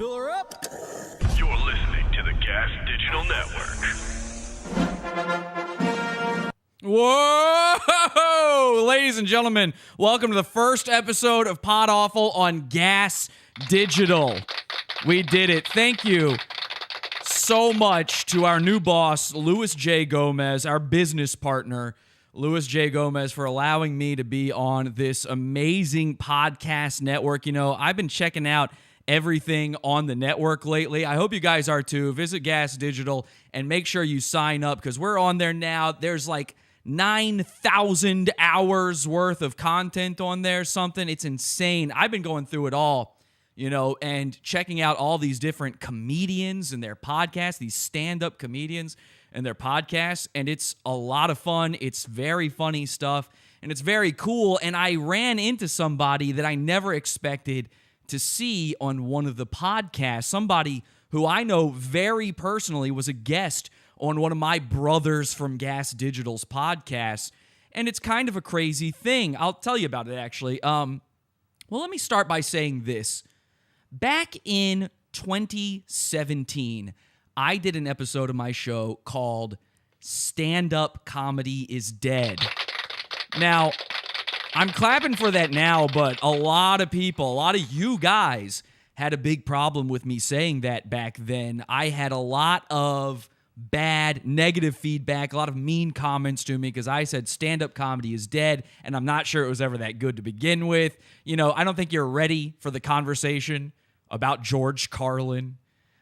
Fill her up. You're listening to the Gas Digital Network. Whoa! Ladies and gentlemen, welcome to the first episode of Pod Awful on Gas Digital. We did it. Thank you so much to our new boss, Louis J. Gomez, our business partner, Louis J. Gomez, for allowing me to be on this amazing podcast network. You know, I've been checking out everything on the network lately. I hope you guys are too. Visit Gas Digital and make sure you sign up because we're on there now. There's like 9,000 hours worth of content on there, something. It's insane. I've been going through it all, you know, and checking out all these different comedians and their podcasts, these stand-up comedians and their podcasts, and it's a lot of fun. It's very funny stuff, and it's very cool, and I ran into somebody that I never expected to see on one of the podcasts, somebody who I know very personally was a guest on one of my brothers from Gas Digital's podcasts, and it's kind of a crazy thing. I'll tell you about it, actually. Well, let me start by saying this. Back in 2017, I did an episode of my show called Stand-Up Comedy is Dead. Now, I'm clapping for that now, but a lot of people, a lot of you guys had a big problem with me saying that back then. I had a lot of bad, negative feedback, a lot of mean comments to me because I said stand-up comedy is dead, and I'm not sure it was ever that good to begin with. You know, I don't think you're ready for the conversation about George Carlin.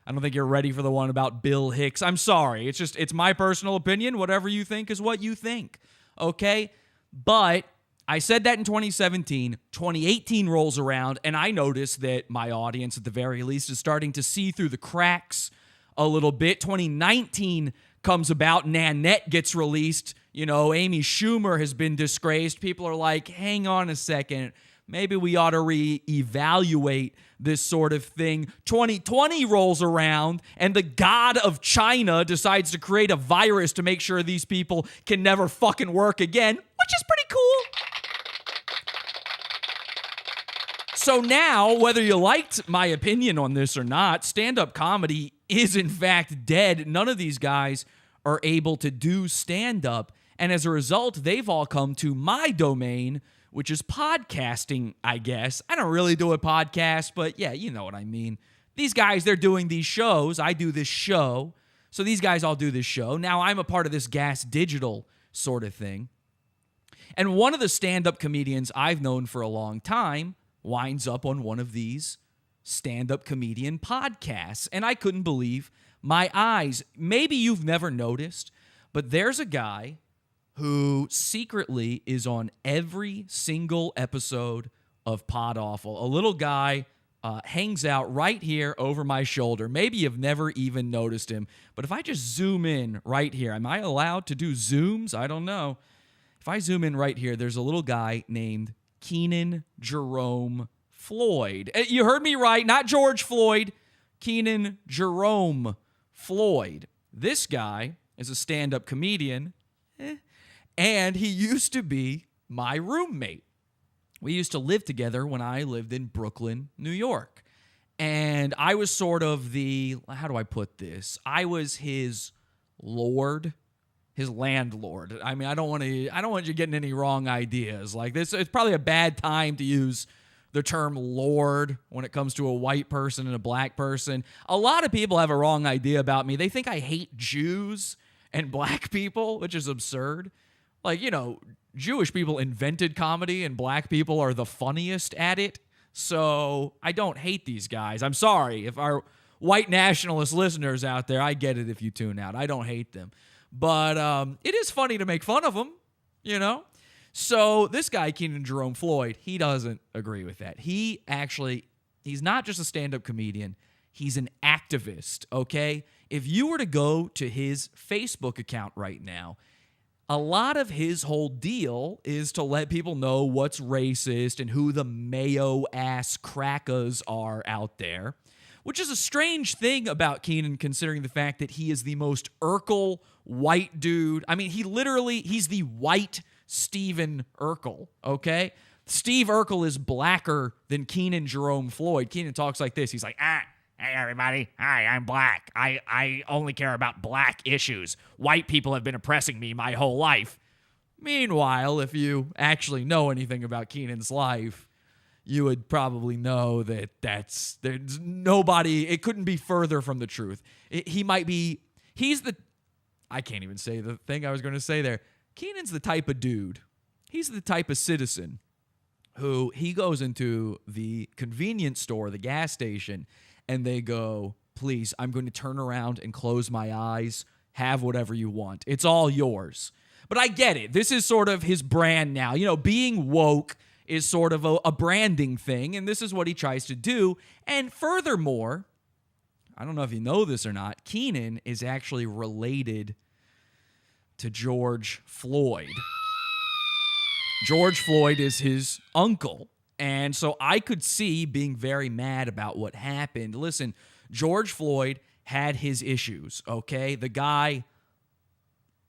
I don't think you're ready for the one about Bill Hicks. I'm sorry. It's my personal opinion. Whatever you think is what you think, okay? But I said that in 2017. 2018 rolls around, and I notice that my audience, at the very least, is starting to see through the cracks a little bit. 2019 comes about, Nanette gets released. You know, Amy Schumer has been disgraced. People are like, hang on a second. Maybe we ought to reevaluate this sort of thing. 2020 rolls around, and the god of China decides to create a virus to make sure these people can never fucking work again, which is pretty cool. So now, whether you liked my opinion on this or not, stand-up comedy is in fact dead. None of these guys are able to do stand-up, and as a result, they've all come to my domain, which is podcasting, I guess. I don't really do a podcast, but yeah, you know what I mean. These guys, they're doing these shows. I do this show. So these guys all do this show. Now I'm a part of this Gas Digital sort of thing. And one of the stand-up comedians I've known for a long time winds up on one of these stand-up comedian podcasts. And I couldn't believe my eyes. Maybe you've never noticed, but there's a guy who secretly is on every single episode of Pod Awful. A little guy hangs out right here over my shoulder. Maybe you've never even noticed him, but if I just zoom in right here, am I allowed to do zooms? I don't know. If I zoom in right here, there's a little guy named Kenan Jerome Floyd. You heard me right, not George Floyd, Kenan Jerome Floyd. This guy is a stand-up comedian, and he used to be my roommate. We used to live together when I lived in Brooklyn, New York. And I was sort of how do I put this? I was his lord, his landlord. I mean, I don't want you getting any wrong ideas. Like this, it's probably a bad time to use the term lord when it comes to a white person and a black person. A lot of people have a wrong idea about me. They think I hate Jews and black people, which is absurd. Like, you know, Jewish people invented comedy and black people are the funniest at it. So I don't hate these guys. I'm sorry. If our white nationalist listeners out there, I get it if you tune out. I don't hate them. But it is funny to make fun of them, you know? So this guy, Kenan Jerome Floyd, he doesn't agree with that. He's not just a stand-up comedian. He's an activist, okay? If you were to go to his Facebook account right now, a lot of his whole deal is to let people know what's racist and who the mayo-ass crackers are out there, which is a strange thing about Kenan considering the fact that he is the most Urkel white dude. I mean, he's the white Stephen Urkel, okay? Steve Urkel is blacker than Kenan Jerome Floyd. Kenan talks like this. He's like, hey, everybody. Hi, I'm black. I only care about black issues. White people have been oppressing me my whole life. Meanwhile, if you actually know anything about Kenan's life, you would probably know that there's nobody, it couldn't be further from the truth. I can't even say the thing I was going to say there. Kenan's the type of dude, he's the type of citizen who he goes into the convenience store, the gas station, and they go, please, I'm going to turn around and close my eyes, have whatever you want. It's all yours. But I get it. This is sort of his brand now. You know, being woke is sort of a branding thing, and this is what he tries to do. And furthermore, I don't know if you know this or not, Kenan is actually related to George Floyd. George Floyd is his uncle. And so I could see being very mad about what happened. Listen, George Floyd had his issues, okay? The guy,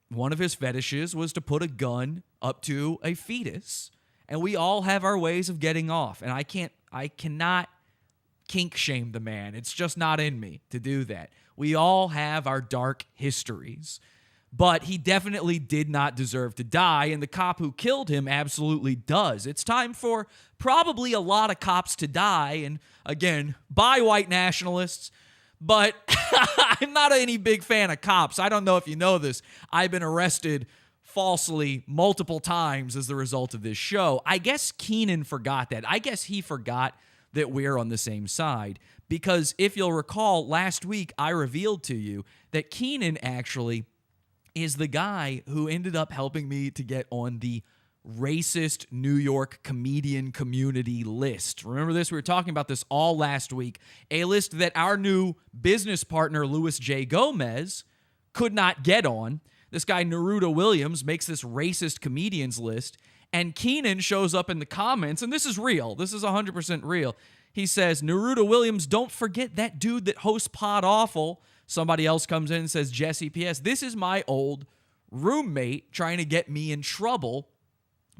one of his fetishes was to put a gun up to a fetus. And we all have our ways of getting off. And I cannot kink shame the man. It's just not in me to do that. We all have our dark histories. But he definitely did not deserve to die, and the cop who killed him absolutely does. It's time for probably a lot of cops to die, and again, by white nationalists, but I'm not any big fan of cops. I don't know if you know this. I've been arrested falsely multiple times as the result of this show. I guess Kenan forgot that. I guess he forgot that we're on the same side, because if you'll recall, last week I revealed to you that Kenan actually is the guy who ended up helping me to get on the racist New York comedian community list. Remember this? We were talking about this all last week. A list that our new business partner, Louis J. Gomez, could not get on. This guy, Neruda Williams, makes this racist comedians list, and Kenan shows up in the comments, and this is real. This is 100% real. He says, Neruda Williams, don't forget that dude that hosts Pod Awful. Somebody else comes in and says, Jesse, P.S., this is my old roommate trying to get me in trouble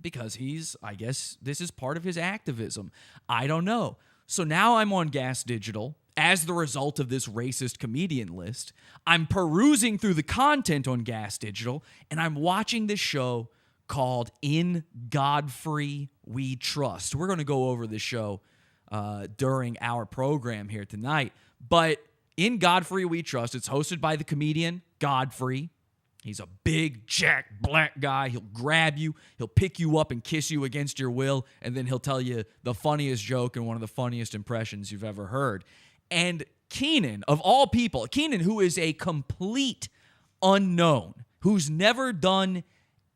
because I guess this is part of his activism. I don't know. So now I'm on Gas Digital as the result of this racist comedian list. I'm perusing through the content on Gas Digital, and I'm watching this show called In Godfrey We Trust. We're going to go over this show during our program here tonight, but In Godfrey We Trust, it's hosted by the comedian Godfrey. He's a big, jack, black guy. He'll grab you, he'll pick you up and kiss you against your will, and then he'll tell you the funniest joke and one of the funniest impressions you've ever heard. And Kenan, of all people, Kenan, who is a complete unknown, who's never done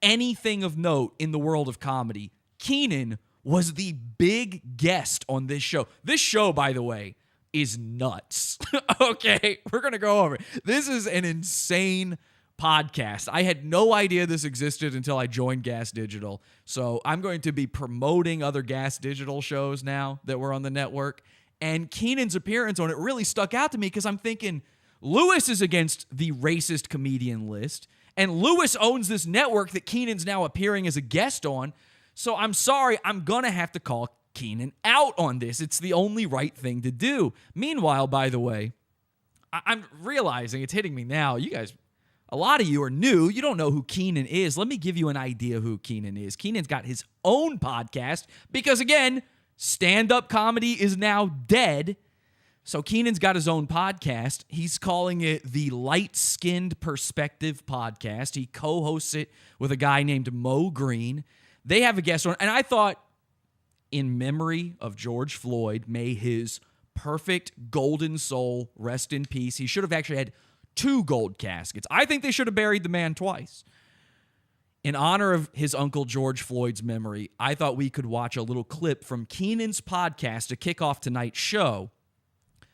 anything of note in the world of comedy, Kenan was the big guest on this show. This show, by the way, is nuts. Okay, we're going to go over it. This is an insane podcast. I had no idea this existed until I joined Gas Digital. So I'm going to be promoting other Gas Digital shows now that were on the network. And Kenan's appearance on it really stuck out to me because I'm thinking, Lewis is against the racist comedian list, and Lewis owns this network that Kenan's now appearing as a guest on. So I'm sorry, I'm going to have to call Kenan out on this. It's the only right thing to do. Meanwhile, by the way, I'm realizing it's hitting me now. You guys, a lot of you are new. You don't know who Kenan is. Let me give you an idea who Kenan is. Kenan's got his own podcast because, again, stand-up comedy is now dead. So Kenan's got his own podcast. He's calling it the Light-Skinned Perspective Podcast. He co-hosts it with a guy named Mo Green. They have a guest on, and I thought, in memory of George Floyd, may his perfect golden soul rest in peace. He should have actually had 2 gold caskets. I think they should have buried the man twice. In honor of his uncle George Floyd's memory, I thought we could watch a little clip from Kenan's podcast to kick off tonight's show,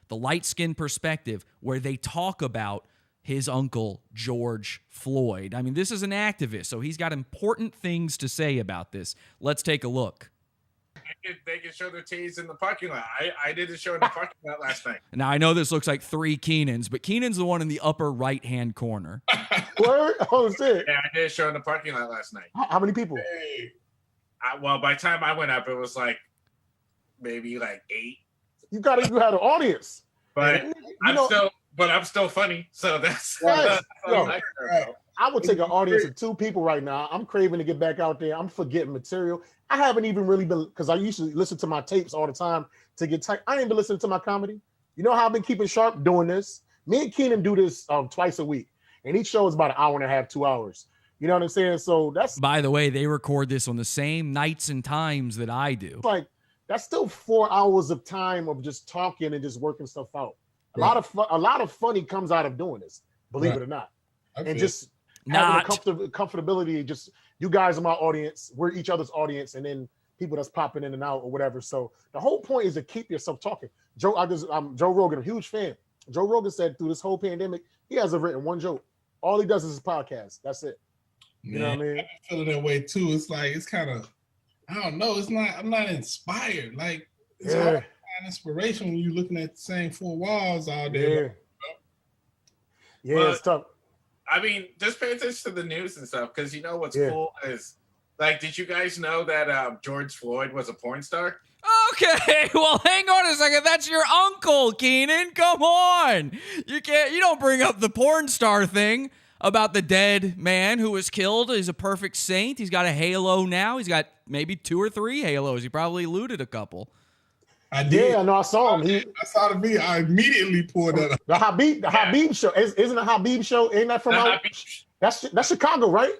The Light-Skinned Perspective, where they talk about his uncle George Floyd. I mean, this is an activist, so he's got important things to say about this. Let's take a look. They can show their titties in the parking lot. I did a show in the parking lot last night. Now, I know this looks like 3 Kenans, but Kenan's the one in the upper right-hand corner. Word? Oh, shit. Yeah, I did a show in the parking lot last night. How many people? Well, by the time I went up, it was like maybe like 8. You had an audience. But I'm still funny. So that's Right. Yo, I I would take an audience of 2 people right now. I'm craving to get back out there. I'm forgetting material. I haven't even really been, because I used to listen to my tapes all the time to get tight. I ain't been listening to my comedy. You know how I've been keeping sharp doing this? Me and Kenan do this twice a week, and each show is about an hour and a half, 2 hours. You know what I'm saying? So that's By the way, they record this on the same nights and times that I do. like, that's still 4 hours of time of just talking and just working stuff out. A lot of funny comes out of doing this, believe it or not. And just having a comfortability, just you guys are my audience, we're each other's audience, and then people that's popping in and out or whatever. So the whole point is to keep yourself talking. Joe Rogan, a huge fan. Joe Rogan said through this whole pandemic, he hasn't written one joke. All he does is his podcast. That's it. You know what I mean? I feel that way too. It's like, it's kind of, I don't know. I'm not inspired. Like, it's hard to find inspiration when you're looking at the same 4 walls all day. It's tough. I mean, just pay attention to the news and stuff, because you know what's cool is, like, did you guys know that George Floyd was a porn star? Okay, well, hang on a second. That's your uncle, Kenan. Come on. You don't bring up the porn star thing about the dead man who was killed. He's a perfect saint. He's got a halo now. He's got maybe 2 or 3 halos. He probably looted a couple. I did. Yeah, no, I saw him. I saw the video. I immediately pulled that up. The Habib show. Isn't the Habib show? Ain't that from that's Chicago, right?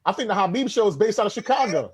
I think the Habib show is based out of Chicago.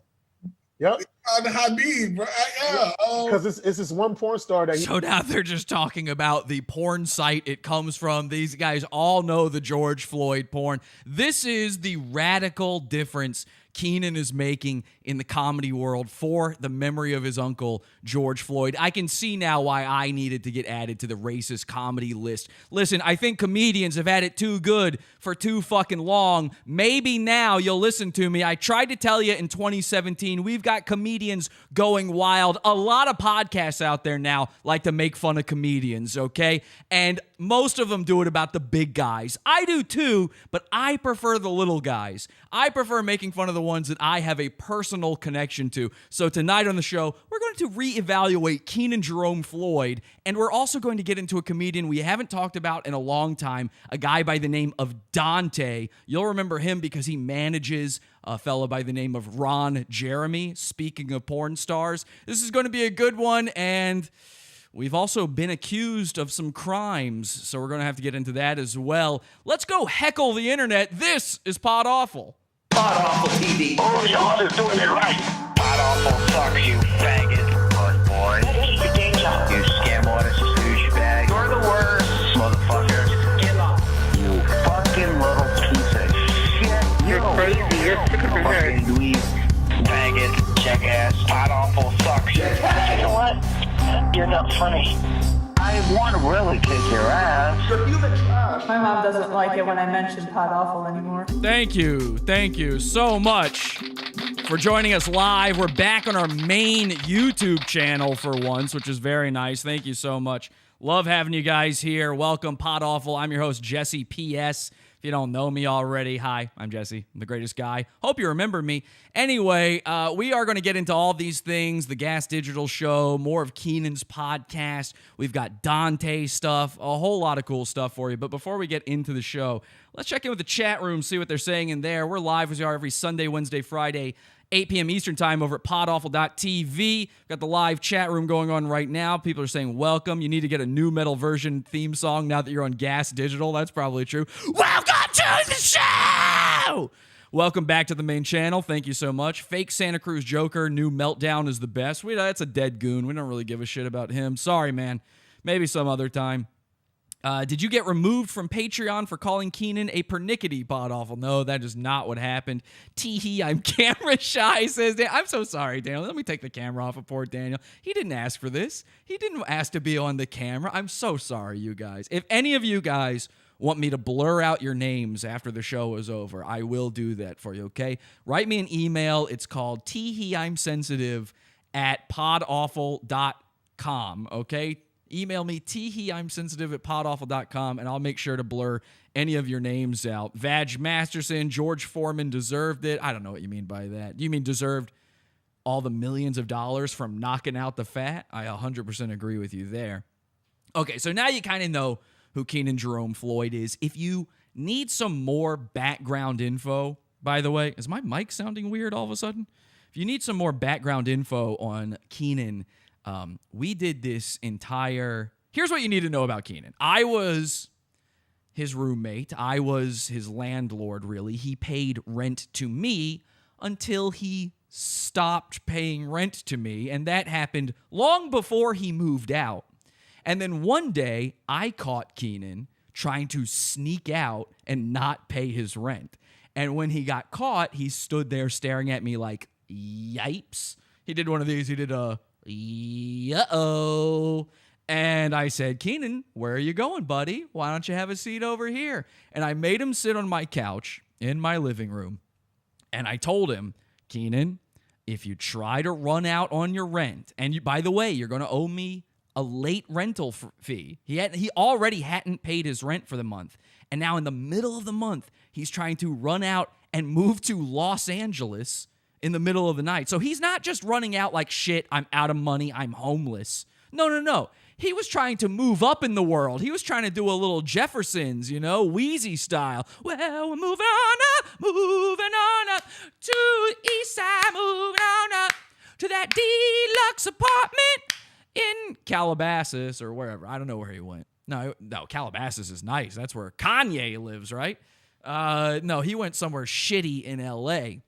Yep. The Habib, right? Yeah. Because it's this one porn star that. So now they're just talking about the porn site it comes from. These guys all know the George Floyd porn. This is the radical difference Kenan is making in the comedy world for the memory of his uncle, George Floyd. I can see now why I needed to get added to the racist comedy list. Listen, I think comedians have had it too good for too fucking long. Maybe now you'll listen to me. I tried to tell you in 2017, we've got comedians going wild. A lot of podcasts out there now like to make fun of comedians, okay? And most of them do it about the big guys. I do too, but I prefer the little guys. I prefer making fun of the ones that I have a personal connection to. So tonight on the show, we're going to reevaluate Kenan Jerome Floyd, and we're also going to get into a comedian we haven't talked about in a long time, a guy by the name of Dante. You'll remember him because he manages a fella by the name of Ron Jeremy. Speaking of porn stars, this is going to be a good one, and we've also been accused of some crimes, so we're going to have to get into that as well. Let's go heckle the internet. This is Pod Awful. Pod Awful TV. Oh, y'all is doing it right. Pod Awful sucks, you faggot. Good boy. You scam artist, douchebag. You're the worst. Motherfucker. Get off. You fucking little piece of shit. You're crazy. You're sick of your head. Fucking dweeb. Faggot. Jackass. Pod Awful sucks. You know what? You're not funny. I want to really kick your ass. My mom doesn't like it when I mention Pod Awful anymore. Thank you so much for joining us live. We're back on our main YouTube channel for once, which is very nice. Thank you so much. Love having you guys here. Welcome, Pod Awful. I'm your host, Jesse P.S. If you don't know me already, hi, I'm Jesse. I'm the greatest guy. Hope you remember me. Anyway, we are going to get into all these things, the Gas Digital Show, more of Kenan's podcast. We've got Dante stuff, a whole lot of cool stuff for you. But before we get into the show, let's check in with the chat room, see what they're saying in there. We're live as we are every Sunday, Wednesday, Friday, 8 p.m. Eastern time over at podawful.tv. We've got the live chat room going on right now. People are saying welcome. You need to get a new metal version theme song now that you're on Gas Digital. That's probably true. Welcome to the show! Welcome back to the main channel. Thank you so much. Fake Santa Cruz Joker, new Meltdown is the best. That's a dead goon. We don't really give a shit about him. Sorry, man. Maybe some other time. Did you get removed from Patreon for calling Kenan a pernickety, Pod Awful? No, that is not what happened. Tee-hee, I'm camera shy, says Dan. I'm so sorry, Daniel. Let me take the camera off of poor Daniel. He didn't ask for this. He didn't ask to be on the camera. I'm so sorry, you guys. If any of you guys want me to blur out your names after the show is over, I will do that for you, okay? Write me an email. It's called teeheeimsensitive@podawful.com, okay? Email me, teeheeimsensitive@podawful.com, and I'll make sure to blur any of your names out. Vag Masterson, George Foreman deserved it. I don't know what you mean by that. You mean deserved all the millions of dollars from knocking out the fat? I 100% agree with you there. Okay, so now you kind of know who Kenan Jerome Floyd is. If you need some more background info, by the way, is my mic sounding weird all of a sudden? If you need some more background info on Kenan, we did this entire... Here's what you need to know about Kenan. I was his roommate. I was his landlord, really. He paid rent to me until he stopped paying rent to me, and that happened long before he moved out. And then one day, I caught Kenan trying to sneak out and not pay his rent. And when he got caught, he stood there staring at me like, yipes. He did one of these. He did a, uh-oh. And I said, Kenan, where are you going, buddy? Why don't you have a seat over here? And I made him sit on my couch in my living room. And I told him, Kenan, if you try to run out on your rent, and by the way, you're going to owe me a late rental fee. He already hadn't paid his rent for the month. And now in the middle of the month, he's trying to run out and move to Los Angeles in the middle of the night. So he's not just running out like, shit, I'm out of money, I'm homeless. No. He was trying to move up in the world. He was trying to do a little Jeffersons, Wheezy style. Well, we're moving on up to the east side, moving on up to that deluxe apartment in Calabasas or wherever. I don't know where he went. No, Calabasas is nice. That's where Kanye lives, right? No, he went somewhere shitty in L.A.,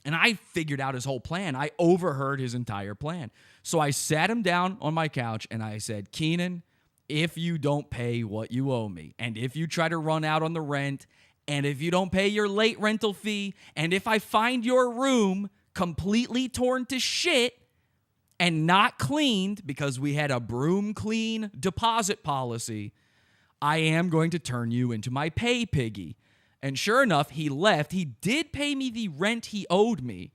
and I figured out his whole plan. I overheard his entire plan. So I sat him down on my couch and I said, Kenan, if you don't pay what you owe me, and if you try to run out on the rent, and if you don't pay your late rental fee, and if I find your room completely torn to shit and not cleaned because we had a broom clean deposit policy, I am going to turn you into my pay piggy. And sure enough, he left. He did pay me the rent he owed me,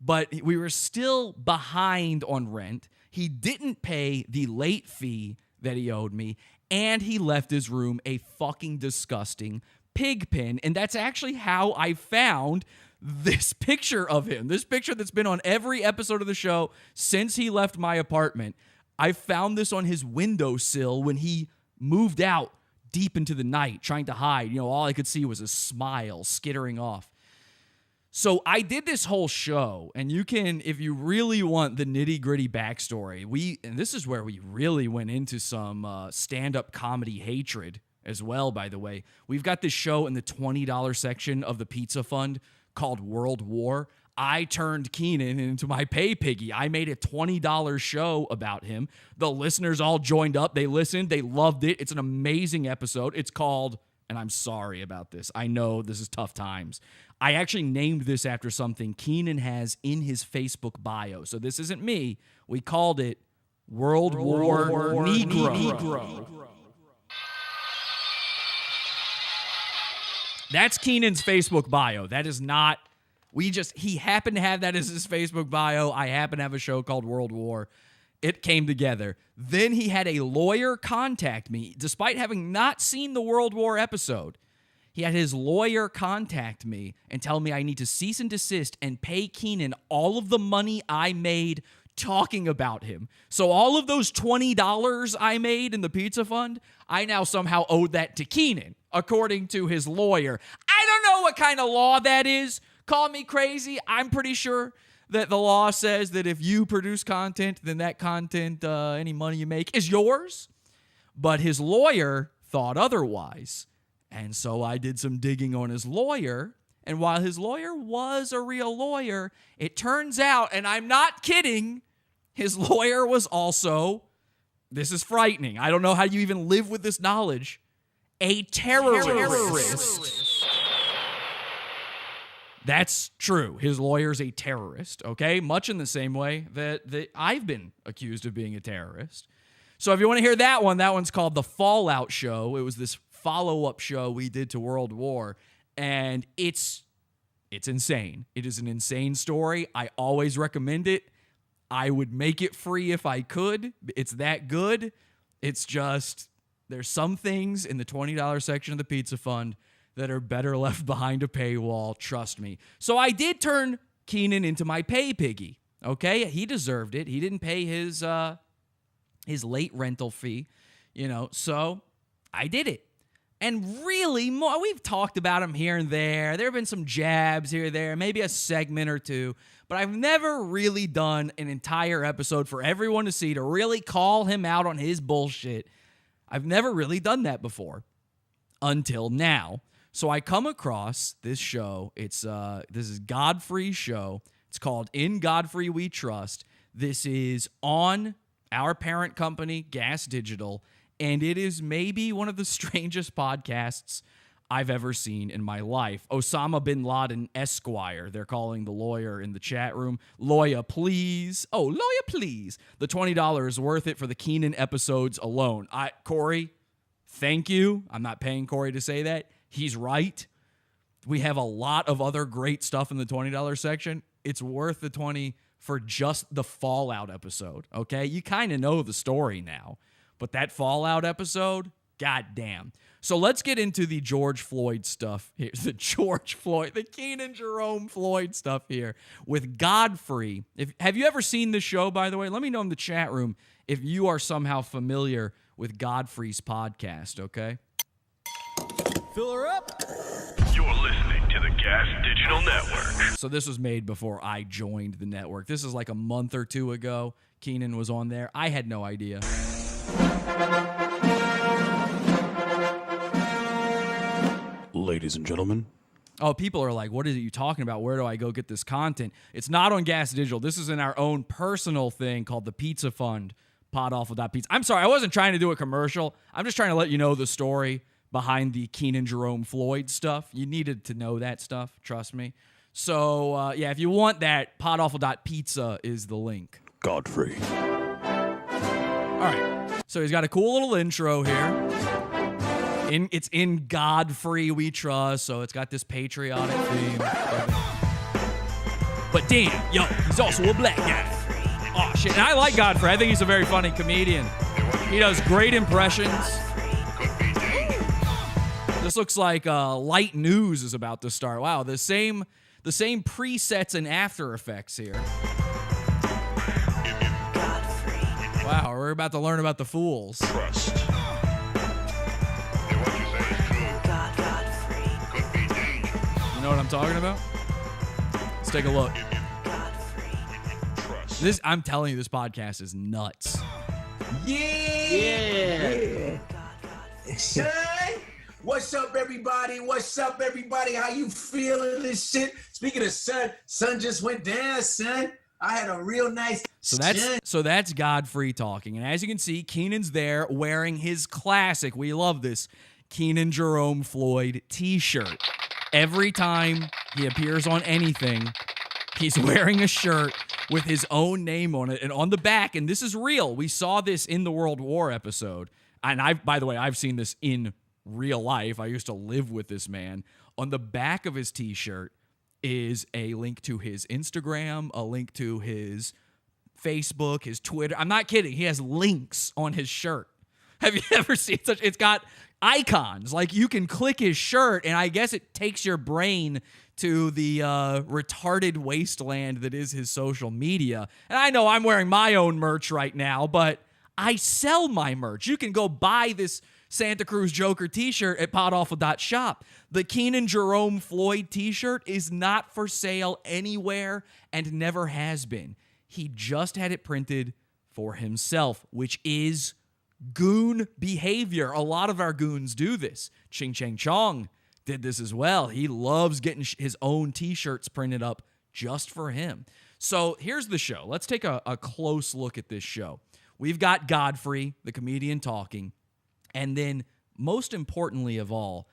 but we were still behind on rent. He didn't pay the late fee that he owed me, and he left his room a fucking disgusting pig pen. And that's actually how I found this picture of him, this picture that's been on every episode of the show since he left my apartment. I found this on his windowsill when he moved out deep into the night, trying to hide. All I could see was a smile skittering off. So I did this whole show, and you can, if you really want the nitty-gritty backstory, and this is where we really went into some stand-up comedy hatred as well, by the way. We've got this show in the $20 section of the Pizza Fund called World War. I turned Kenan into my pay piggy. I made a $20 show about him. The listeners all joined up. They listened. They loved it. It's an amazing episode. It's called, and I'm sorry about this, I know this is tough times. I actually named this after something Kenan has in his Facebook bio. So this isn't me. We called it World War Negro. That's Kenan's Facebook bio. That is not... he happened to have that as his Facebook bio. I happen to have a show called World War. It came together. Then he had a lawyer contact me, despite having not seen the World War episode. He had his lawyer contact me and tell me I need to cease and desist and pay Kenan all of the money I made talking about him. So all of those $20 I made in the pizza fund, I now somehow owed that to Kenan, according to his lawyer. I don't know what kind of law that is. Call me crazy. I'm pretty sure that the law says that if you produce content, then that content, any money you make, is yours. But his lawyer thought otherwise. And so I did some digging on his lawyer. And while his lawyer was a real lawyer, it turns out, and I'm not kidding, his lawyer was also, this is frightening, I don't know how you even live with this knowledge, a terrorist. That's true. His lawyer's a terrorist, okay? Much in the same way that I've been accused of being a terrorist. So if you want to hear that one's called The Fallout Show. It was this follow-up show we did to World War, and it's insane. It is an insane story. I always recommend it. I would make it free if I could. It's that good. It's just, there's some things in the $20 section of the Pizza Fund that are better left behind a paywall, trust me. So I did turn Kenan into my pay piggy, okay? He deserved it. He didn't pay his late rental fee, so I did it. And really, we've talked about him here and there. There have been some jabs here or there, maybe a segment or two, but I've never really done an entire episode for everyone to see to really call him out on his bullshit. I've never really done that before until now. So I come across this show. This is Godfrey's show. It's called In Godfrey We Trust. This is on our parent company, Gas Digital, and it is maybe one of the strangest podcasts I've ever seen in my life. Osama bin Laden Esquire, they're calling the lawyer in the chat room. Lawyer, please. Oh, lawyer, please. The $20 is worth it for the Kenan episodes alone. Corey, thank you. I'm not paying Corey to say that. He's right. We have a lot of other great stuff in the $20 section. It's worth the $20 for just the Fallout episode, okay? You kind of know the story now. But that Fallout episode, goddamn. So let's get into the George Floyd stuff here. The Kenan Jerome Floyd stuff here with Godfrey. Have you ever seen this show, by the way? Let me know in the chat room if you are somehow familiar with Godfrey's podcast, okay? Fill her up. You're listening to the Gas Digital Network. So this was made before I joined the network. This is like a month or two ago. Kenan was on there. I had no idea. Ladies and gentlemen. Oh, people are like, what are you talking about? Where do I go get this content? It's not on Gas Digital. This is in our own personal thing called the Pizza Fund, PodAwful.pizza. I'm sorry, I wasn't trying to do a commercial. I'm just trying to let you know the story behind the Kenan Jerome Floyd stuff. You needed to know that stuff, trust me. So, yeah, if you want that, PodAwful.pizza is the link. Godfrey. All right. So he's got a cool little intro here. It's in Godfrey We Trust, so it's got this patriotic theme. But damn, yo, he's also a black guy. Oh, shit. And I like Godfrey. I think he's a very funny comedian. He does great impressions. This looks like Light News is about to start. Wow, the same presets and After Effects here. Wow, we're about to learn about the fools. Trust. You know what I'm talking about? Let's take a look. I'm telling you, this podcast is nuts. Yeah. Son, what's up, everybody? How you feeling this shit? Speaking of sun just went down, son. I had a real nice. So that's Godfrey talking, and as you can see, Kenan's there wearing his classic. We love this Kenan Jerome Floyd T-shirt. Every time he appears on anything, he's wearing a shirt with his own name on it, and on the back. And this is real. We saw this in the World War episode, and by the way, I've seen this in real life. I used to live with this man. On the back of his T-shirt is a link to his Instagram, a link to his Facebook, his Twitter. I'm not kidding. He has links on his shirt. Have you ever seen such? It's got icons. Like, you can click his shirt, and I guess it takes your brain to the retarded wasteland that is his social media. And I know I'm wearing my own merch right now, but I sell my merch. You can go buy this Santa Cruz Joker t-shirt at podawful.shop. The Kenan Jerome Floyd t-shirt is not for sale anywhere and never has been. He just had it printed for himself, which is goon behavior. A lot of our goons do this. Ching Chang Chong did this as well. He loves getting his own t-shirts printed up just for him. So here's the show. Let's take a close look at this show. We've got Godfrey, the comedian, talking. And then, most importantly of all,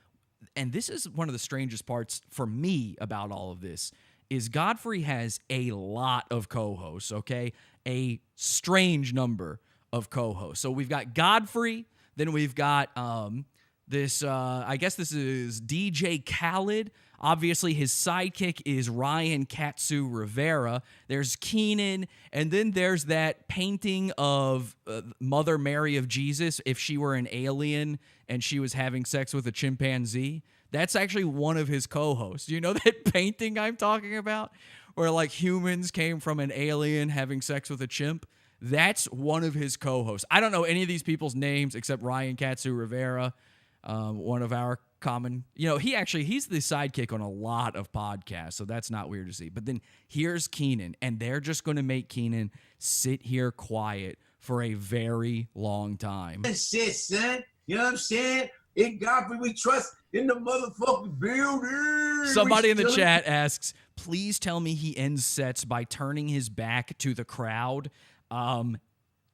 and this is one of the strangest parts for me about all of this, is Godfrey has a lot of co-hosts, okay? A strange number of co-hosts. So we've got Godfrey, then we've got I guess this is DJ Khaled. Obviously, his sidekick is Ryan Katsu Rivera. There's Kenan, and then there's that painting of Mother Mary of Jesus if she were an alien and she was having sex with a chimpanzee. That's actually one of his co-hosts. Do you know that painting I'm talking about? Where, like, humans came from an alien having sex with a chimp? That's one of his co-hosts. I don't know any of these people's names except Ryan Katsu Rivera. one of our common, he's the sidekick on a lot of podcasts, so that's not weird to see. But then here's Kenan, and they're just going to make Kenan sit here quiet for a very long time. Shit, son. You know what I'm saying? In Godfrey we trust, in the motherfucking building. Somebody in the chat asks, please tell me he ends sets by turning his back to the crowd.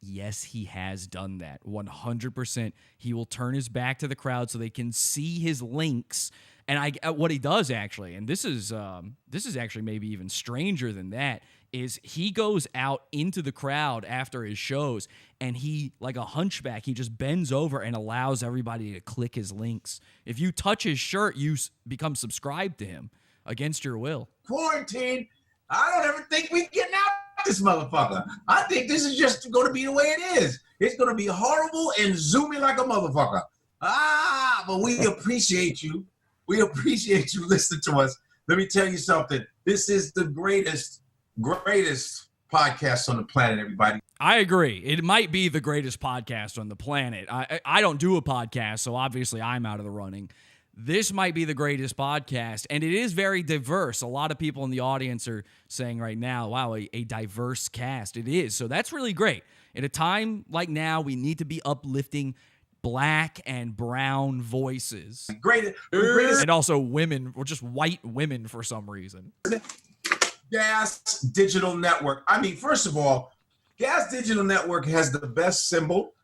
Yes, he has done that. 100%. He will turn his back to the crowd so they can see his links. And what he does actually, and this is actually maybe even stranger than that, is he goes out into the crowd after his shows, and he, like a hunchback, he just bends over and allows everybody to click his links. If you touch his shirt, you become subscribed to him against your will. Quarantine, I don't ever think we getting out this motherfucker. I think this is just going to be the way it is. It's going to be horrible and zoomy like a motherfucker. But we appreciate you. We appreciate you listening to us. Let me tell you something. This is the greatest podcast on the planet, everybody. I agree. It might be the greatest podcast on the planet. I don't do a podcast, so obviously I'm out of the running. This might be the greatest podcast, and it is very diverse. A lot of people in the audience are saying right now, wow, a diverse cast. It is. So that's really great. At a time like now, we need to be uplifting black and brown voices. Greatest. And also women, or just white women for some reason. Gas Digital Network. I mean, first of all, Gas Digital Network has the best symbol.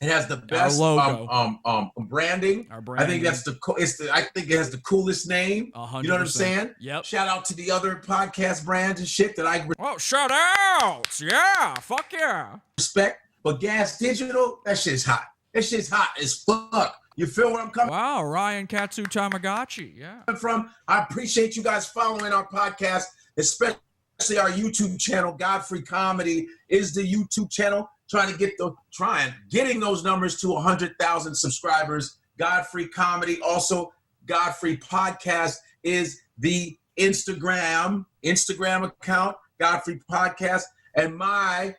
It has the best logo. Branding. Our branding. I think I think it has the coolest name. 100%. You know what I'm saying? Yep. Shout out to the other podcast brands and shit that I shout out. Yeah. Fuck yeah. respect. But Gas Digital, that shit's hot. That shit's hot as fuck. You feel where I'm coming Wow, Ryan Katsu Tamagotchi. Yeah. from? I appreciate you guys following our podcast, especially our YouTube channel. Godfrey Comedy is the YouTube channel. Getting those numbers to 100,000 subscribers. Godfrey Comedy, also Godfrey Podcast is the Instagram account, Godfrey Podcast, and my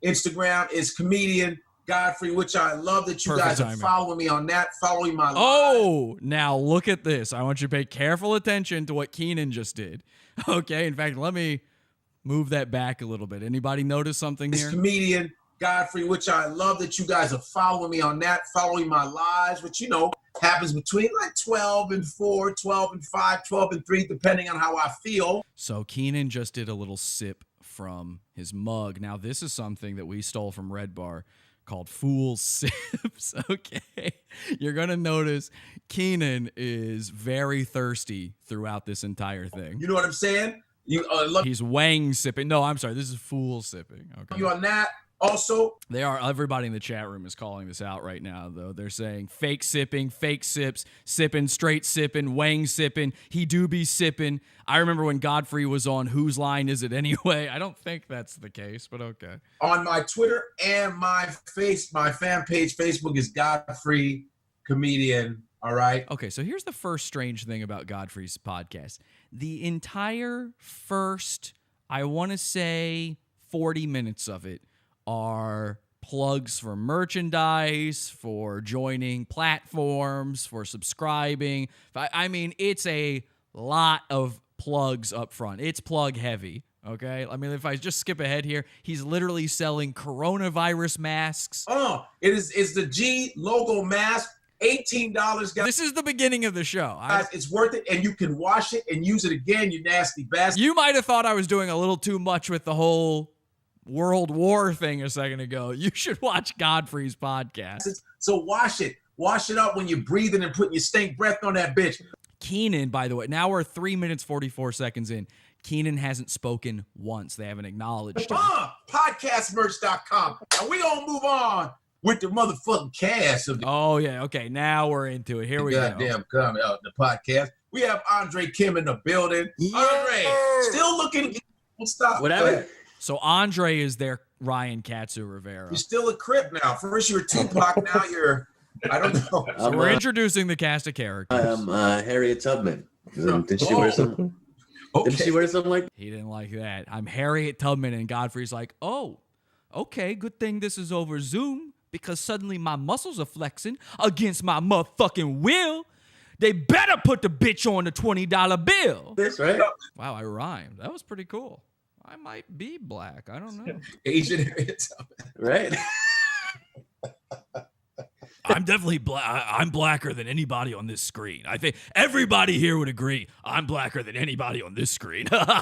Instagram is Comedian Godfrey, which I love that you guys are following me on that, following my live. Oh, now look at this. I want you to pay careful attention to what Kenan just did. Okay, in fact, let me move that back a little bit. Anybody notice something here? It's Comedian Godfrey, which I love that you guys are following me on that, following my lives, which, happens between like 12 and 4, 12 and 5, 12 and 3, depending on how I feel. So Kenan just did a little sip from his mug. Now, this is something that we stole from Redbar called Fool Sips. Okay. You're going to notice Kenan is very thirsty throughout this entire thing. You know what I'm saying? He's wang sipping. No, I'm sorry. This is fool sipping. Okay. You on that? Also, everybody in the chat room is calling this out right now, though. They're saying fake sipping, fake sips, sipping, straight sipping, wang sipping, he do be sipping. I remember when Godfrey was on Whose Line Is It Anyway? I don't think that's the case, but okay. On my Twitter and my fan page, Facebook is Godfrey Comedian. All right. Okay, so here's the first strange thing about Godfrey's podcast. The entire first, I want to say 40 minutes of it, are plugs for merchandise, for joining platforms, for subscribing. I mean, it's a lot of plugs up front. It's plug heavy, okay? I mean, if I just skip ahead here, he's literally selling coronavirus masks. It's the G logo mask, $18, guys. This is the beginning of the show. Guys, it's worth it, and you can wash it and use it again, you nasty bastard. You might have thought I was doing a little too much with the whole World War thing a second ago. You should watch Godfrey's podcast. So wash it up when you're breathing and putting your stink breath on that bitch. Kenan, by the way, now we're 3 minutes 44 seconds in. Kenan hasn't spoken once. They haven't acknowledged him. Podcastmerch.com. And we gonna move on with the motherfucking cast of the okay, now we're into it. Here we go. Goddamn coming out the podcast. We have Andre Kim in the building. Yeah. Andre, still looking. We'll stop. Whatever. So Andre is their Ryan Katsu Rivera. You're still a Crip now. First you were Tupac, now you're, I don't know. So we're introducing the cast of characters. I am Harriet Tubman. Did she wear something? Okay. Did she wear something like? He didn't like that. I'm Harriet Tubman, and Godfrey's like, oh, okay, good thing this is over Zoom. because suddenly my muscles are flexing against my motherfucking will. They better put the bitch on the $20 bill. That's right. Wow, I rhymed. That was pretty cool. I might be black. I don't know. Asian area. Right. I'm definitely black. I'm blacker than anybody on this screen. I think everybody here would agree. I'm blacker than anybody on this screen. Follow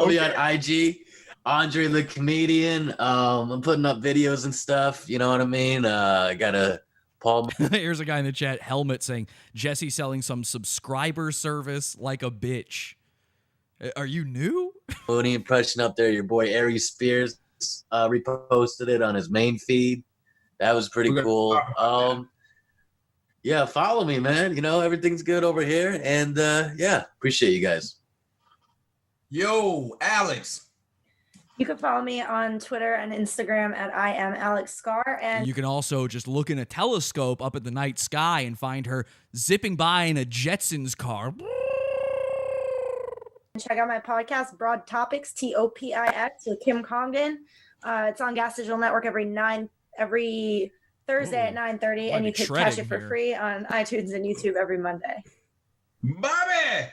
me on IG, Andre the Comedian. I'm putting up videos and stuff. You know what I mean? I got a Paul. Here's a guy in the chat, Helmet, saying Jesse selling some subscriber service like a bitch. Are you new? Mooney impression up there. Your boy Ari Spears reposted it on his main feed. That was pretty cool. Yeah, follow me, man. You know, everything's good over here. And yeah, appreciate you guys. Yo, Alex. You can follow me on Twitter and Instagram at I am Alex Scar. And you can also just look in a telescope up at the night sky and find her zipping by in a Jetsons car. check out my podcast, Broad Topics, TOPIX, with Kim Congdon. It's on Gas Digital Network every Thursday at 9:30, and you can catch it for free on iTunes and YouTube every Monday. Bobby!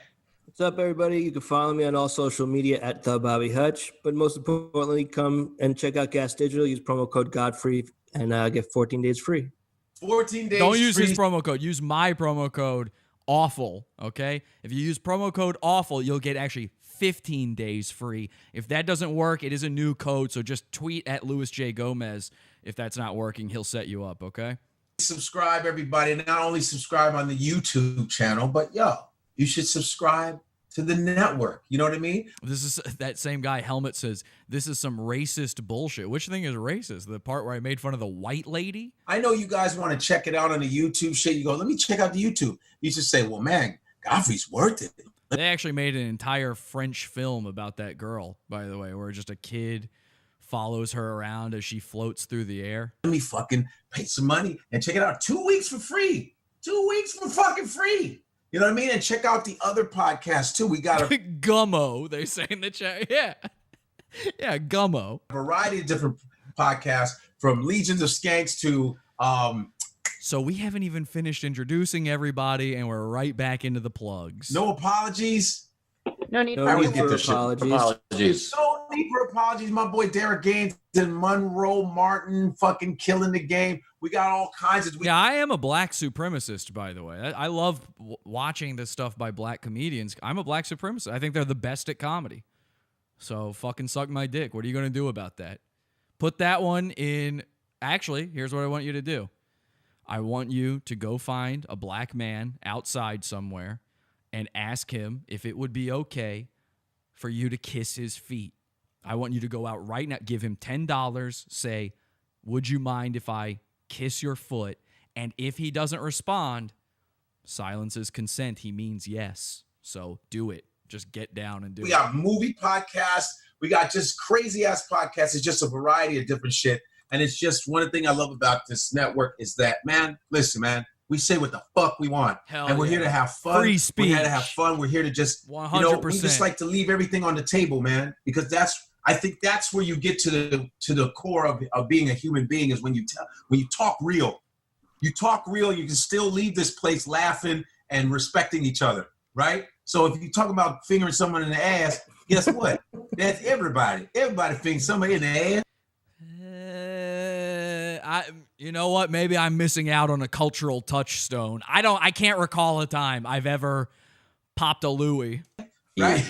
What's up, everybody? You can follow me on all social media at The Bobby Hutch. But most importantly, come and check out Gas Digital. Use promo code Godfrey and get 14 days free. 14 days Don't use free. his promo code. Use my promo code, AWFUL, okay? If you use promo code AWFUL, you'll get actually 15 days free. If that doesn't work, it is a new code, so just tweet at Louis J. Gomez. If that's not working, he'll set you up, okay? Subscribe, everybody. Not only subscribe on the YouTube channel, but you should subscribe to the network. You know what I mean? This is that same guy, Helmet, says, this is some racist bullshit. Which thing is racist? The part where I made fun of the white lady? I know you guys want to check it out on the YouTube shit. You go, let me check out the YouTube. You just say, well, man, Godfrey's worth it. They actually made an entire French film about that girl, by the way, where just a kid follows her around as she floats through the air. Let me fucking pay some money and check it out. 2 weeks for free. 2 weeks for fucking free. You know what I mean? And check out the other podcasts too. We got a Gummo, they say in the chat. Yeah. Yeah, Gummo. A variety of different podcasts, from Legions of Skanks to So we haven't even finished introducing everybody, and we're right back into the plugs. No apologies. No need No for need for apologies. No need for apologies. My boy Derek Gaines and Monroe Martin fucking killing the game. We got all kinds of. Yeah, I am a black supremacist, by the way. I love watching this stuff by black comedians. I'm a black supremacist. I think they're the best at comedy. So fucking suck my dick. What are you going to do about that? Put that one in. Actually, here's what I want you to do. I want you to go find a black man outside somewhere and ask him if it would be okay for you to kiss his feet. I want you to go out right now, give him $10, say, would you mind if I kiss your foot? And if he doesn't respond, silence is consent. He means yes. So do it. Just get down and do it. We got movie podcasts. We got just crazy ass podcasts. It's just a variety of different shit. And it's just one thing I love about this network is that, man, listen, man, we say what the fuck we want. Hell we're yeah. here to have fun. Free speech. We're here to have fun. We're here to just, 100%. we just like to leave everything on the table, man, because I think that's where you get to the core of being a human being, is when you talk real. You talk real, you can still leave this place laughing and respecting each other, right? So if you talk about fingering someone in the ass, guess what? That's everybody. Everybody fingers somebody in the ass. You know what? Maybe I'm missing out on a cultural touchstone. I can't recall a time I've ever popped a Louis. Right?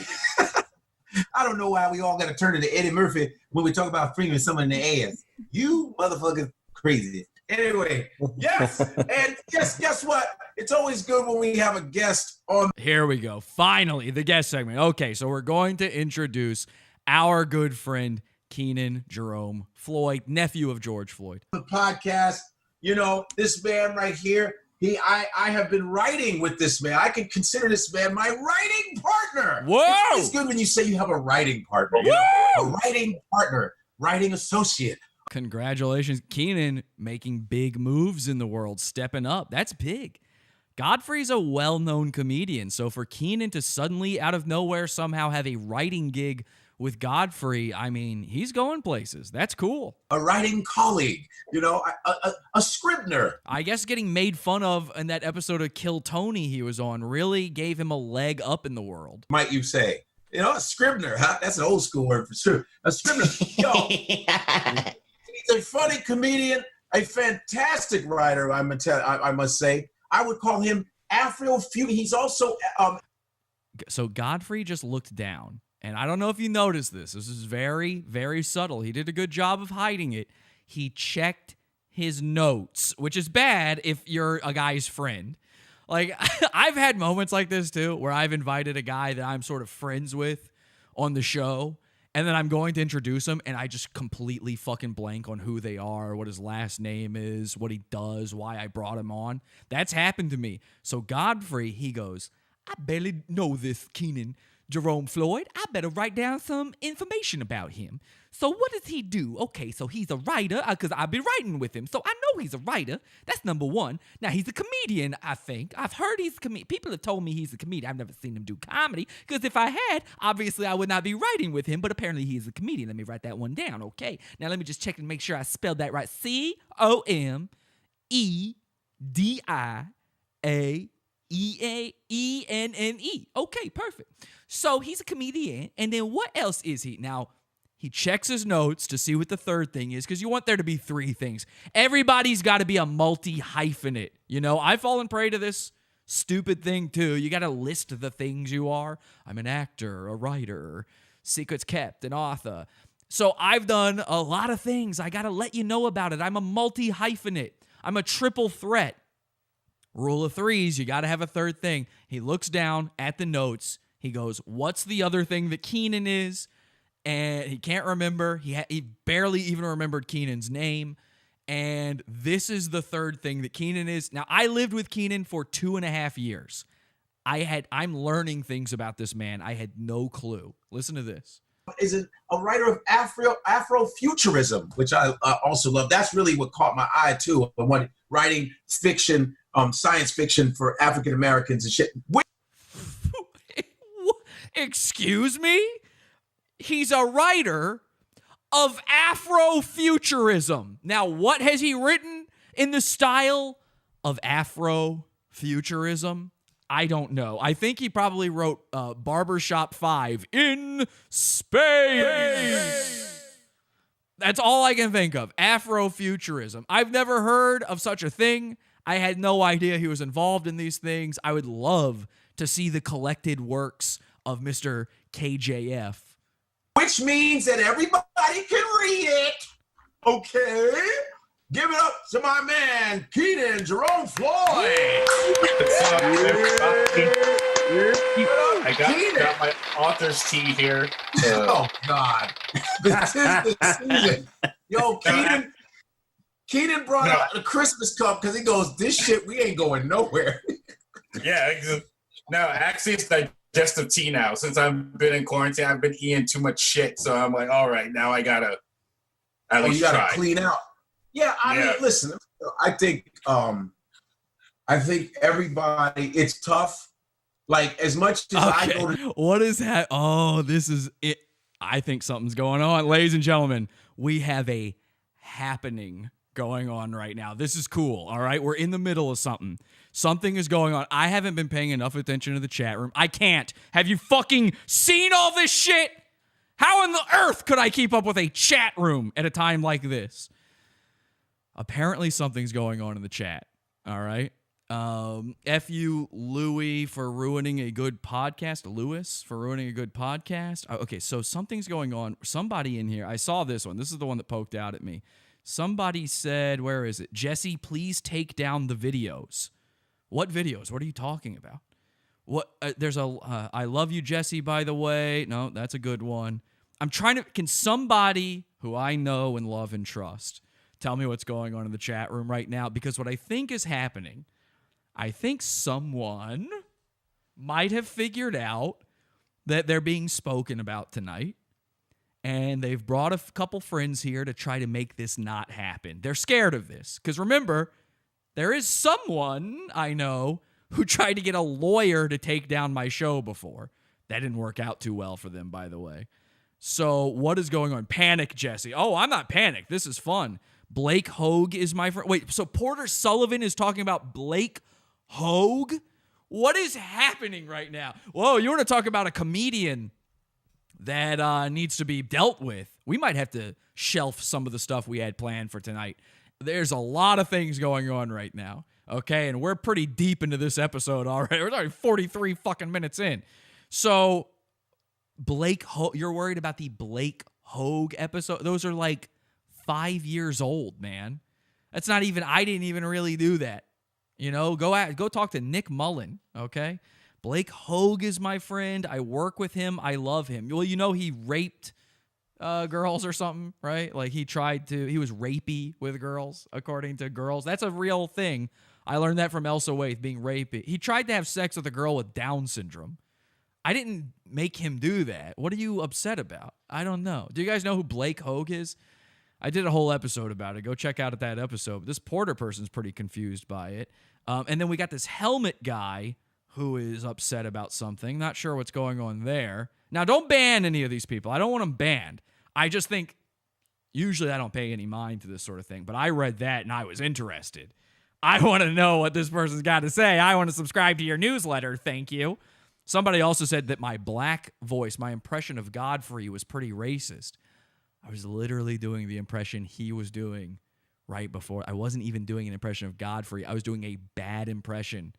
I don't know why we all got to turn into Eddie Murphy when we talk about fingering someone in the ass. You motherfuckers crazy. Anyway, yes. And guess what? It's always good when we have a guest on. Here we go. Finally, the guest segment. Okay, so we're going to introduce our good friend, Kenan Jerome Floyd, nephew of George Floyd. The podcast, this man right here, I have been writing with this man. I can consider this man my writing partner. Whoa! It's good when you say you have a writing partner. A writing partner, writing associate. Congratulations, Kenan, making big moves in the world, stepping up. That's big. Godfrey's a well-known comedian, so for Kenan to suddenly, out of nowhere, somehow have a writing gig with Godfrey, I mean, he's going places. That's cool. A writing colleague, a scrivener. I guess getting made fun of in that episode of Kill Tony he was on really gave him a leg up in the world. Might you say? A scrivener, huh? That's an old school word for sure. A scrivener. Yo, he's a funny comedian, a fantastic writer, I must say. I would call him Afro-future. He's also... So Godfrey just looked down. And I don't know if you noticed this. This is very, very subtle. He did a good job of hiding it. He checked his notes, which is bad if you're a guy's friend. Like, I've had moments like this, too, where I've invited a guy that I'm sort of friends with on the show, and then I'm going to introduce him, and I just completely fucking blank on who they are, what his last name is, what he does, why I brought him on. That's happened to me. So Godfrey, he goes, I barely know this Kenan Jerome Floyd. I better write down some information about him. So what does he do? Okay, so he's a writer, because I've been writing with him. So I know he's a writer. That's number one. Now, he's a comedian, I think. I've heard he's a comedian. People have told me he's a comedian. I've never seen him do comedy, because if I had, obviously I would not be writing with him, but apparently he's a comedian. Let me write that one down, okay? Now, let me just check and make sure I spelled that right. Comediane. Okay, perfect. So he's a comedian, and then what else is he? Now, he checks his notes to see what the third thing is, because you want there to be three things. Everybody's got to be a multi-hyphenate. I've fallen prey to this stupid thing, too. You got to list the things you are. I'm an actor, a writer, secrets kept, an author. So I've done a lot of things. I got to let you know about it. I'm a multi-hyphenate. I'm a triple threat. Rule of threes, you got to have a third thing. He looks down at the notes. He goes, what's the other thing that Kenan is? And he can't remember. He barely even remembered Kenan's name. And this is the third thing that Kenan is. Now, I lived with Kenan for 2.5 years. I'm learning things about this man. I had no clue. Listen to this. Is a writer of Afrofuturism, which I also love. That's really what caught my eye, too. When writing fiction, science fiction for African Americans and shit. Excuse me? He's a writer of Afrofuturism. Now, what has he written in the style of Afrofuturism? I don't know. I think he probably wrote Barbershop 5 in space. That's all I can think of. Afrofuturism. I've never heard of such a thing. I had no idea he was involved in these things. I would love to see the collected works of Mr. KJF. Which means that everybody can read it. Okay? Give it up to my man, Kenan Jerome Floyd. I got my author's tea here. Oh, God. This is the season. Yo, Kenan brought out the Christmas cup because he goes, this shit, we ain't going nowhere. Yeah. No, actually, it's digestive tea now. Since I've been in quarantine, I've been eating too much shit. So I'm like, all right, now I got to at least try. Clean out. Yeah, I mean, listen, I think everybody, it's tough. Like, as much as I go to... What is that? Oh, this is it. I think something's going on. Ladies and gentlemen, we have a happening going on right now. This is cool, all right? We're in the middle of something. Something is going on. I haven't been paying enough attention to the chat room. I can't. Have you fucking seen all this shit? How in the earth could I keep up with a chat room at a time like this? Apparently something's going on in the chat, all right? F you, Louis, for ruining a good podcast. Lewis, for ruining a good podcast. Okay, so something's going on. Somebody in here, I saw this one. This is the one that poked out at me. Somebody said, where is it? Jesse, please take down the videos. What videos? What are you talking about? What? There's a, I love you, Jesse, by the way. No, that's a good one. I'm trying to, can somebody who I know and love and trust tell me what's going on in the chat room right now? Because what I think is happening, I think someone might have figured out that they're being spoken about tonight, and they've brought a couple friends here to try to make this not happen. They're scared of this, because remember, there is someone I know who tried to get a lawyer to take down my show before. That didn't work out too well for them, by the way. So what is going on? Panic, Jesse. Oh, I'm not panicked. This is fun. Blake Hogue is my friend. Wait, so Porter Sullivan is talking about Blake Hogue? What is happening right now? Whoa, you want to talk about a comedian that needs to be dealt with? We might have to shelf some of the stuff we had planned for tonight. There's a lot of things going on right now, okay? And we're pretty deep into this episode already. We're already 43 fucking minutes in. So Blake Hogue, you're worried about the Blake Hogue episode? Those are like 5 years old, man. That's not even, I didn't even really do that. You know, go talk to Nick Mullen, okay? Blake Hogue is my friend. I work with him. I love him. Well, you know, he raped girls or something, right? Like he was rapey with girls, according to girls. That's a real thing. I learned that from Elsa Waith, being rapey. He tried to have sex with a girl with Down syndrome. I didn't make him do that. What are you upset about? I don't know. Do you guys know who Blake Hogue is? I did a whole episode about it. Go check out that episode. This Porter person's pretty confused by it. And then we got this helmet guy who is upset about something. Not sure what's going on there. Now, don't ban any of these people. I don't want them banned. I just think usually I don't pay any mind to this sort of thing. But I read that and I was interested. I want to know what this person's got to say. I want to subscribe to your newsletter. Thank you. Somebody also said that my black voice, my impression of Godfrey was pretty racist. I was literally doing the impression he was doing right before. I wasn't even doing an impression of Godfrey. I was doing a bad impression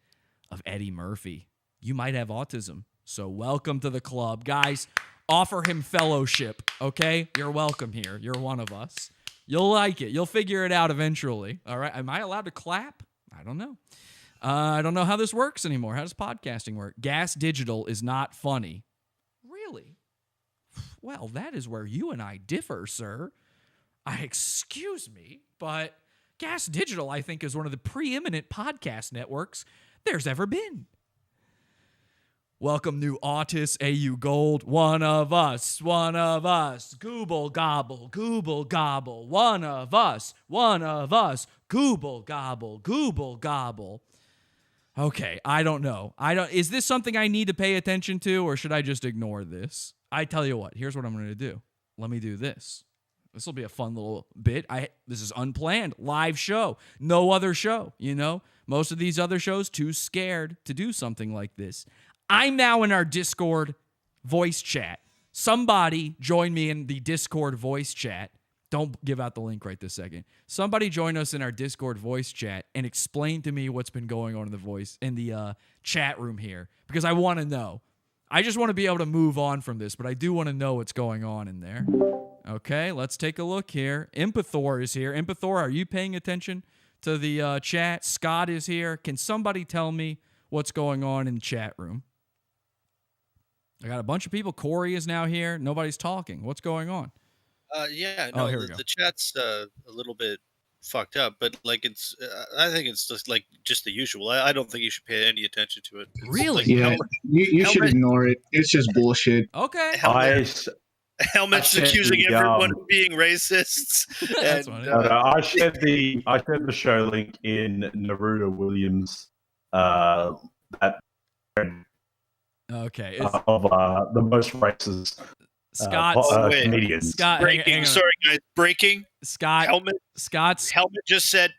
of Eddie Murphy. You might have autism, so welcome to the club. Guys, offer him fellowship, okay? You're welcome here. You're one of us. You'll like it. You'll figure it out eventually, all right? Am I allowed to clap? I don't know. I don't know how this works anymore. How does podcasting work? Gas Digital is not funny. Really? Well, that is where you and I differ, sir. Excuse me, but Gas Digital, I think, is one of the preeminent podcast networks there's ever been. Welcome, new Autis, AU Gold. One of us, one of us. Gooble gobble, Google gobble. One of us, Google gobble, Google gobble. Okay, I don't know. Is this something I need to pay attention to, or should I just ignore this? I tell you what, here's what I'm going to do. Let me do this. This will be a fun little bit. This is unplanned, live show. No other show, you know? Most of these other shows too scared to do something like this. I'm now in our Discord voice chat. Somebody join me in the Discord voice chat. Don't give out the link right this second. Somebody join us in our Discord voice chat and explain to me what's been going on in the chat room here, because I want to know. I just want to be able to move on from this, but I do want to know what's going on in there. Okay, let's take a look here. Impathor is here. Impathor, are you paying attention to the chat? Scott is here. Can somebody tell me what's going on in the chat room? I got a bunch of people. Corey is now here. Nobody's talking. What's going on? Yeah, no, the chat's a little bit fucked up, but like I think it's just the usual. I don't think you should pay any attention to it. Really? Yeah, you should ignore it. It's just bullshit. Okay. Helmet's accusing everyone of being racists. That's and, funny. I shared the show link in Naruto Williams Okay. Of the most racist comedians. Scott, breaking. Sorry, guys. Breaking. Scott. Helmet just said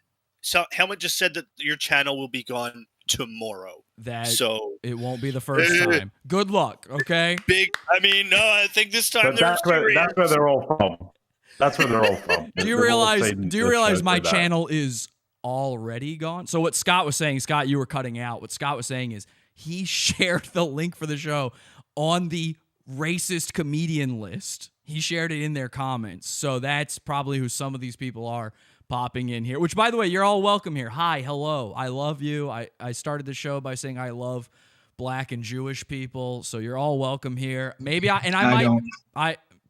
that your channel will be gone tomorrow. So it won't be the first time. Good luck. Okay. I think this time that's where they're all from. That's where they're all from. Do you realize my channel is already gone? So what Scott was saying, Scott, you were cutting out. What Scott was saying is he shared the link for the show on the racist comedian list. He shared it in their comments. So that's probably who some of these people are popping in here, which, by the way, you're all welcome here. Hi, hello. I love you. I started the show by saying I love Black and Jewish people. So you're all welcome here. Maybe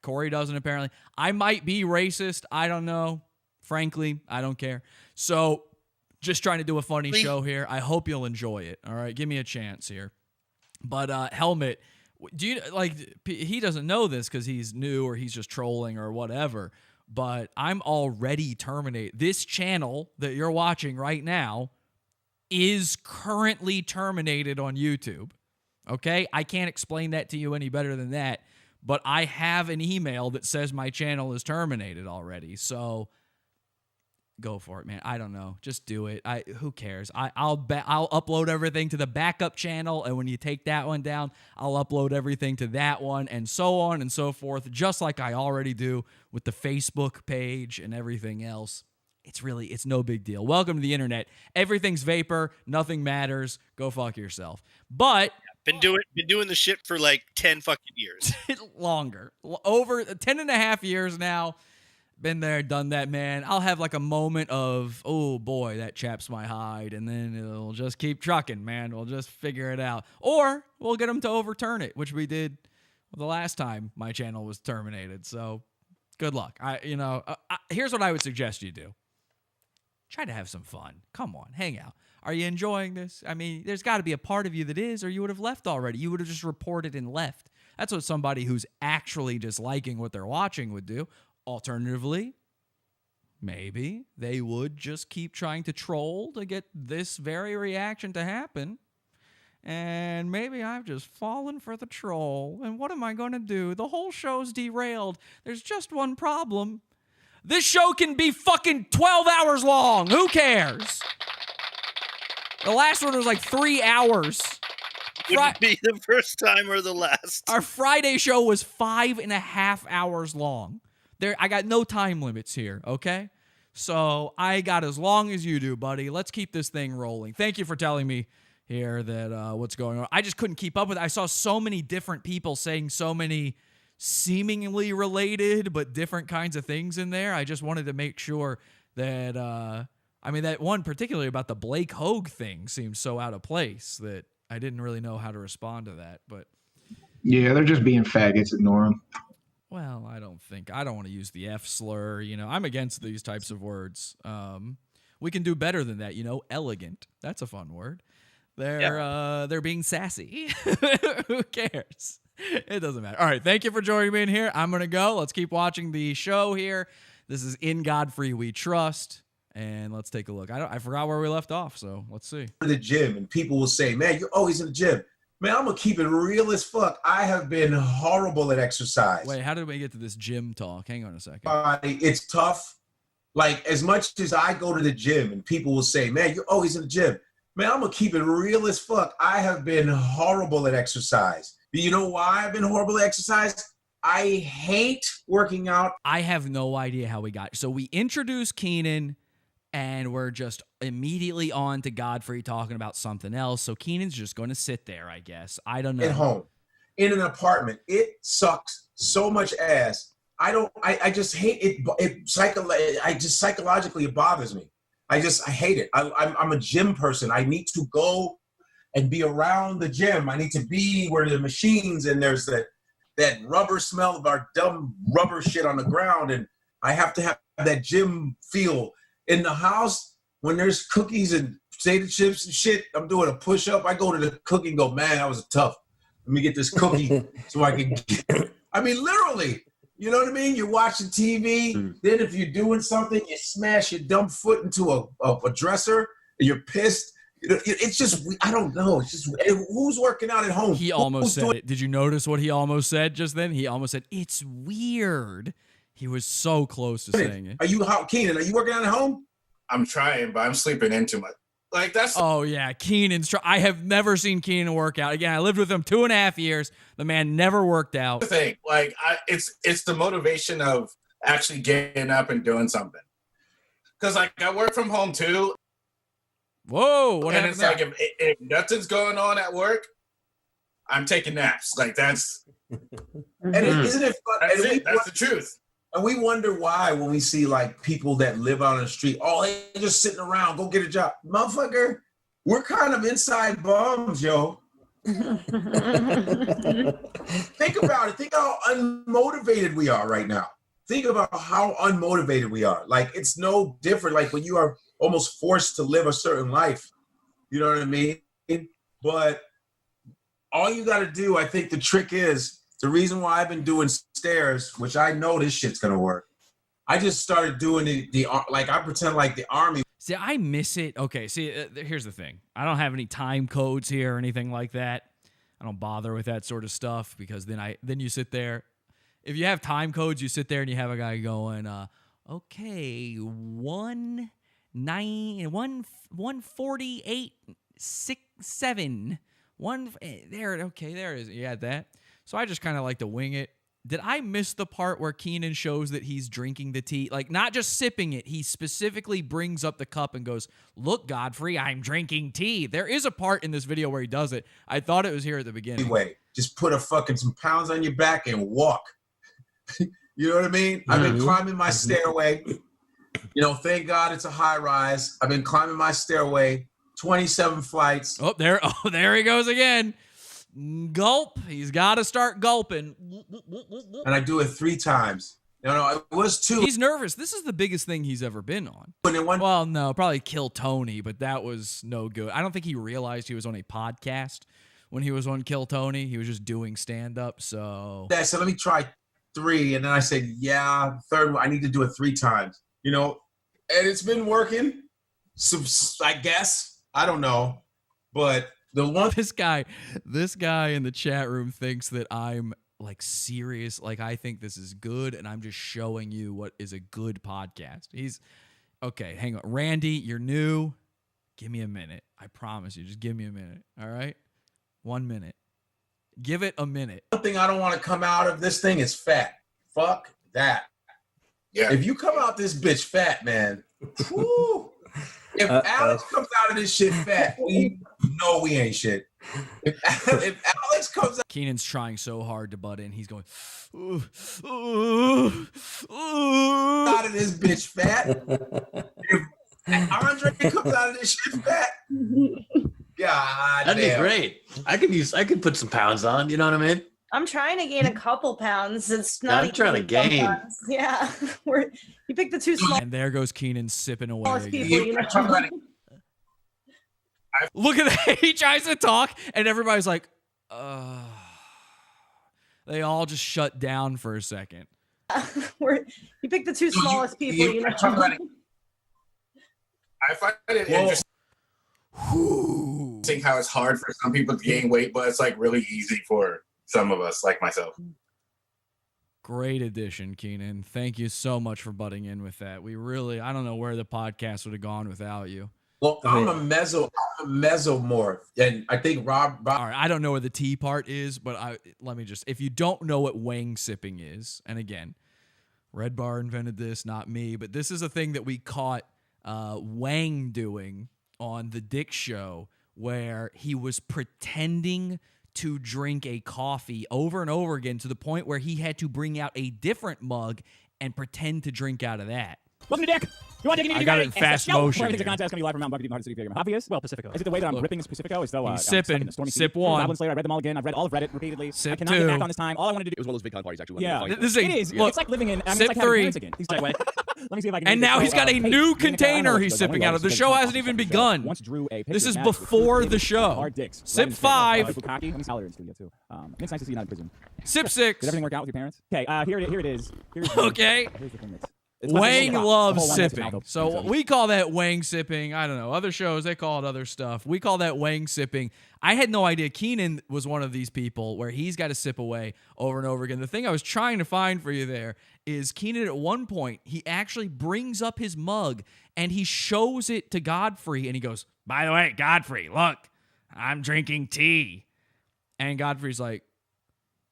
Corey doesn't apparently. I might be racist. I don't know. Frankly, I don't care. So just trying to do a funny show here. I hope you'll enjoy it. All right. Give me a chance here. But Helmet, do you he doesn't know this because he's new or he's just trolling or whatever, but I'm already terminated. This channel that you're watching right now is currently terminated on YouTube. Okay? I can't explain that to you any better than that, but I have an email that says my channel is terminated already. So go for it, man. I don't know. Just do it. Who cares? I'll upload everything to the backup channel, and when you take that one down, I'll upload everything to that one, and so on and so forth, just like I already do with the Facebook page and everything else. It's no big deal. Welcome to the internet. Everything's vapor. Nothing matters. Go fuck yourself. But been doing the shit for like 10 fucking years. Longer. Over 10 and a half years now. Been there, done that, man. I'll have like a moment of, oh boy, that chaps my hide, and then it'll just keep trucking, man. We'll just figure it out. Or we'll get them to overturn it, which we did the last time my channel was terminated. So good luck. Here's what I would suggest you do. Try to have some fun. Come on, hang out. Are you enjoying this? I mean, there's got to be a part of you that is, or you would have left already. You would have just reported and left. That's what somebody who's actually disliking what they're watching would do. Alternatively, maybe they would just keep trying to troll to get this very reaction to happen. And maybe I've just fallen for the troll. And what am I going to do? The whole show's derailed. There's just one problem. This show can be fucking 12 hours long. Who cares? The last one was like 3 hours. Wouldn't be the first time or the last. Our Friday show was 5.5 hours long. I got no time limits here, okay? So I got as long as you do, buddy. Let's keep this thing rolling. Thank you for telling me here that what's going on. I just couldn't keep up with it. I saw so many different people saying so many seemingly related but different kinds of things in there. I just wanted to make sure that, that one particularly about the Blake Hogue thing seemed so out of place that I didn't really know how to respond to that. But yeah, they're just being faggots. Ignore them. Well, I don't want to use the F slur. I'm against these types of words. We can do better than that. Elegant. That's a fun word. They're being sassy. Who cares? It doesn't matter. All right. Thank you for joining me in here. I'm going to go. Let's keep watching the show here. This is In Godfrey We Trust. And let's take a look. I forgot where we left off. So let's see. The gym, and people will say, man, you're always in the gym. Man, I'm going to keep it real as fuck. I have been horrible at exercise. Wait, how did we get to this gym talk? Hang on a second. It's tough. Like, as much as I go to the gym and people will say, man, you're always in the gym. Man, I'm going to keep it real as fuck. I have been horrible at exercise. Do you know why I've been horrible at exercise? I hate working out. I have no idea how we got. So we introduced Kenan, and we're just immediately on to Godfrey talking about something else. So Kenan's just going to sit there, I guess. I don't know. At home, in an apartment, it sucks so much ass. I just hate it. Psychologically, it bothers me. I hate it. I'm a gym person. I need to go and be around the gym. I need to be where the machines and there's that rubber smell of our dumb rubber shit on the ground. And I have to have that gym feel. In the house, when there's cookies and potato chips and shit, I'm doing a push-up. I go to the cookie and go, man, that was tough. Let me get this cookie so I can get it. I mean, literally, you know what I mean? You're watching TV. Then if you're doing something, you smash your dumb foot into a dresser, and you're pissed. It's just, I don't know. It's just, who's working out at home? He almost said it. Did you notice what he almost said just then? He almost said, it's weird. He was so close to saying it. Kenan, are you working out at home? I'm trying, but I'm sleeping in too much. Like, that's... Oh, yeah. Kenan's... I have never seen Kenan work out. Again, I lived with him 2.5 years. The man never worked out. The thing, like, it's the motivation of actually getting up and doing something. Because, like, I work from home, too. Whoa. What and it's there? Like, if nothing's going on at work, I'm taking naps. Like, that's... And isn't it fun? That's the truth. And we wonder why when we see like people that live out on the street, oh, they're just sitting around, go get a job. Motherfucker, we're kind of inside bums, yo. Think about it. Think how unmotivated we are right now. Think about how unmotivated we are. Like, it's no different. Like when you are almost forced to live a certain life. You know what I mean? But all you got to do, I think the trick is, the reason why I've been doing stairs, which I know this shit's gonna work. I just started doing the like I pretend like the army. See, I miss it. Okay, see, here's the thing. I don't have any time codes here or anything like that. I don't bother with that sort of stuff because then you sit there if you have time codes, you sit there and you have a guy going, okay, 148 67 there. Okay, there it is. You had that. So I just kind of like to wing it. Did I miss the part where Kenan shows that he's drinking the tea? Like, not just sipping it. He specifically brings up the cup and goes, look, Godfrey, I'm drinking tea. There is a part in this video where he does it. I thought it was here at the beginning. Anyway, just put some pounds on your back and walk. You know what I mean? I've been climbing my stairway. You know, thank God it's a high rise. I've been climbing my stairway, 27 flights. Oh, there he goes again. Gulp. He's got to start gulping. And I do it 3 times. No, it was 2. He's nervous. This is the biggest thing he's ever been on. Well, no, probably Kill Tony, but that was no good. I don't think he realized he was on a podcast when he was on Kill Tony. He was just doing stand-up, so... I said, let me try 3, and then I said, yeah, third one, I need to do it 3 times. You know, and it's been working, so, I guess. I don't know, but... This guy in the chat room thinks that I'm like serious, like I think this is good, and I'm just showing you what is a good podcast. He's okay. Hang on, Randy, you're new. Give me a minute. I promise you. Just give me a minute. All right, 1 minute. Give it a minute. One thing I don't want to come out of this thing is fat. Fuck that. Yeah. If you come out this bitch fat, man. Whoo. If Alex comes out of this shit fat, we know we ain't shit. If Alex comes out... Kenan's trying so hard to butt in. He's going... out of this bitch fat. If Andre comes out of this shit fat... God That'd be great. I could put some pounds on, you know what I mean? I'm trying to gain a couple pounds. It's not. I'm trying to gain. Yeah, you picked the 2 small. And there goes Kenan sipping away. Look at that. He tries to talk, and everybody's like, they all just shut down for a second. You picked the 2 smallest people. I find it interesting how it's hard for some people to gain weight, but it's like really easy for some of us, like myself. Great addition, Kenan. Thank you so much for butting in with that. I don't know where the podcast would have gone without you. Well, I'm a mesomorph, and I think Rob. All right, I don't know where the T part is, but let me just, if you don't know what wang sipping is, and again, Redbar invented this, not me, but this is a thing that we caught Wang doing on the Dick Show, where he was pretending to drink a coffee over and over again to the point where he had to bring out a different mug and pretend to drink out of that. Welcome to Dick. You want to dig I got it in fast motion. Everything's a contest. Going to be live from Mountain Bucket Deep Hard City. Obvious? Well, Pacifico. Is it the way that I'm ripping Pacifico? As though he's sipping. Sip 1. Goblin Slayer. I read them all again. I've read all of Reddit repeatedly. Sip I cannot 2. get back on this time. All I want to do. It was one of those big con parties, actually. Yeah. It is. Look, it's like living in. Sip it's like 3. Again. He's like, wait. Let me see if I can. And now he's got a new container he's sipping out of. The show hasn't even begun. This is before the show. Sip 5. It's nice to see you not in prison. Sip 6. Did everything work out with your parents? Okay, here it is. Okay. Here's the thing that's... Wang loves sipping. So we call that Wang sipping. I don't know. Other shows, they call it other stuff. We call that Wang sipping. I had no idea Kenan was one of these people where he's got to sip away over and over again. The thing I was trying to find for you there is Kenan at one point, he actually brings up his mug and he shows it to Godfrey and he goes, by the way, Godfrey, look, I'm drinking tea. And Godfrey's like,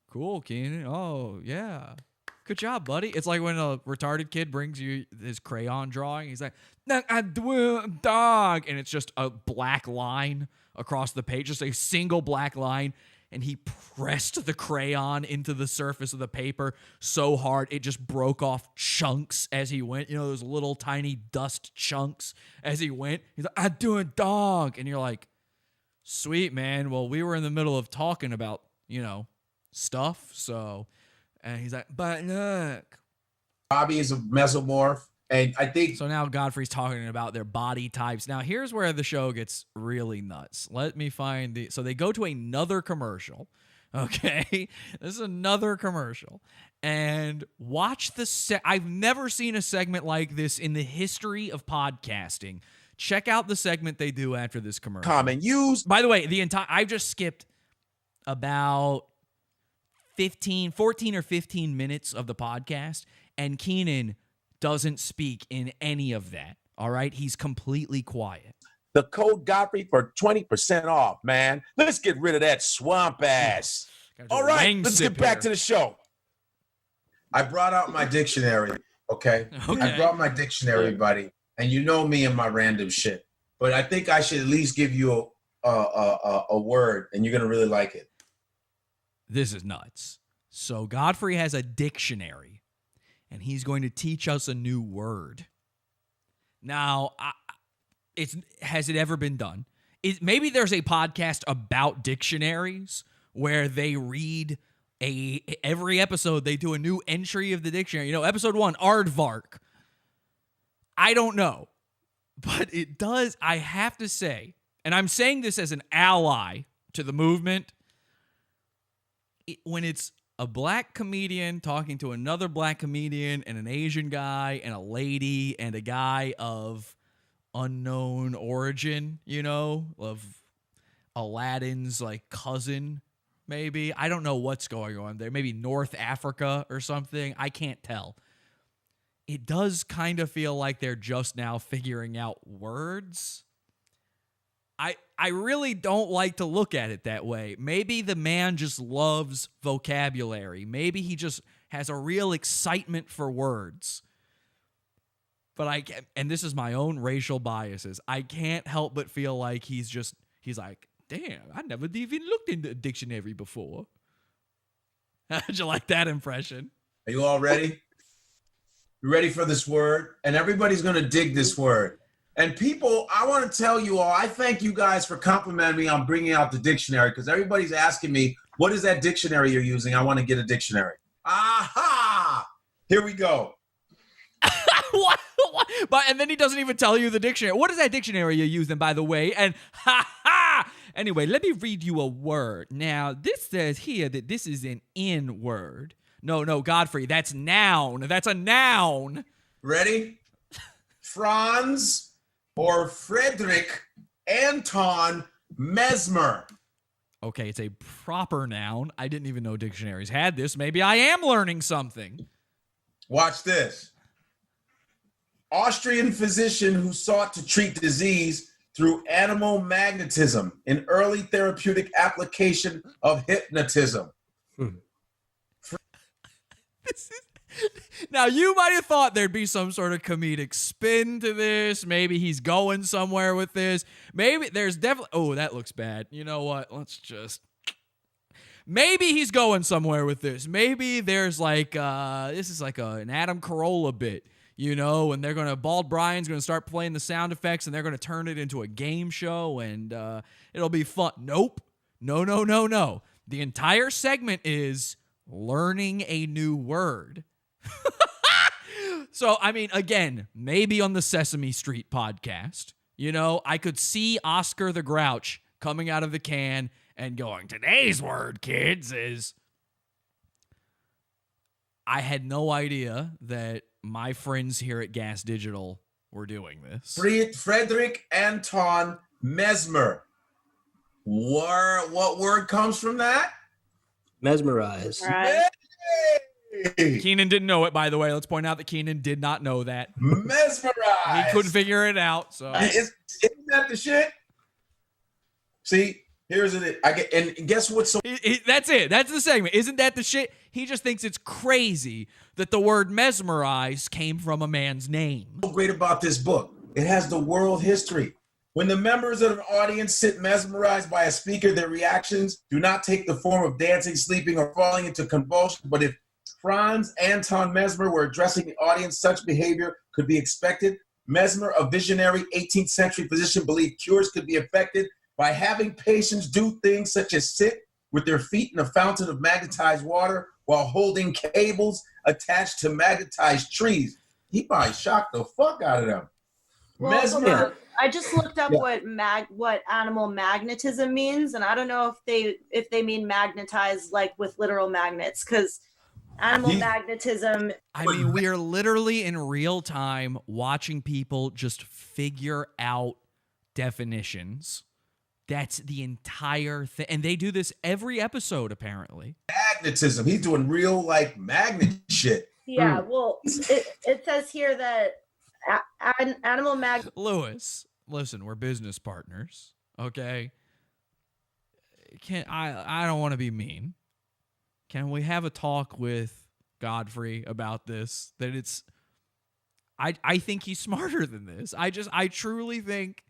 cool, Kenan. Oh, yeah. Good job, buddy. It's like when a retarded kid brings you his crayon drawing. He's like, dog. And it's just a black line across the page, just a single black line. And he pressed the crayon into the surface of the paper so hard, it just broke off chunks as he went. You know, those little tiny dust chunks as he went. He's like, I'm doing dog. And you're like, sweet, man. Well, we were in the middle of talking about, stuff. So... And he's like, but look. Bobby is a mesomorph. And I think... So now Godfrey's talking about their body types. Now, here's where the show gets really nuts. Let me find the... So they go to another commercial. Okay? This is another commercial. And watch the... I've never seen a segment like this in the history of podcasting. Check out the segment they do after this commercial. Common use. By the way, I've just skipped about... 14 or 15 minutes of the podcast, and Kenan doesn't speak in any of that. All right? He's completely quiet. The code Godfrey for 20% off, man. Let's get rid of that swamp ass. All right, let's get back to the show. I brought out my dictionary, okay? I brought my dictionary, buddy. And you know me and my random shit. But I think I should at least give you a word, and you're going to really like it. This is nuts. So Godfrey has a dictionary, and he's going to teach us a new word. Now, has it ever been done? Maybe there's a podcast about dictionaries where they read every episode they do a new entry of the dictionary. You know, episode 1, aardvark. I don't know, but it does. I have to say, and I'm saying this as an ally to the movement, when it's a black comedian talking to another black comedian and an Asian guy and a lady and a guy of unknown origin, you know, of Aladdin's like cousin, maybe. I don't know what's going on there. Maybe North Africa or something. I can't tell. It does kind of feel like they're just now figuring out words. I really don't like to look at it that way. Maybe the man just loves vocabulary. Maybe he just has a real excitement for words. But and this is my own racial biases, I can't help but feel like he's like, damn, I never even looked in the dictionary before. How'd you like that impression? Are you all ready? You ready for this word? And everybody's going to dig this word. And people, I want to tell you all, I thank you guys for complimenting me on bringing out the dictionary, because everybody's asking me, what is that dictionary you're using? I want to get a dictionary. Aha! Here we go. What? But and then he doesn't even tell you the dictionary. What is that dictionary you're using, by the way? And anyway, let me read you a word. Now, this says here that this is an N word. No, Godfrey, that's noun. That's a noun. Ready? Franz or Frederick Anton Mesmer. Okay, it's a proper noun. I didn't even know dictionaries had this. Maybe I am learning something. Watch this. Austrian physician who sought to treat disease through animal magnetism, an early therapeutic application of hypnotism. Now, you might have thought there'd be some sort of comedic spin to this. Maybe he's going somewhere with this. Maybe there's definitely... Oh, that looks bad. You know what? Let's just... Maybe he's going somewhere with this. Maybe there's like... this is like an Adam Carolla bit, you know, and Bald Brian's going to start playing the sound effects, and they're going to turn it into a game show, and it'll be fun. Nope. No. The entire segment is learning a new word. So, I mean, again, maybe on the Sesame Street podcast, you know, I could see Oscar the Grouch coming out of the can and going, today's word, kids, is... I had no idea that my friends here at Gas Digital were doing this. Frederick Anton Mesmer. What word comes from that? Mesmerize. Hey! Kenan didn't know it, by the way. Let's point out that Kenan did not know that. Mesmerize. He couldn't figure it out. So isn't that the shit? See, here's it. And guess what? That's it. That's the segment. Isn't that the shit? He just thinks it's crazy that the word mesmerize came from a man's name. What's so great about this book? It has the world history. When the members of an audience sit mesmerized by a speaker, their reactions do not take the form of dancing, sleeping, or falling into convulsion. But if Franz Anton Mesmer were addressing the audience, such behavior could be expected. Mesmer, a visionary 18th century physician, believed cures could be effected by having patients do things such as sit with their feet in a fountain of magnetized water while holding cables attached to magnetized trees. He probably shocked the fuck out of them. Well, Mesmer. I just looked up what animal magnetism means, and I don't know if they mean magnetized like with literal magnets, because animal magnetism. I mean, we are literally in real time watching people just figure out definitions. That's the entire thing. And they do this every episode, apparently. Magnetism. He's doing real, like, magnet shit. Yeah, well, it says here that animal Lewis, listen, we're business partners, okay? I don't want to be mean. Can we have a talk with Godfrey about this? That it's I think he's smarter than this. I truly think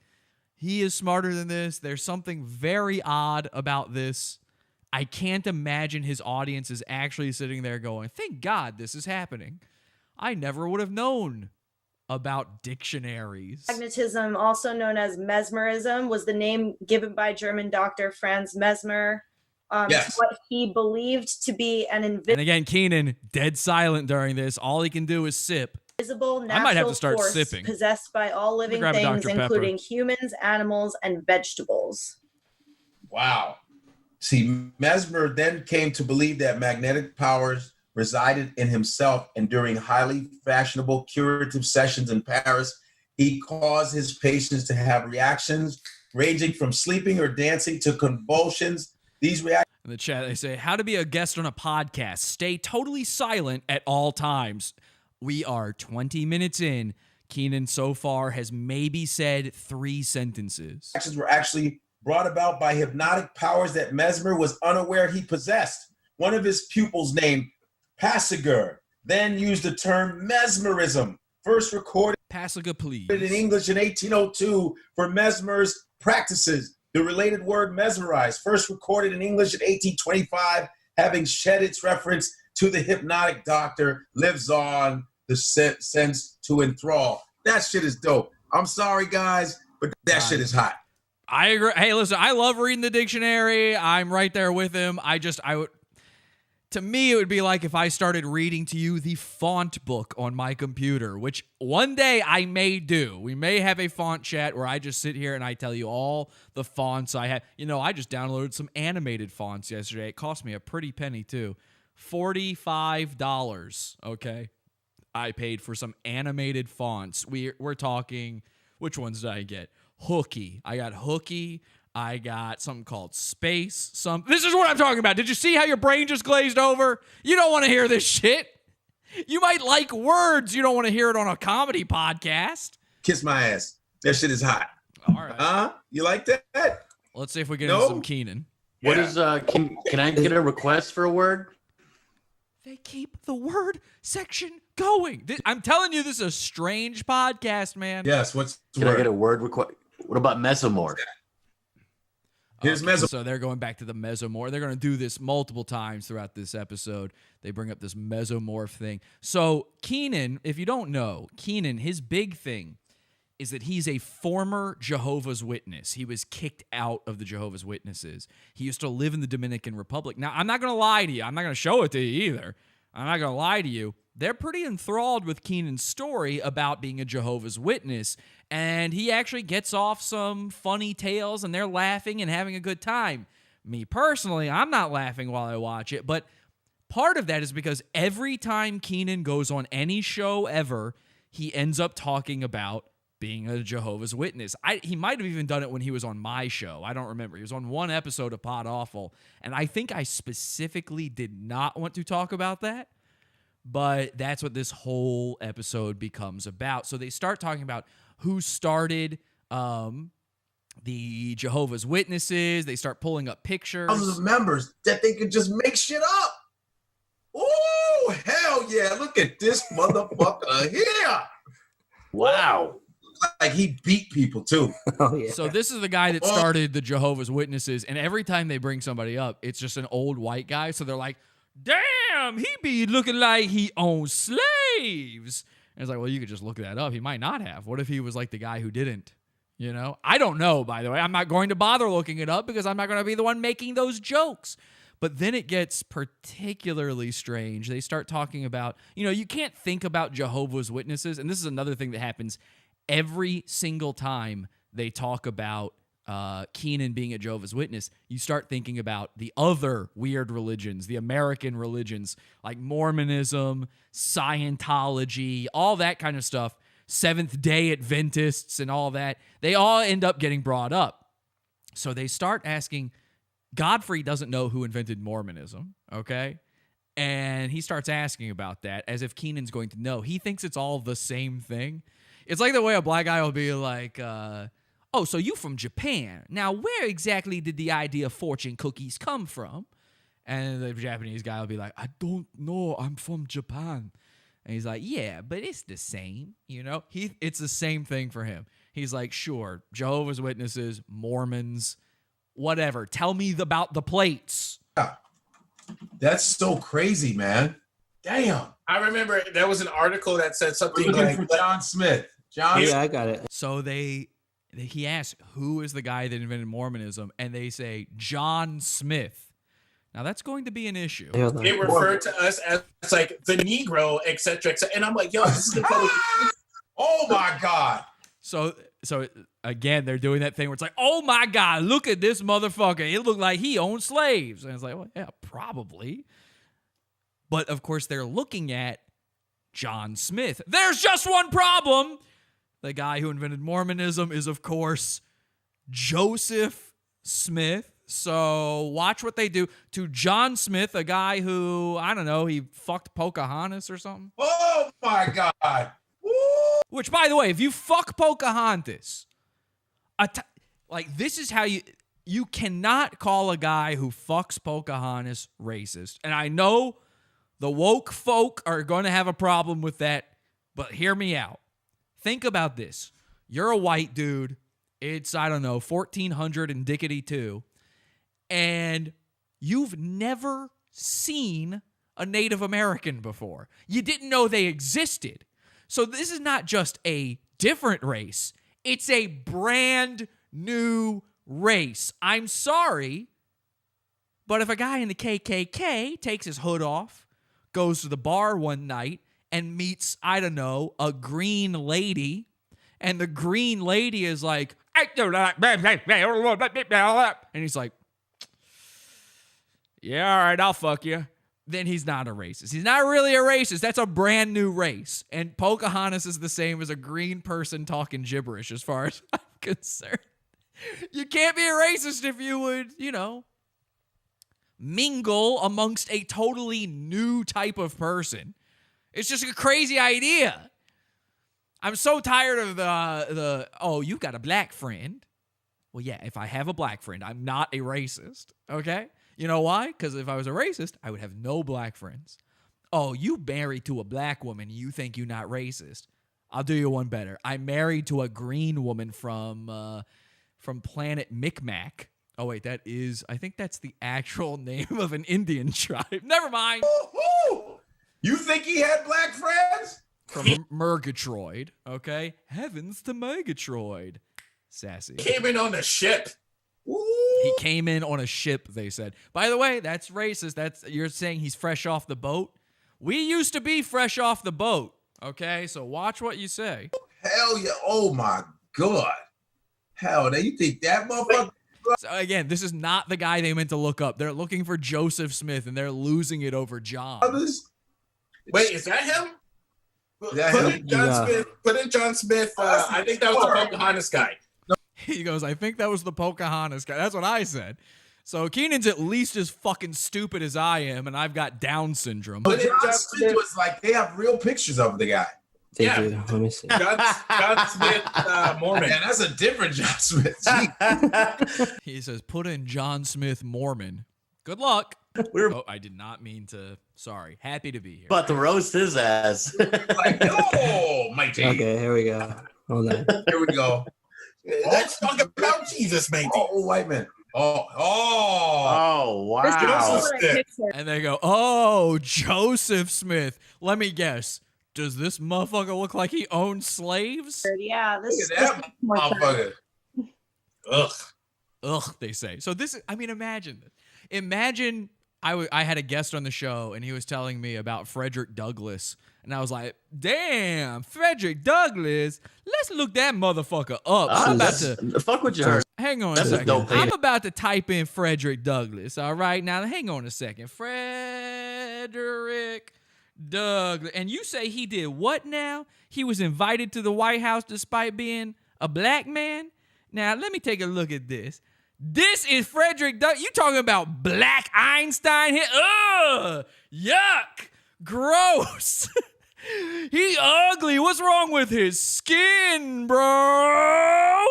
he is smarter than this. There's something very odd about this. I can't imagine his audience is actually sitting there going, thank God this is happening. I never would have known about dictionaries. Magnetism, also known as mesmerism, was the name given by German doctor Franz Mesmer. Yes. What he believed to be an And again, Kenan, dead silent during this. All he can do is sip. invisible I might have natural to start force sipping. possessed by all living grab a things, Dr. Pepper. including humans, animals, and vegetables. Wow. See, Mesmer then came to believe that magnetic powers resided in himself, and during highly fashionable curative sessions in Paris, he caused his patients to have reactions ranging from sleeping or dancing to convulsions. These reactions. In the chat, they say, how to be a guest on a podcast. Stay totally silent at all times. We are 20 minutes in. Kenan so far has maybe said 3 sentences. Actions were actually brought about by hypnotic powers that Mesmer was unaware he possessed. One of his pupils, named Passiger, then used the term mesmerism, first recorded Passiger, please. in English in 1802 for Mesmer's practices. The related word mesmerize, first recorded in English in 1825, having shed its reference to the hypnotic doctor, lives on the sense to enthrall. That shit is dope. I'm sorry, guys, but that shit is hot. I agree. Hey, listen, I love reading the dictionary. I'm right there with him. To me, it would be like if I started reading to you the font book on my computer, which one day I may do. We may have a font chat where I just sit here and I tell you all the fonts I have. You know, I just downloaded some animated fonts yesterday. It cost me a pretty penny, too. $45, okay? I paid for some animated fonts. We're talking, which ones did I get? Hooky. I got Hooky. I got something called Space. This is what I'm talking about. Did you see how your brain just glazed over? You don't want to hear this shit. You might like words. You don't want to hear it on a comedy podcast. Kiss my ass. That shit is hot. All right. You like that? Let's see if we get into some Kenan. What is can I get a request for a word? They keep the word section going. I'm telling you, this is a strange podcast, man. Yes. What's the Can word? I get a word request? What about mesomorph? Here's mesomorph. So they're going back to the mesomorph. They're going to do this multiple times throughout this episode. They bring up this mesomorph thing. So Kenan, if you don't know, Kenan, his big thing is that he's a former Jehovah's Witness. He was kicked out of the Jehovah's Witnesses. He used to live in the Dominican Republic. Now, I'm not going to lie to you. I'm not going to show it to you either. I'm not going to lie to you. They're pretty enthralled with Kenan's story about being a Jehovah's Witness, and he actually gets off some funny tales, and they're laughing and having a good time. Me personally, I'm not laughing while I watch it, but part of that is because every time Kenan goes on any show ever, he ends up talking about being a Jehovah's Witness. He might have even done it when he was on my show. I don't remember. He was on one episode of Pod Awful, and I think I specifically did not want to talk about that. But that's what this whole episode becomes about. So they start talking about who started the Jehovah's Witnesses. They start pulling up pictures. Thousands of members that they could just make shit up. Oh, hell yeah. Look at this motherfucker here. Wow. Like he beat people too. Oh, yeah. So this is the guy that started the Jehovah's Witnesses. And every time they bring somebody up, it's just an old white guy. So they're like, damn, he be looking like he owns slaves. And it's like, well, you could just look that up. He might not have. What if he was like the guy who didn't? You know? I don't know, by the way. I'm not going to bother looking it up because I'm not going to be the one making those jokes. But then it gets particularly strange. They start talking about, you can't think about Jehovah's Witnesses. And this is another thing that happens every single time they talk about Kenan being a Jehovah's Witness. You start thinking about the other weird religions, the American religions, like Mormonism, Scientology, all that kind of stuff, Seventh-day Adventists and all that. They all end up getting brought up. So they start asking, Godfrey doesn't know who invented Mormonism, okay? And he starts asking about that as if Kenan's going to know. He thinks it's all the same thing. It's like the way a black guy will be like, oh, so you from Japan. Now, where exactly did the idea of fortune cookies come from? And the Japanese guy will be like, I don't know. I'm from Japan. And he's like, yeah, but it's the same. You know, it's the same thing for him. He's like, sure, Jehovah's Witnesses, Mormons, whatever. Tell me about the plates. Yeah. That's so crazy, man. Damn. I remember there was an article that said something We're looking like for John Smith. Yeah, I got it. So he asked, who is the guy that invented Mormonism? And they say, John Smith. Now, that's going to be an issue. They refer to us as like the Negro, et cetera, et cetera. And I'm like, yo, this is the oh my God. So again, they're doing that thing where it's like, oh my God, look at this motherfucker. It looked like he owned slaves. And it's like, well, yeah, probably. But of course, they're looking at John Smith. There's just one problem. The guy who invented Mormonism is, of course, Joseph Smith. So watch what they do to John Smith, a guy who, I don't know, he fucked Pocahontas or something. Oh my God. Woo! Which, by the way, if you fuck Pocahontas, like this is how you cannot call a guy who fucks Pocahontas racist. And I know the woke folk are going to have a problem with that, but hear me out. Think about this. You're a white dude. It's, I don't know, 1400 and dickety 2. And you've never seen a Native American before. You didn't know they existed. So this is not just a different race. It's a brand new race. I'm sorry, but if a guy in the KKK takes his hood off, goes to the bar one night, and meets, I don't know, a green lady, and the green lady is like, and he's like, yeah, all right, I'll fuck you. Then he's not a racist. He's not really a racist. That's a brand new race. And Pocahontas is the same as a green person talking gibberish as far as I'm concerned. You can't be a racist if you would, you know, mingle amongst a totally new type of person. It's just a crazy idea. I'm so tired of the oh, you've got a black friend. Well, yeah, if I have a black friend, I'm not a racist, okay? You know why? Because if I was a racist, I would have no black friends. Oh, you married to a black woman, you think you're not racist. I'll do you one better. I'm married to a green woman from planet Micmac. Oh, wait, I think that's the actual name of an Indian tribe. Never mind. Woo-hoo! You think he had black friends? From Murgatroyd, okay? Heavens to Murgatroyd. Sassy. Came in on a ship. He came in on a ship, they said. By the way, that's racist. You're saying he's fresh off the boat? We used to be fresh off the boat, okay? So watch what you say. Hell yeah. Oh, my God. Hell, now you think that motherfucker? So again, this is not the guy they meant to look up. They're looking for Joseph Smith, and they're losing it over John. Wait, is that him? Put in John Smith. I think that was the Pocahontas guy. He goes, I think that was the Pocahontas guy. That's what I said. So Kenan's at least as fucking stupid as I am, and I've got Down syndrome. But John Smith was like, they have real pictures of the guy. They do. Let me see. John Smith, Mormon. Man, that's a different John Smith. He says, put in John Smith Mormon. Good luck. Oh, I did not mean to. Sorry. Happy to be here. About to roast his ass. Like, oh, matey. Okay, here we go. Hold on. Here we go. Let's talk about Jesus, matey. Oh, white man. Oh, wow. And they go, oh, Joseph Smith. Let me guess. Does this motherfucker look like he owned slaves? Yeah, this Look at that motherfucker. Ugh, they say. So this is, I mean, imagine this. Imagine I had a guest on the show and he was telling me about Frederick Douglass. And I was like, damn, Frederick Douglass. Let's look that motherfucker up. I'm about to fuck what you heard. Hang on a second. I'm about to type in Frederick Douglass. All right. Now hang on a second. Frederick Douglass. And you say he did what now? He was invited to the White House despite being a black man? Now let me take a look at this. This is Frederick Doug. You talking about Black Einstein here? Ugh, yuck, gross. He ugly. What's wrong with his skin, bro?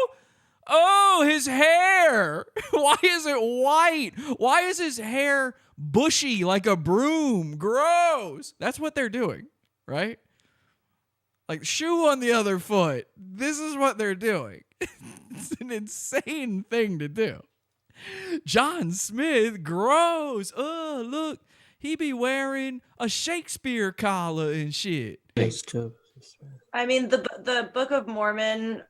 Oh, his hair. Why is it white? Why is his hair bushy like a broom? Gross. That's what they're doing, right? Like shoe on the other foot. This is what they're doing. It's an insane thing to do. John Smith, gross. Oh, look. He be wearing a Shakespeare collar and shit. I mean, the Book of Mormon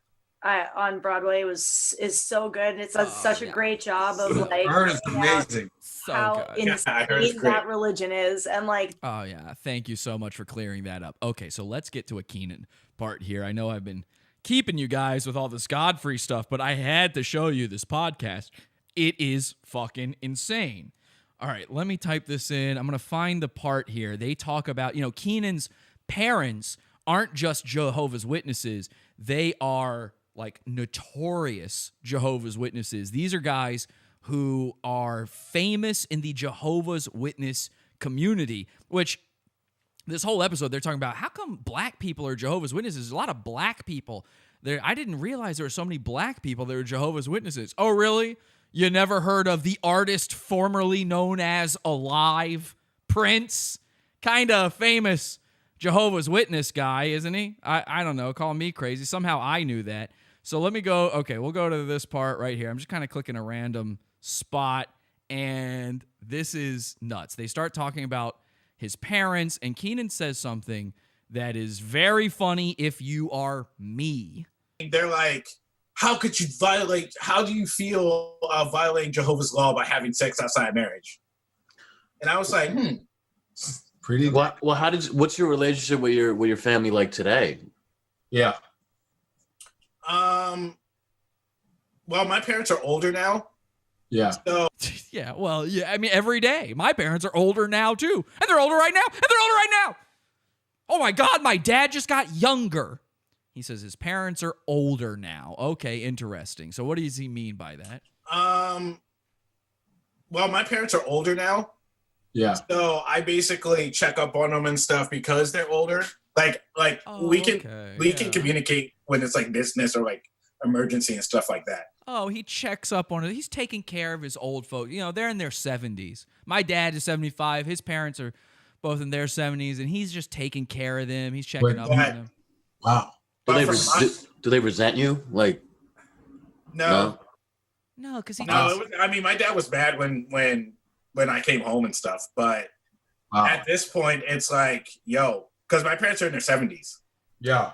on Broadway is so good, and it does such a great job of like it's amazing. how insane that religion is, and like. Oh yeah, thank you so much for clearing that up. Okay, so let's get to a Kenan part here. I know I've been keeping you guys with all this Godfrey stuff, but I had to show you this podcast. It is fucking insane. All right, let me type this in. I'm going to find the part here. They talk about, Kenan's parents aren't just Jehovah's Witnesses. They are like notorious Jehovah's Witnesses. These are guys who are famous in the Jehovah's Witness community, which this whole episode they're talking about how come black people are Jehovah's Witnesses. There's a lot of black people there. I didn't realize there were so many black people that are Jehovah's Witnesses. Oh, really? You never heard of the artist formerly known as Alive, Prince? Kind of famous Jehovah's Witness guy, isn't he? I don't know. Call me crazy. Somehow I knew that. So let me go. Okay, we'll go to this part right here. I'm just kind of clicking a random spot, and this is nuts. They start talking about his parents, and Kenan says something that is very funny if you are me. They're like, how do you feel violating Jehovah's law by having sex outside marriage? And I was like, pretty. Well, what's your relationship with your family like today? Yeah. Well, my parents are older now. Yeah. So yeah, well, yeah, I mean, every day. My parents are older now, too. And they're older right now. And they're older right now. Oh, my God, my dad just got younger. He says his parents are older now. Okay, interesting. So what does he mean by that? Well, my parents are older now. Yeah. So I basically check up on them and stuff because they're older. We can communicate when it's like business or like emergency and stuff like that. Oh, he checks up on it. He's taking care of his old folks. They're in their 70s. My dad is 75. His parents are both in their 70s, and he's just taking care of them. He's checking up on them. Wow. Do they resent you? Like, no, because my dad was bad when I came home and stuff. But at this point, it's like, because my parents are in their 70s. Yeah.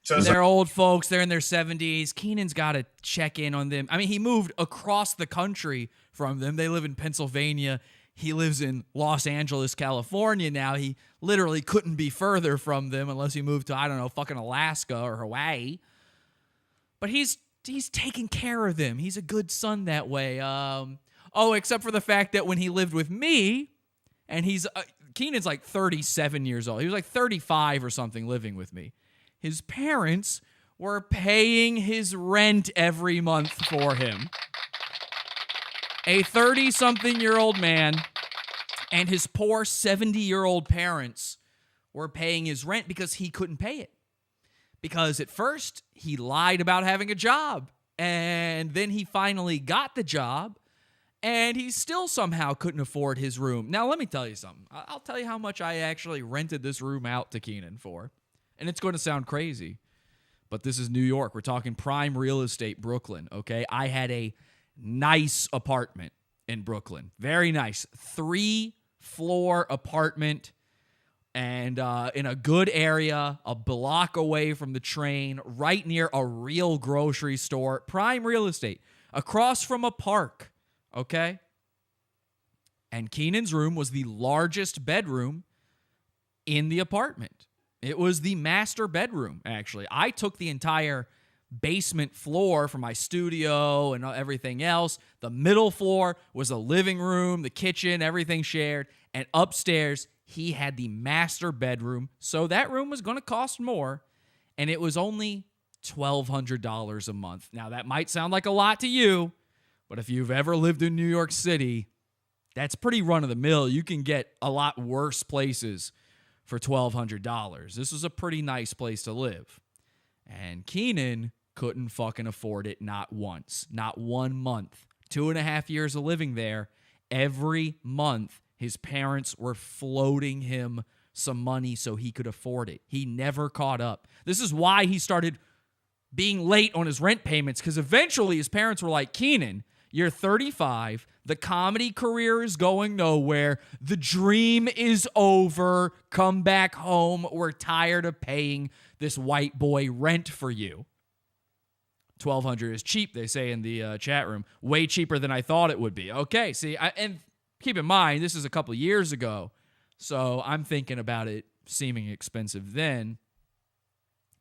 So they're old folks. They're in their 70s. Kenan's got to check in on them. I mean, he moved across the country from them. They live in Pennsylvania. He lives in Los Angeles, California now. He literally couldn't be further from them unless he moved to, I don't know, fucking Alaska or Hawaii. But he's taking care of them. He's a good son that way. Except for the fact that when he lived with me, and Kenan's like 37 years old. He was like 35 or something living with me. His parents were paying his rent every month for him. A 30-something-year-old man and his poor 70-year-old parents were paying his rent because he couldn't pay it. Because at first, he lied about having a job. And then he finally got the job. And he still somehow couldn't afford his room. Now, let me tell you something. I'll tell you how much I actually rented this room out to Kenan for. And it's going to sound crazy. But this is New York. We're talking prime real estate, Brooklyn, okay? I had a nice apartment in Brooklyn. Very nice. 3-floor apartment and in a good area, a block away from the train, right near a real grocery store. Prime real estate. Across from a park, okay? And Kenan's room was the largest bedroom in the apartment. It was the master bedroom, actually. I took the entire basement floor for my studio and everything else. The middle floor was a living room, the kitchen, everything shared. And upstairs, he had the master bedroom. So that room was going to cost more. And it was only $1,200 a month. Now, that might sound like a lot to you, But if you've ever lived in New York City, that's pretty run of the mill. You can get a lot worse places for $1,200. This was a pretty nice place to live. And Kenan couldn't fucking afford it, not once, not 1 month. 2.5 years of living there. Every month, his parents were floating him some money so he could afford it. He never caught up. This is why he started being late on his rent payments, because eventually his parents were like, Kenan, you're 35. The comedy career is going nowhere. The dream is over. Come back home. We're tired of paying this white boy rent for you. $1,200 is cheap, they say in the chat room. Way cheaper than I thought it would be. Okay, see, and keep in mind, this is a couple years ago, so I'm thinking about it seeming expensive then.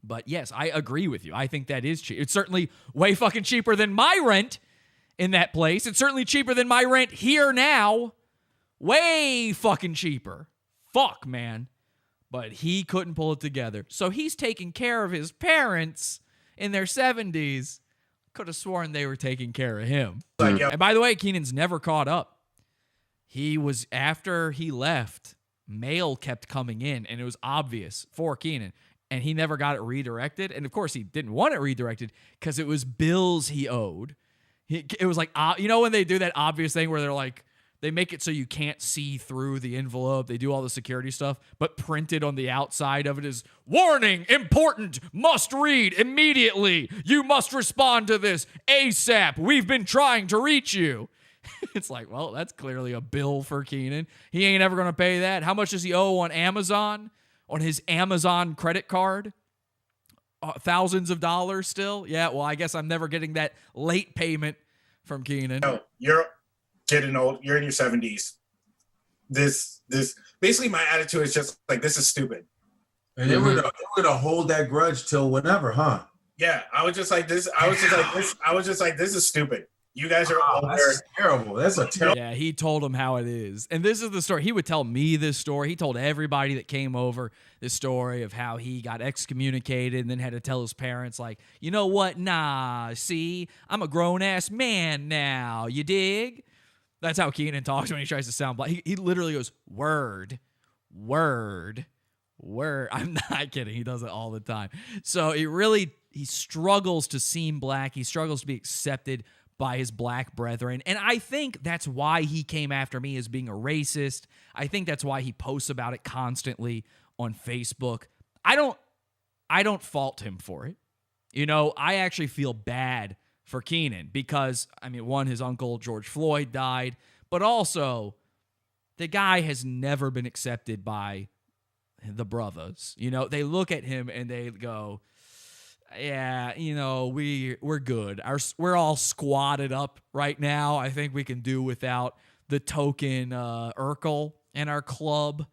But yes, I agree with you. I think that is cheap. It's certainly way fucking cheaper than my rent in that place. It's certainly cheaper than my rent here now. Way fucking cheaper. Fuck, man. But he couldn't pull it together. So he's taking care of his parents in their 70s. Could have sworn they were taking care of him. And by the way, Kenan's never caught up. He was, after he left, mail kept coming in, and it was obvious for Kenan. And he never got it redirected. And of course, he didn't want it redirected because it was bills he owed. It was like, you know, when they do that obvious thing where they're like, they make it so you can't see through the envelope. They do all the security stuff, but printed on the outside of it is, warning, important, must read immediately. You must respond to this ASAP. We've been trying to reach you. It's like, well, that's clearly a bill for Kenan. He ain't ever going to pay that. How much does he owe on Amazon? On his Amazon credit card? Thousands of dollars still? Yeah, well, I guess I'm never getting that late payment from Kenan. No, you're getting old. You're in your 70s. This basically my attitude is just like, this is stupid. And they were gonna hold that grudge till whenever, huh? Yeah, I was just like this. I was just like, this is stupid. You guys are older. That's terrible. That's a terrible. Yeah, he told him how it is. And this is the story. He would tell me this story. He told everybody that came over this story of how he got excommunicated and then had to tell his parents, like, you know what? Nah, see, I'm a grown-ass man now. You dig? That's how Kenan talks when he tries to sound black. He literally goes, word, word, word. I'm not kidding. He does it all the time. So he struggles to seem black. He struggles to be accepted by his black brethren. And I think that's why he came after me as being a racist. I think that's why he posts about it constantly on Facebook. I don't fault him for it. You know, I actually feel bad for Kenan because, I mean, one, his uncle George Floyd died, but also the guy has never been accepted by the brothers. You know, they look at him and they go, yeah, you know, we're good. We're all squatted up right now. I think we can do without the token Urkel in our club.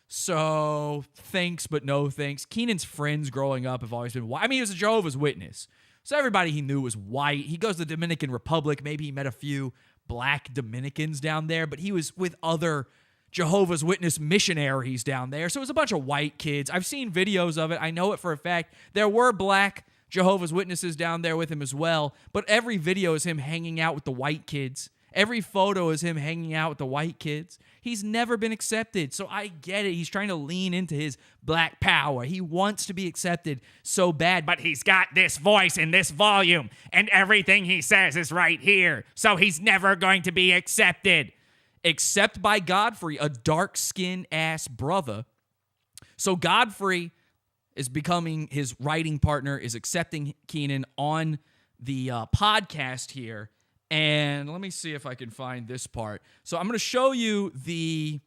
So thanks, but no thanks. Kenan's friends growing up have always been white. I mean, he was a Jehovah's Witness, so everybody he knew was white. He goes to the Dominican Republic. Maybe he met a few black Dominicans down there, but he was with other Jehovah's Witness missionaries down there. So it was a bunch of white kids. I've seen videos of it. I know it for a fact. There were black Jehovah's Witnesses down there with him as well. But every video is him hanging out with the white kids. Every photo is him hanging out with the white kids. He's never been accepted. So I get it. He's trying to lean into his black power. He wants to be accepted so bad, but he's got this voice and this volume, and everything he says is right here. So he's never going to be accepted. Except by Godfrey, a dark-skinned ass brother. So Godfrey is becoming his writing partner, is accepting Kenan on the podcast here. And let me see if I can find this part. So I'm going to show you the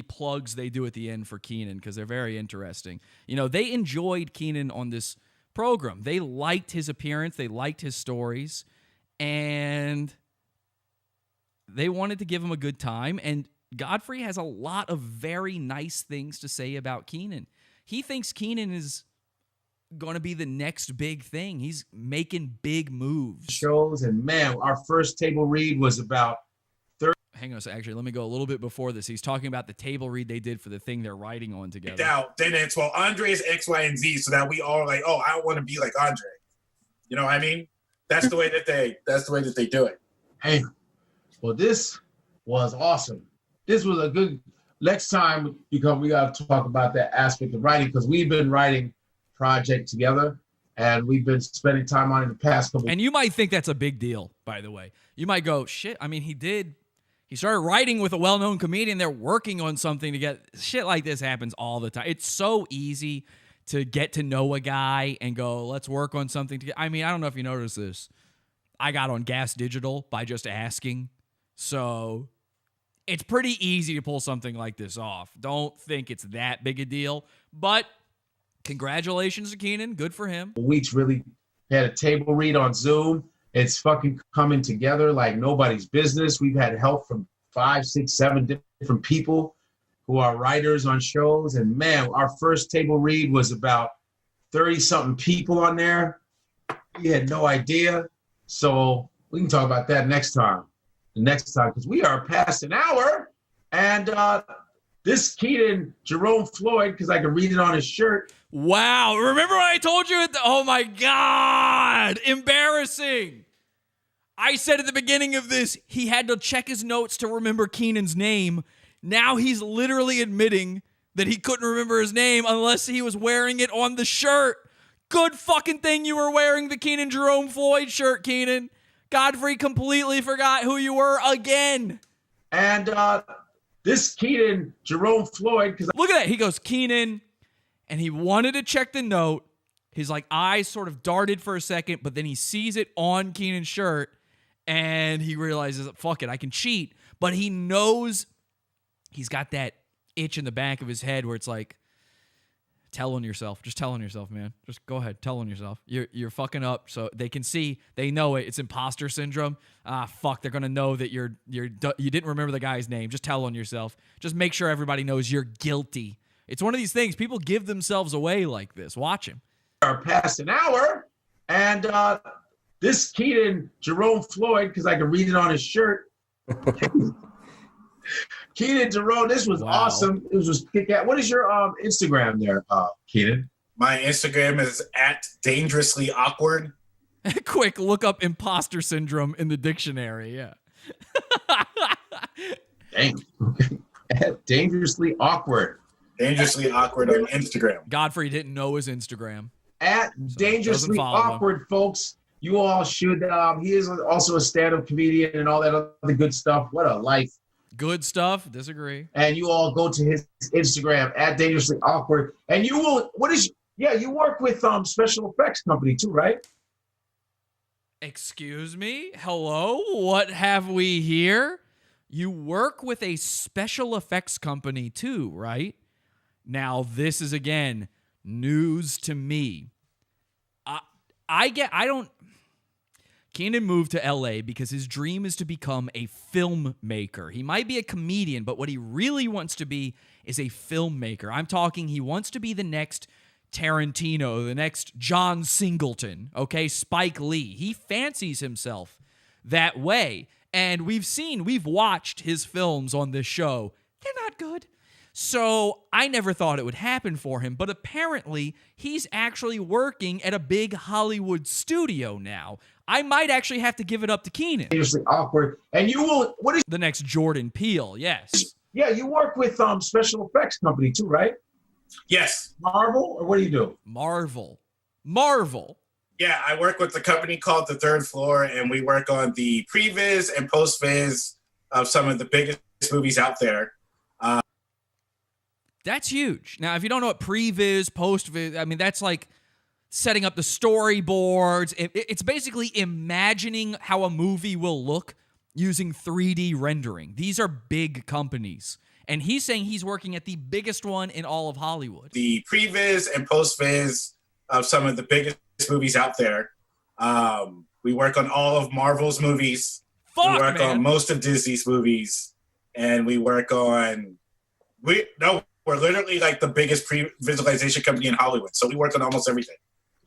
plugs they do at the end for Kenan because they're very interesting. You know, they enjoyed Kenan on this program. They liked his appearance. They liked his stories. And they wanted to give him a good time, and Godfrey has a lot of very nice things to say about Kenan. He thinks Kenan is going to be the next big thing. He's making big moves. Shows, and man, our first table read was about 30. Hang on a second. Actually, let me go a little bit before this. He's talking about the table read they did for the thing they're writing on together. Now, then it's, well, Andre is X, Y, and Z, so that we all like, oh, I want to be like Andre. You know what I mean? That's the way that they do it. Hey, well, this was awesome. This was a good. Next time, because we got to talk about that aspect of writing, because we've been writing project together, and we've been spending time on it the past couple. And you might think that's a big deal, by the way. You might go, shit. I mean, he started writing with a well-known comedian. They're working on something to get shit like this happens all the time. It's so easy to get to know a guy and go, let's work on something together. I mean, I don't know if you noticed this. I got on Gas Digital by just asking. So it's pretty easy to pull something like this off. Don't think it's that big a deal. But congratulations to Kenan. Good for him. Weeks really had a table read on Zoom. It's fucking coming together like nobody's business. We've had help from 5, 6, 7 different people who are writers on shows. And man, our first table read was about 30-something people on there. We had no idea. So we can talk about that next time. The next time, because we are past an hour. And this Kenan Jerome Floyd, because I can read it on his shirt. Wow. Remember when I told you? Oh, my God. Embarrassing. I said at the beginning of this, he had to check his notes to remember Kenan's name. Now he's literally admitting that he couldn't remember his name unless he was wearing it on the shirt. Good fucking thing you were wearing the Kenan Jerome Floyd shirt, Kenan. Godfrey completely forgot who you were again. And this Kenan Jerome Floyd, because look at that. He goes, Kenan, and he wanted to check the note. His like eyes sort of darted for a second, but then he sees it on Kenan's shirt, and he realizes, fuck it, I can cheat. But he knows he's got that itch in the back of his head where it's like, tell on yourself. Just tell on yourself, man. Just go ahead. Tell on yourself. You're fucking up. So they can see. They know it. It's imposter syndrome. Fuck. They're gonna know that you didn't remember the guy's name. Just tell on yourself. Just make sure everybody knows you're guilty. It's one of these things. People give themselves away like this. Watch him. Are past an hour, and this Kenan Jerome Floyd, because I can read it on his shirt. Kenan Jerome, this was awesome. It was kick ass. What is your Instagram there, Kenan? My Instagram is @dangerouslyawkward. Quick, look up imposter syndrome in the dictionary. Yeah. Dang. Dangerously awkward. Dangerously awkward on Instagram. Godfrey didn't know his Instagram. Dangerously awkward, folks. You all should. He is also a stand-up comedian and all that other good stuff. What a life. Good stuff. Disagree. And you all go to his Instagram @dangerously awkward. And you will. You work with special effects company too, right? Excuse me? Hello? What have we here? You work with a special effects company too, right? Now, this is, again, news to me. Kenan moved to LA because his dream is to become a filmmaker. He might be a comedian, but what he really wants to be is a filmmaker. I'm talking he wants to be the next Tarantino, the next John Singleton, okay, Spike Lee. He fancies himself that way. And we've watched his films on this show. They're not good. So I never thought it would happen for him, but apparently he's actually working at a big Hollywood studio now. I might actually have to give it up to Kenan. Seriously awkward. And you will, what is the next Jordan Peele? Yes. Yeah, you work with special effects company too, right? Yes. Marvel, or what do you do? Marvel. Yeah, I work with a company called The Third Floor, and we work on the previs and post-viz of some of the biggest movies out there. That's huge. Now, if you don't know what previs, post-viz, I mean, that's like setting up the storyboards. It's basically imagining how a movie will look using 3D rendering. These are big companies. And he's saying he's working at the biggest one in all of Hollywood. The previs and post-viz of some of the biggest movies out there. We work on all of Marvel's movies. We work on most of Disney's movies. And we work on... We're literally like the biggest pre-visualization company in Hollywood. So we work on almost everything.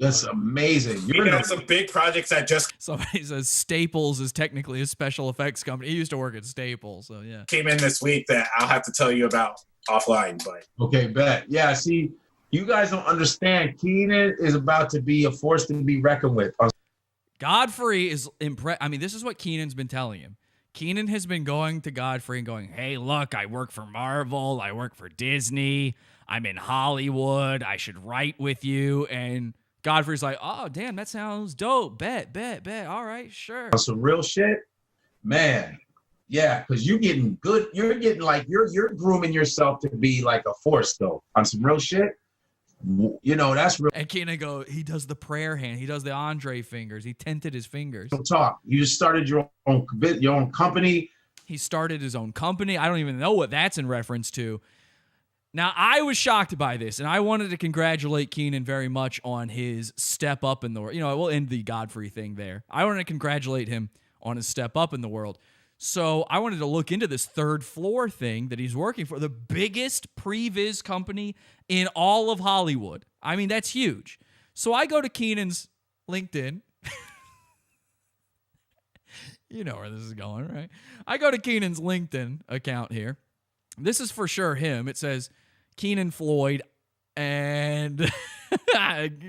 That's amazing. We got some big projects that just... Somebody says Staples is technically a special effects company. He used to work at Staples, so yeah. Came in this week that I'll have to tell you about offline. But okay, bet. Yeah, see, you guys don't understand. Kenan is about to be a force to be reckoned with. Godfrey is impressed. I mean, this is what Kenan's been telling him. Kenan has been going to Godfrey and going, hey, look, I work for Marvel. I work for Disney. I'm in Hollywood. I should write with you. And Godfrey's like, oh, damn, that sounds dope. Bet. All right, sure. Some real shit, man. Yeah, because you're getting good. You're getting like, you're grooming yourself to be like a force, though, on some real shit. You know, that's real. And Kenan he does the prayer hand. He does the Andre fingers. He tinted his fingers. Don't talk. You just started your own company. He started his own company. I don't even know what that's in reference to. Now, I was shocked by this, and I wanted to congratulate Kenan very much on his step up in the world. You know, we'll end the Godfrey thing there. I wanted to congratulate him on his step up in the world. So I wanted to look into this Third Floor thing that he's working for, the biggest previs company in all of Hollywood. I mean, that's huge. So I go to Kenan's LinkedIn. You know where this is going, right? I go to Kenan's LinkedIn account here. This is for sure him. It says Kenan Floyd and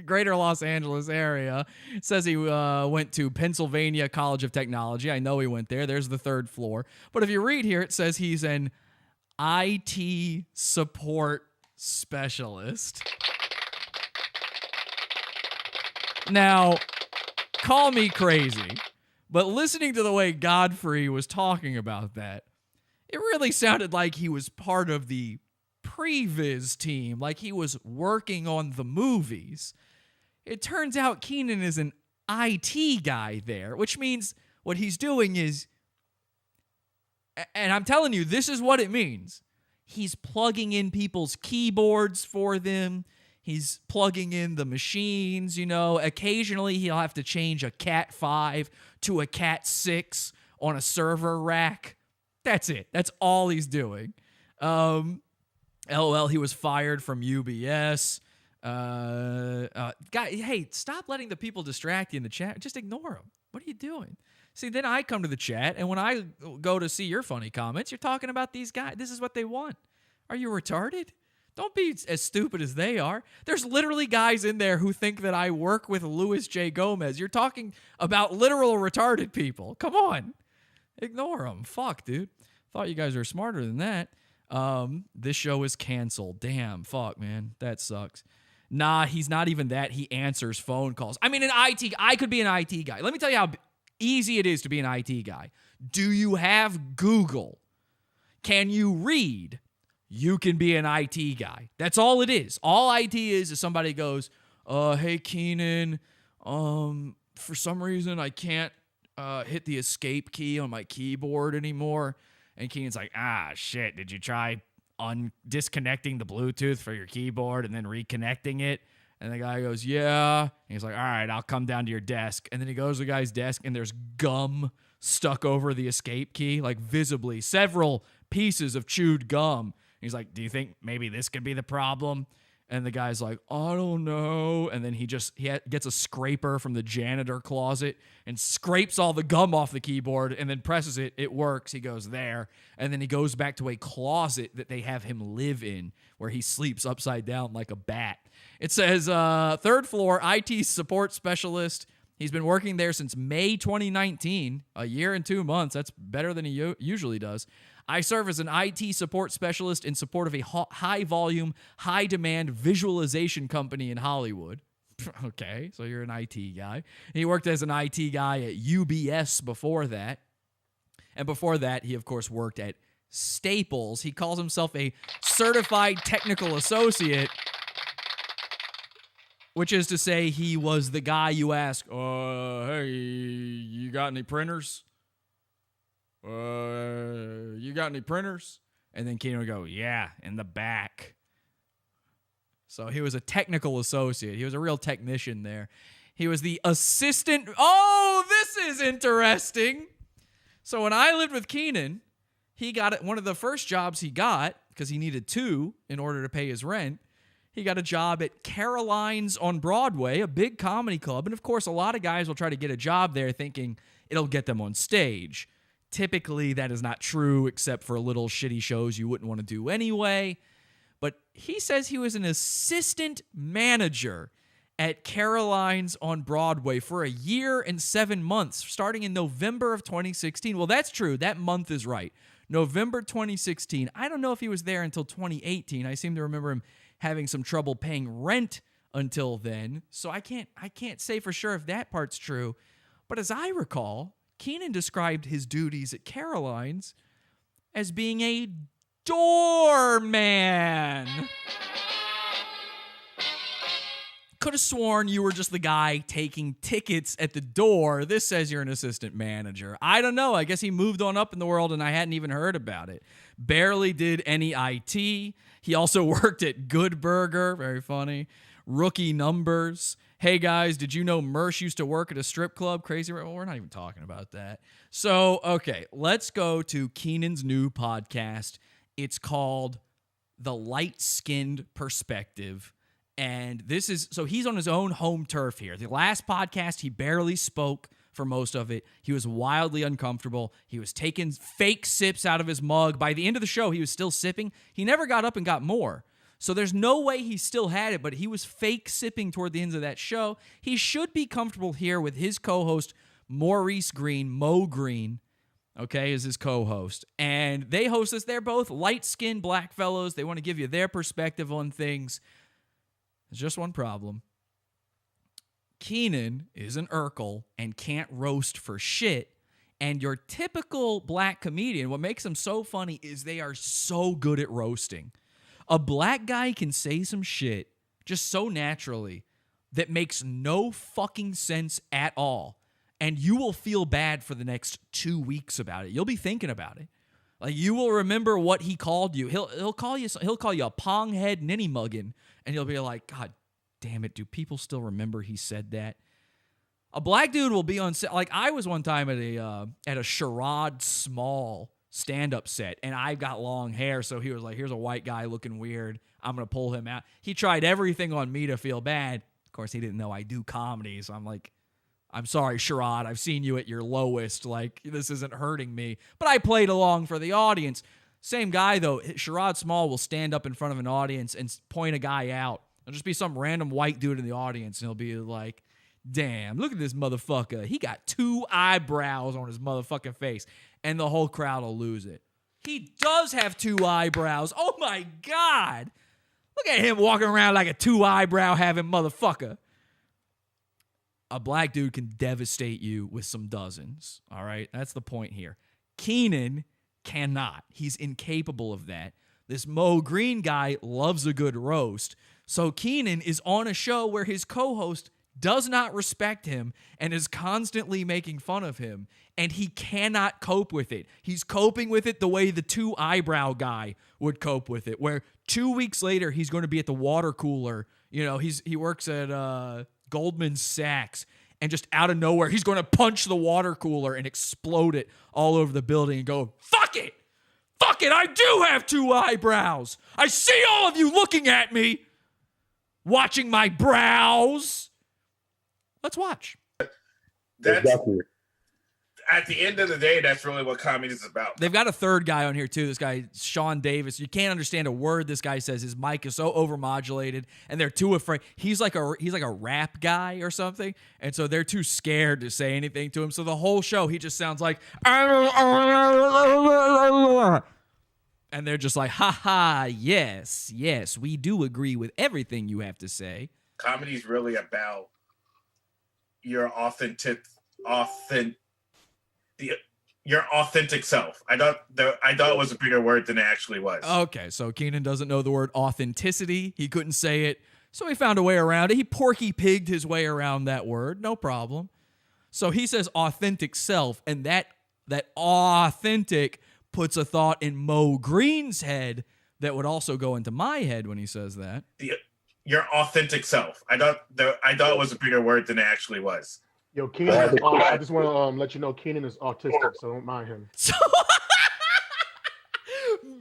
Greater Los Angeles area. It says he went to Pennsylvania College of Technology. I know he went there. There's the third floor. But if you read here, it says he's an IT support specialist. Now, call me crazy, but listening to the way Godfrey was talking about that, it really sounded like he was part of the previs team, like he was working on the movies. It turns out Kenan is an IT guy there, which means what he's doing is, and I'm telling you, this is what it means. He's plugging in people's keyboards for them. He's plugging in the machines, you know. Occasionally he'll have to change a Cat 5 to a Cat 6 on a server rack. That's it. That's all he's doing. LOL, he was fired from UBS. Guy, hey, stop letting the people distract you in the chat. Just ignore them. What are you doing? See, then I come to the chat, and when I go to see your funny comments, you're talking about these guys. This is what they want. Are you retarded? Don't be as stupid as they are. There's literally guys in there who think that I work with Louis J. Gomez. You're talking about literal retarded people. Come on. Ignore them. Fuck, dude. Thought you guys were smarter than that. This show is canceled. Damn, fuck, man. That sucks. Nah, he's not even that. He answers phone calls. I mean, I could be an IT guy. Let me tell you how easy it is to be an IT guy. Do you have Google? Can you read? You can be an IT guy. That's all it is. All IT is somebody goes, hey, Kenan, for some reason I can't hit the escape key on my keyboard anymore. And Kenan's like, shit, did you try disconnecting the Bluetooth for your keyboard and then reconnecting it? And the guy goes, yeah. And he's like, all right, I'll come down to your desk. And then he goes to the guy's desk, and there's gum stuck over the escape key, like visibly, several pieces of chewed gum. He's like, do you think maybe this could be the problem? And the guy's like, I don't know. And then he gets a scraper from the janitor closet and scrapes all the gum off the keyboard and then presses it. It works. He goes there. And then he goes back to a closet that they have him live in where he sleeps upside down like a bat. It says, third floor, IT support specialist. He's been working there since May 2019, a year and 2 months. That's better than he usually does. I serve as an IT support specialist in support of a high-volume, high-demand visualization company in Hollywood. Okay, so you're an IT guy. He worked as an IT guy at UBS before that. And before that, he, of course, worked at Staples. He calls himself a certified technical associate, which is to say he was the guy you ask, hey, you got any printers? You got any printers? And then Kenan would go, yeah, in the back. So he was a technical associate. He was a real technician there. He was the assistant. Oh, this is interesting. So when I lived with Kenan, he got it. One of the first jobs he got, because he needed two in order to pay his rent, he got a job at Caroline's on Broadway, a big comedy club. And of course, a lot of guys will try to get a job there thinking it'll get them on stage. Typically, that is not true, except for little shitty shows you wouldn't want to do anyway. But he says he was an assistant manager at Caroline's on Broadway for a year and 7 months, starting in November of 2016. Well, that's true. That month is right. November 2016. I don't know if he was there until 2018. I seem to remember him having some trouble paying rent until then. So I can't say for sure if that part's true. But as I recall, Kenan described his duties at Caroline's as being a doorman. Could have sworn you were just the guy taking tickets at the door. This says you're an assistant manager. I don't know. I guess he moved on up in the world and I hadn't even heard about it. Barely did any IT. He also worked at Good Burger. Very funny. Rookie numbers. Hey guys, did you know Mersh used to work at a strip club? Crazy. Well, we're not even talking about that. So, okay, let's go to Kenan's new podcast. It's called The Light-Skinned Perspective. And this is, so he's on his own home turf here. The last podcast, he barely spoke for most of it. He was wildly uncomfortable. He was taking fake sips out of his mug. By the end of the show, he was still sipping. He never got up and got more. So there's no way he still had it, but he was fake sipping toward the end of that show. He should be comfortable here with his co-host, Maurice Green, Mo Green, okay, is his co-host. And they host us. They're both light-skinned black fellows. They want to give you their perspective on things. There's just one problem. Kenan is an Urkel and can't roast for shit. And your typical black comedian, what makes them so funny is they are so good at roasting. A black guy can say some shit just so naturally that makes no fucking sense at all. And you will feel bad for the next 2 weeks about it. You'll be thinking about it. Like, you will remember what he called you. He'll call you a pong head ninny muggin, and you'll be like, God damn it, do people still remember he said that? A black dude will be on set. Like, I was one time at a Sherrod Small stand-up set, and I've got long hair, so he was like, here's a white guy looking weird. I'm going to pull him out. He tried everything on me to feel bad. Of course, he didn't know I do comedy, so I'm like, I'm sorry, Sherrod, I've seen you at your lowest. Like, this isn't hurting me. But I played along for the audience. Same guy, though. Sherrod Small will stand up in front of an audience and point a guy out. It'll just be some random white dude in the audience, and he'll be like, damn, look at this motherfucker. He got 2 eyebrows on his motherfucking face. And the whole crowd will lose it. He does have 2 eyebrows. Oh, my God. Look at him walking around like a 2-eyebrow having motherfucker. A black dude can devastate you with some dozens, all right? That's the point here. Kenan cannot. He's incapable of that. This Mo Green guy loves a good roast. So Kenan is on a show where his co-host does not respect him and is constantly making fun of him, and he cannot cope with it. He's coping with it the way the 2-eyebrow guy would cope with it, where 2 weeks later he's going to be at the water cooler. You know, he works at Goldman Sachs, and just out of nowhere, he's going to punch the water cooler and explode it all over the building and go, fuck it! Fuck it, I do have 2 eyebrows! I see all of you looking at me, watching my brows. Let's watch. That's, at the end of the day, that's really what comedy is about. They've got a third guy on here, too. This guy, Sean Davis. You can't understand a word this guy says. His mic is so overmodulated, and they're too afraid. He's like a rap guy or something, and so they're too scared to say anything to him. So the whole show, he just sounds like, and they're just like, ha, yes, we do agree with everything you have to say. Comedy's really about your authentic self. I thought it was a bigger word than it actually was. Okay, so Kenan doesn't know the word authenticity. He couldn't say it, so he found a way around it. He porky pigged his way around that word, no problem. So he says authentic self, and that authentic puts a thought in Mo Green's head that would also go into my head when he says that. Your authentic self. I thought it was a bigger word than it actually was. Yo, Kenan, I just want to let you know Kenan is autistic, so don't mind him.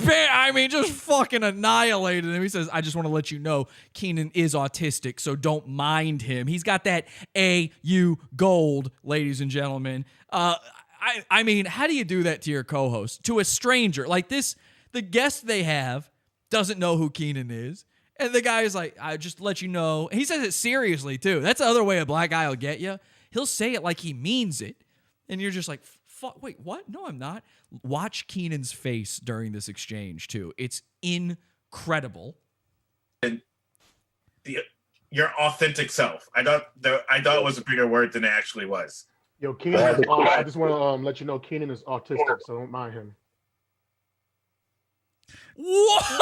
I mean, just fucking annihilated him. He says, I just want to let you know Kenan is autistic, so don't mind him. He's got that AU gold, ladies and gentlemen. I mean, how do you do that to your co-host? To a stranger? Like this, the guest they have doesn't know who Kenan is. And the guy is like, I just let you know. He says it seriously, too. That's the other way a black guy will get you. He'll say it like he means it. And you're just like, wait, what? No, I'm not. Watch Kenan's face during this exchange, too. It's incredible. And your authentic self. I thought it was a bigger word than it actually was. Yo, Kenan, I just want to let you know Kenan is autistic, so don't mind him. What?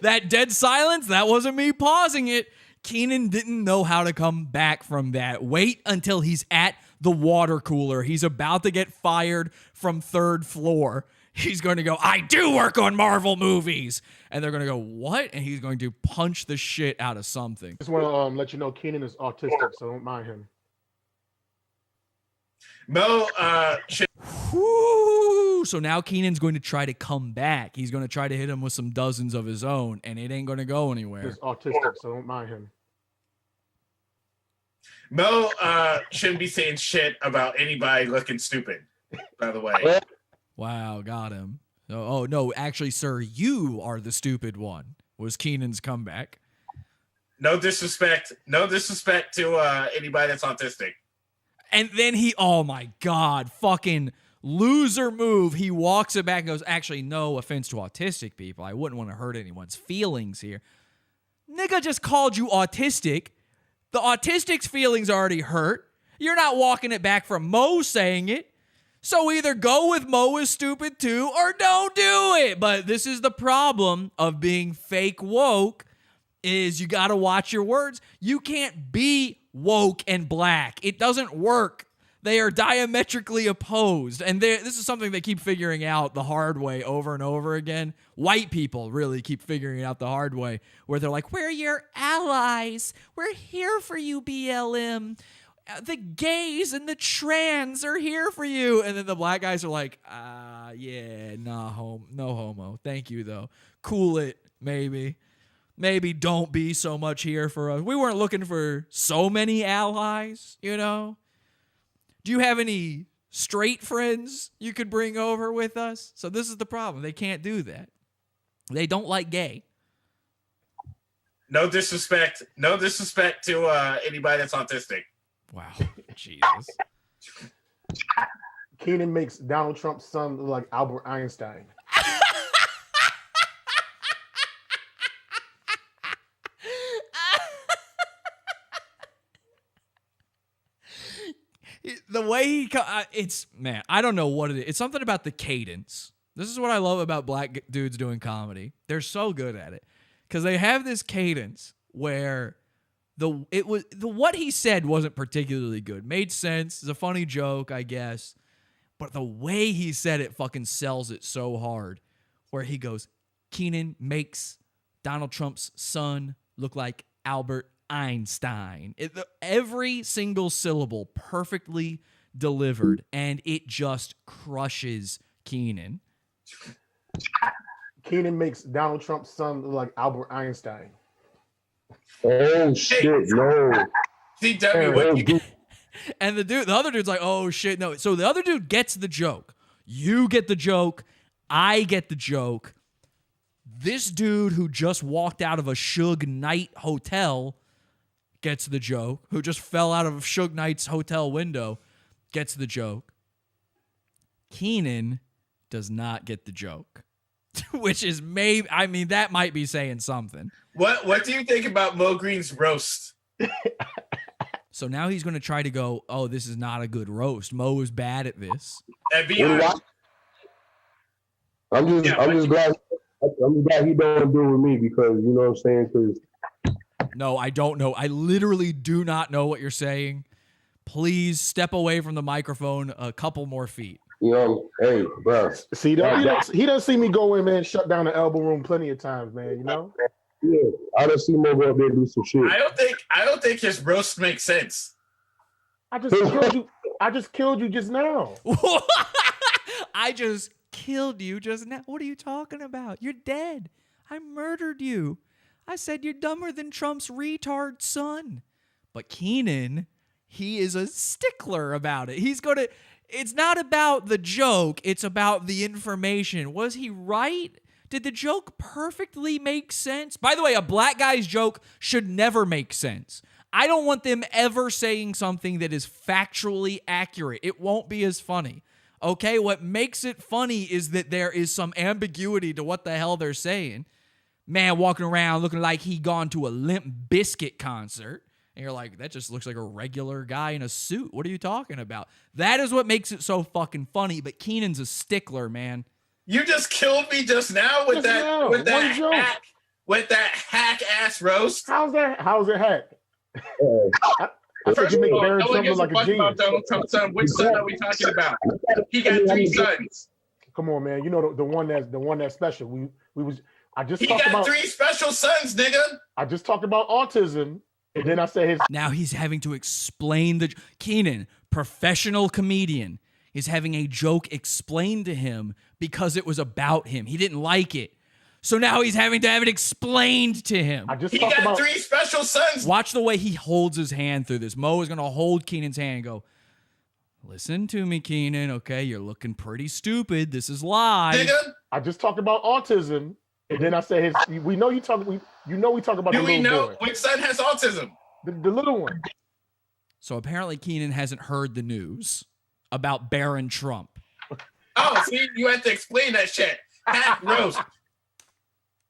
That dead silence, that wasn't me pausing it. Kenan didn't know how to come back from that. Wait until he's at the water cooler. He's about to get fired from 3rd floor. He's going to go, I do work on Marvel movies. And they're going to go, what? And he's going to punch the shit out of something. Just want to let you know Kenan is autistic, so don't mind him. Mo, so now Kenan's going to try to come back. He's going to try to hit him with some dozens of his own, and it ain't going to go anywhere. He's autistic, so don't mind him. Mo shouldn't be saying shit about anybody looking stupid, by the way. Wow, got him. Oh, no, actually, sir, you are the stupid one, was Kenan's comeback. No disrespect to anybody that's autistic. And then oh my God, fucking loser move. He walks it back and goes, actually, no offense to autistic people. I wouldn't want to hurt anyone's feelings here. Nigga just called you autistic. The autistic's feelings already hurt. You're not walking it back from Mo saying it. So either go with Mo is stupid too or don't do it. But this is the problem of being fake woke is you got to watch your words. You can't be woke and black. It doesn't work. They are diametrically opposed. And this is something they keep figuring out the hard way over and over again. White people really keep figuring it out the hard way, where they're like, we're your allies. We're here for you, BLM. The gays and the trans are here for you. And then the black guys are like, yeah, no homo. Thank you, though. Cool it, maybe. Maybe don't be so much here for us. We weren't looking for so many allies, you know? Do you have any straight friends you could bring over with us? So this is the problem. They can't do that. They don't like gay. No disrespect to anybody that's autistic. Wow. Jesus. Kenan makes Donald Trump's son look like Albert Einstein. The way I don't know what it is. It's something about the cadence. This is what I love about black dudes doing comedy. They're so good at it because they have this cadence where what he said wasn't particularly good. Made sense. It's a funny joke, I guess. But the way he said it fucking sells it so hard. Where he goes, Kenan makes Donald Trump's son look like Albert Einstein. Every single syllable perfectly delivered, and it just crushes Kenan. Kenan makes Donald Trump's son look like Albert Einstein. Oh shit, no. And the other dude's like, oh shit, no. So the other dude gets the joke. You get the joke. I get the joke. This dude who just walked out of a Suge Knight hotel gets the joke. Who just fell out of Suge Knight's hotel window gets the joke. Kenan does not get the joke. Which is that might be saying something. What do you think about Mo Green's roast? So now he's going to try to go, oh, this is not a good roast. Mo is bad at this. I'm just glad he don't do it with me because, you know what I'm saying? Because no, I don't know. I literally do not know what you're saying. Please step away from the microphone a couple more feet. You know, hey, bro. See, he doesn't see me go in, man, shut down the elbow room plenty of times, man, you know? Yeah, I don't see Mo go up there and do some shit. I don't think his roast makes sense. I just killed you just now. I just killed you just now. What are you talking about? You're dead. I murdered you. I said you're dumber than Trump's retard son. But Kenan, he is a stickler about it. It's not about the joke. It's about the information. Was he right Did the joke perfectly make sense? By the way, a black guy's joke should never make sense. I don't want them ever saying something that is factually accurate. It won't be as funny. Okay, what makes it funny is that there is some ambiguity to what the hell they're saying. Man walking around looking like he gone to a Limp Bizkit concert. And you're like, that just looks like a regular guy in a suit. What are you talking about? That is what makes it so fucking funny. But Kenan's a stickler, man. You just killed me just now with that hack ass roast. How's it hack? I think you make Barry Trump like a genius. Donald Trump's son. Which son are we talking about? He got 3 sons. Come on, man. You know the one that's special. He got 3 special sons, nigga. I just talked about autism, and then I said his. Now he's having to explain Kenan, professional comedian, is having a joke explained to him because it was about him. He didn't like it. So now he's having to have it explained to him. He got 3 special sons. Watch the way he holds his hand through this. Mo is going to hold Kenan's hand and go, listen to me, Kenan, okay? You're looking pretty stupid. This is live. Nigga. I just talked about autism, and then I said we know we talk about the little boy. Do we know which son has autism? The little one. So apparently Kenan hasn't heard the news about Barron Trump. Oh, see, you had to explain that shit. Hack roast.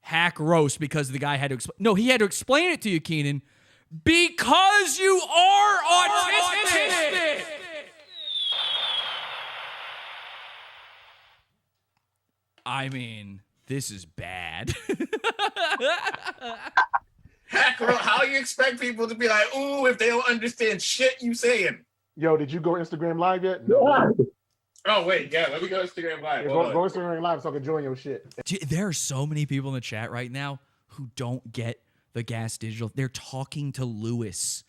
Hack roast because the guy had to explain. No, he had to explain it to you, Kenan, because you are autistic. I mean, this is bad. Hack roast. How you expect people to be like, ooh, if they don't understand shit you saying? Yo, did you go Instagram Live yet? No. Oh, wait, yeah, let me go Instagram Live. Yeah, go Instagram Live so I can join your shit. There are so many people in the chat right now who don't get the Gas Digital. They're talking to Lewis.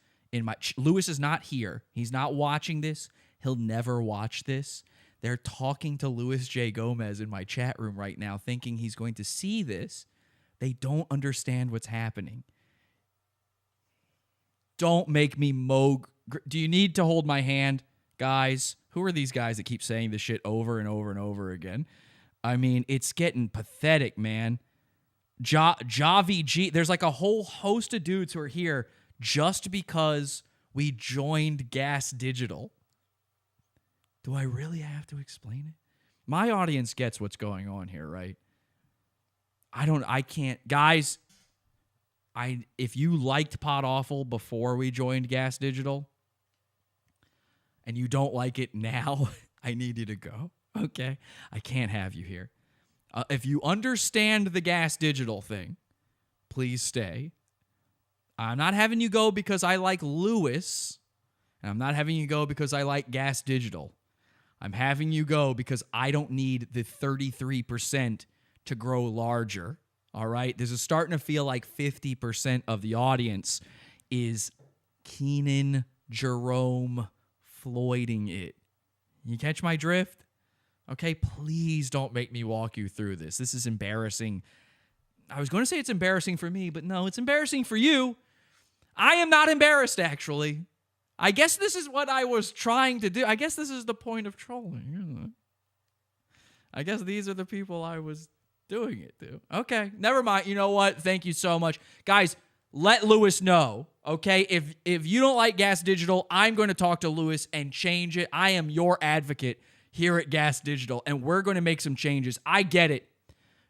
Lewis is not here. He's not watching this. He'll never watch this. They're talking to Louis J. Gomez in my chat room right now, thinking he's going to see this. They don't understand what's happening. Don't make me Do you need to hold my hand, guys? Who are these guys that keep saying this shit over and over and over again? I mean, it's getting pathetic, man. Javi G. There's like a whole host of dudes who are here just because we joined Gas Digital. Do I really have to explain it? My audience gets what's going on here, right? I can't. Guys, if you liked Pod Awful before we joined Gas Digital, and you don't like it now, I need you to go, okay? I can't have you here. If you understand the Gas Digital thing, please stay. I'm not having you go because I like Lewis, and I'm not having you go because I like Gas Digital. I'm having you go because I don't need the 33% to grow larger, all right? This is starting to feel like 50% of the audience is Kenan Jerome Floyding it. You catch my drift? Okay, please don't make me walk you through this. This is embarrassing. I was going to say it's embarrassing for me, but no, it's embarrassing for you. I am not embarrassed, actually. I guess this is what I was trying to do. I guess this is the point of trolling, isn't it? I guess these are the people I was doing it to. Okay, never mind. You know what? Thank you so much. Guys, let Lewis know, okay? If you don't like Gas Digital, I'm going to talk to Lewis and change it. I am your advocate here at Gas Digital, and we're going to make some changes. I get it.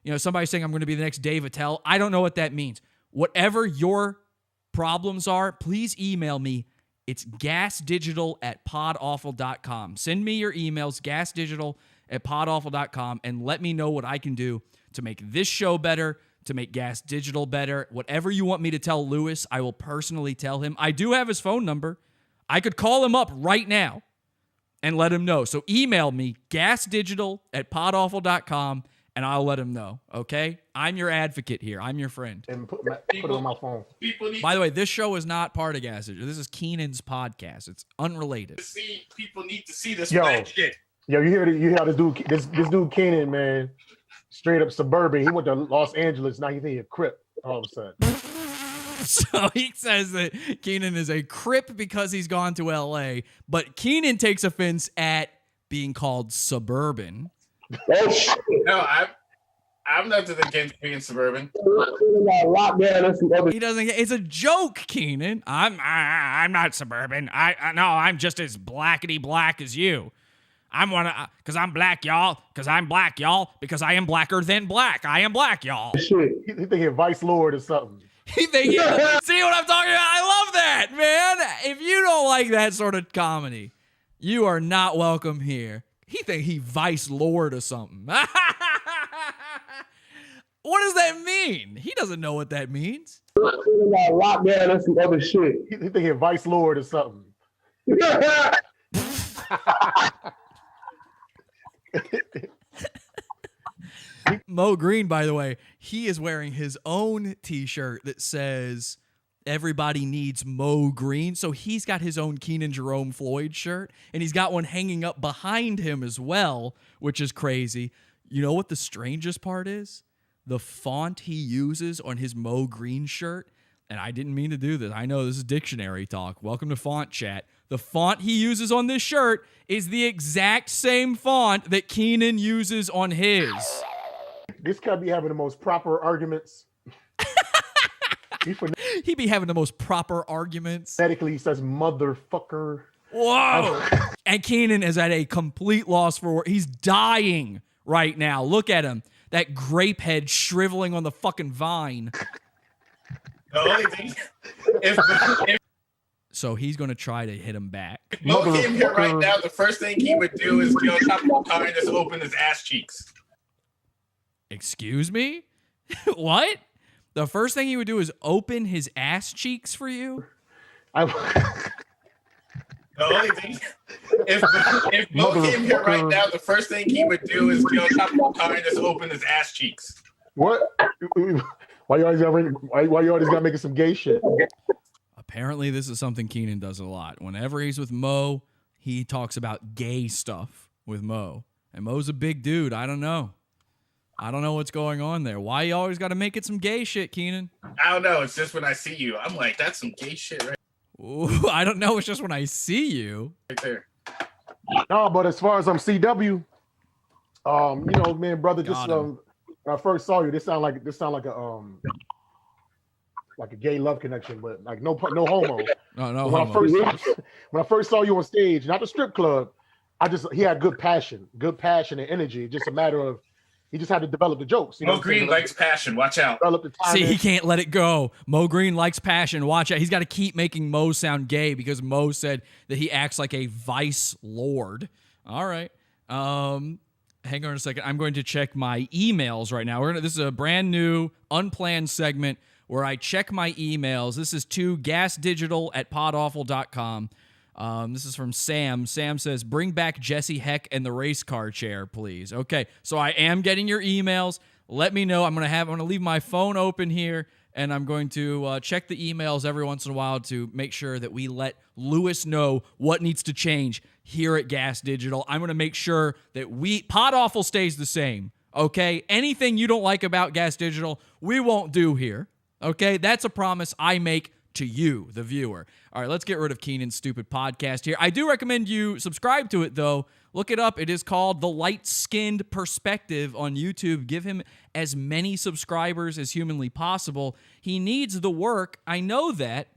You know, somebody's saying I'm going to be the next Dave Attell. I don't know what that means. Whatever your problems are, please email me. It's gasdigital@podawful.com. Send me your emails, gasdigital@podawful.com, and let me know what I can do to make this show better, to make Gas Digital better. Whatever you want me to tell Lewis, I will personally tell him. I do have his phone number. I could call him up right now and let him know. So email me, gasdigital@podawful.com, and I'll let him know, okay? I'm your advocate here. I'm your friend. And put it on my phone. By the way, this show is not part of Gas Digital. This is Kenan's podcast. It's unrelated. People need to see this black shit. Yo, you hear this dude, this dude Kenan, man, straight up suburban. He went to Los Angeles. Now he's a Crip all of a sudden. So he says that Kenan is a Crip because he's gone to LA, but Kenan takes offense at being called suburban. No, I'm nothing against being suburban. He doesn't. It's a joke, Kenan. I'm not suburban. No, I'm just as blackety black as you. Because I'm black, y'all. Because I'm black, y'all. Because I am blacker than black. I am black, y'all. Shit, he thinking Vice Lord or something. See what I'm talking about? I love that, man. If you don't like that sort of comedy, you are not welcome here. He think he Vice Lord or something. What does that mean? He doesn't know what that means. Lockdown and some other shit. He thinking Vice Lord or something. Mo Green, by the way, he is wearing his own t-shirt that says everybody needs Mo Green. So he's got his own Kenan Jerome Floyd shirt, and he's got one hanging up behind him as well, which is crazy. You know what the strangest part is? The font he uses on his Mo Green shirt, and I didn't mean to do this. I know this is dictionary talk. Welcome to Font Chat. The font he uses on this shirt is the exact same font that Kenan uses on his. This guy be having the most proper arguments. He be having the most proper arguments. Medically, he says motherfucker. Whoa! And Kenan is at a complete loss for words. He's dying right now. Look at him. That grape head shriveling on the fucking vine. The only thing, so he's going to try to hit him back. If Mo came here right now, the first thing he would do is get on top of the car and just open his ass cheeks. Excuse me? What? The first thing he would do is open his ass cheeks for you? The only thing, if Mo came here right now, the first thing he would do is get on top of the car and just open his ass cheeks. What? Why you always got making some gay shit? Apparently, this is something Kenan does a lot. Whenever he's with Mo, he talks about gay stuff with Mo. And Mo's a big dude. I don't know. I don't know what's going on there. Why you always got to make it some gay shit, Kenan? I don't know. It's just when I see you, I'm like, that's some gay shit right Ooh, I don't know. It's just when I see you. right there. No, but as far as CW, you know, man, brother, just when I first saw you, this sound like a gay love connection, but like no homo. No when homo. When I first saw you on stage, not the strip club, he had good passion and energy. Just a matter of he just had to develop the jokes. Mo Green likes passion. Watch out. See, he can't let it go. Mo Green likes passion. Watch out. He's got to keep making Mo sound gay because Mo said that he acts like a vice lord. All right. Hang on a second. I'm going to check my emails right now. This is a brand new, unplanned segment where I check my emails. This is to gasdigital@podawful.com. This is from Sam. Sam says, bring back Jesse Heck and the race car chair, please. Okay, so I am getting your emails. Let me know. I'm gonna leave my phone open here, and I'm going to check the emails every once in a while to make sure that we let Lewis know what needs to change here at Gas Digital. I'm gonna make sure that Pod Awful stays the same. Okay, anything you don't like about Gas Digital, we won't do here. Okay, that's a promise I make to you, the viewer. All right, let's get rid of Kenan's stupid podcast here. I do recommend you subscribe to it, though. Look it up. It is called The Light-Skinned Perspective on YouTube. Give him as many subscribers as humanly possible. He needs the work. I know that.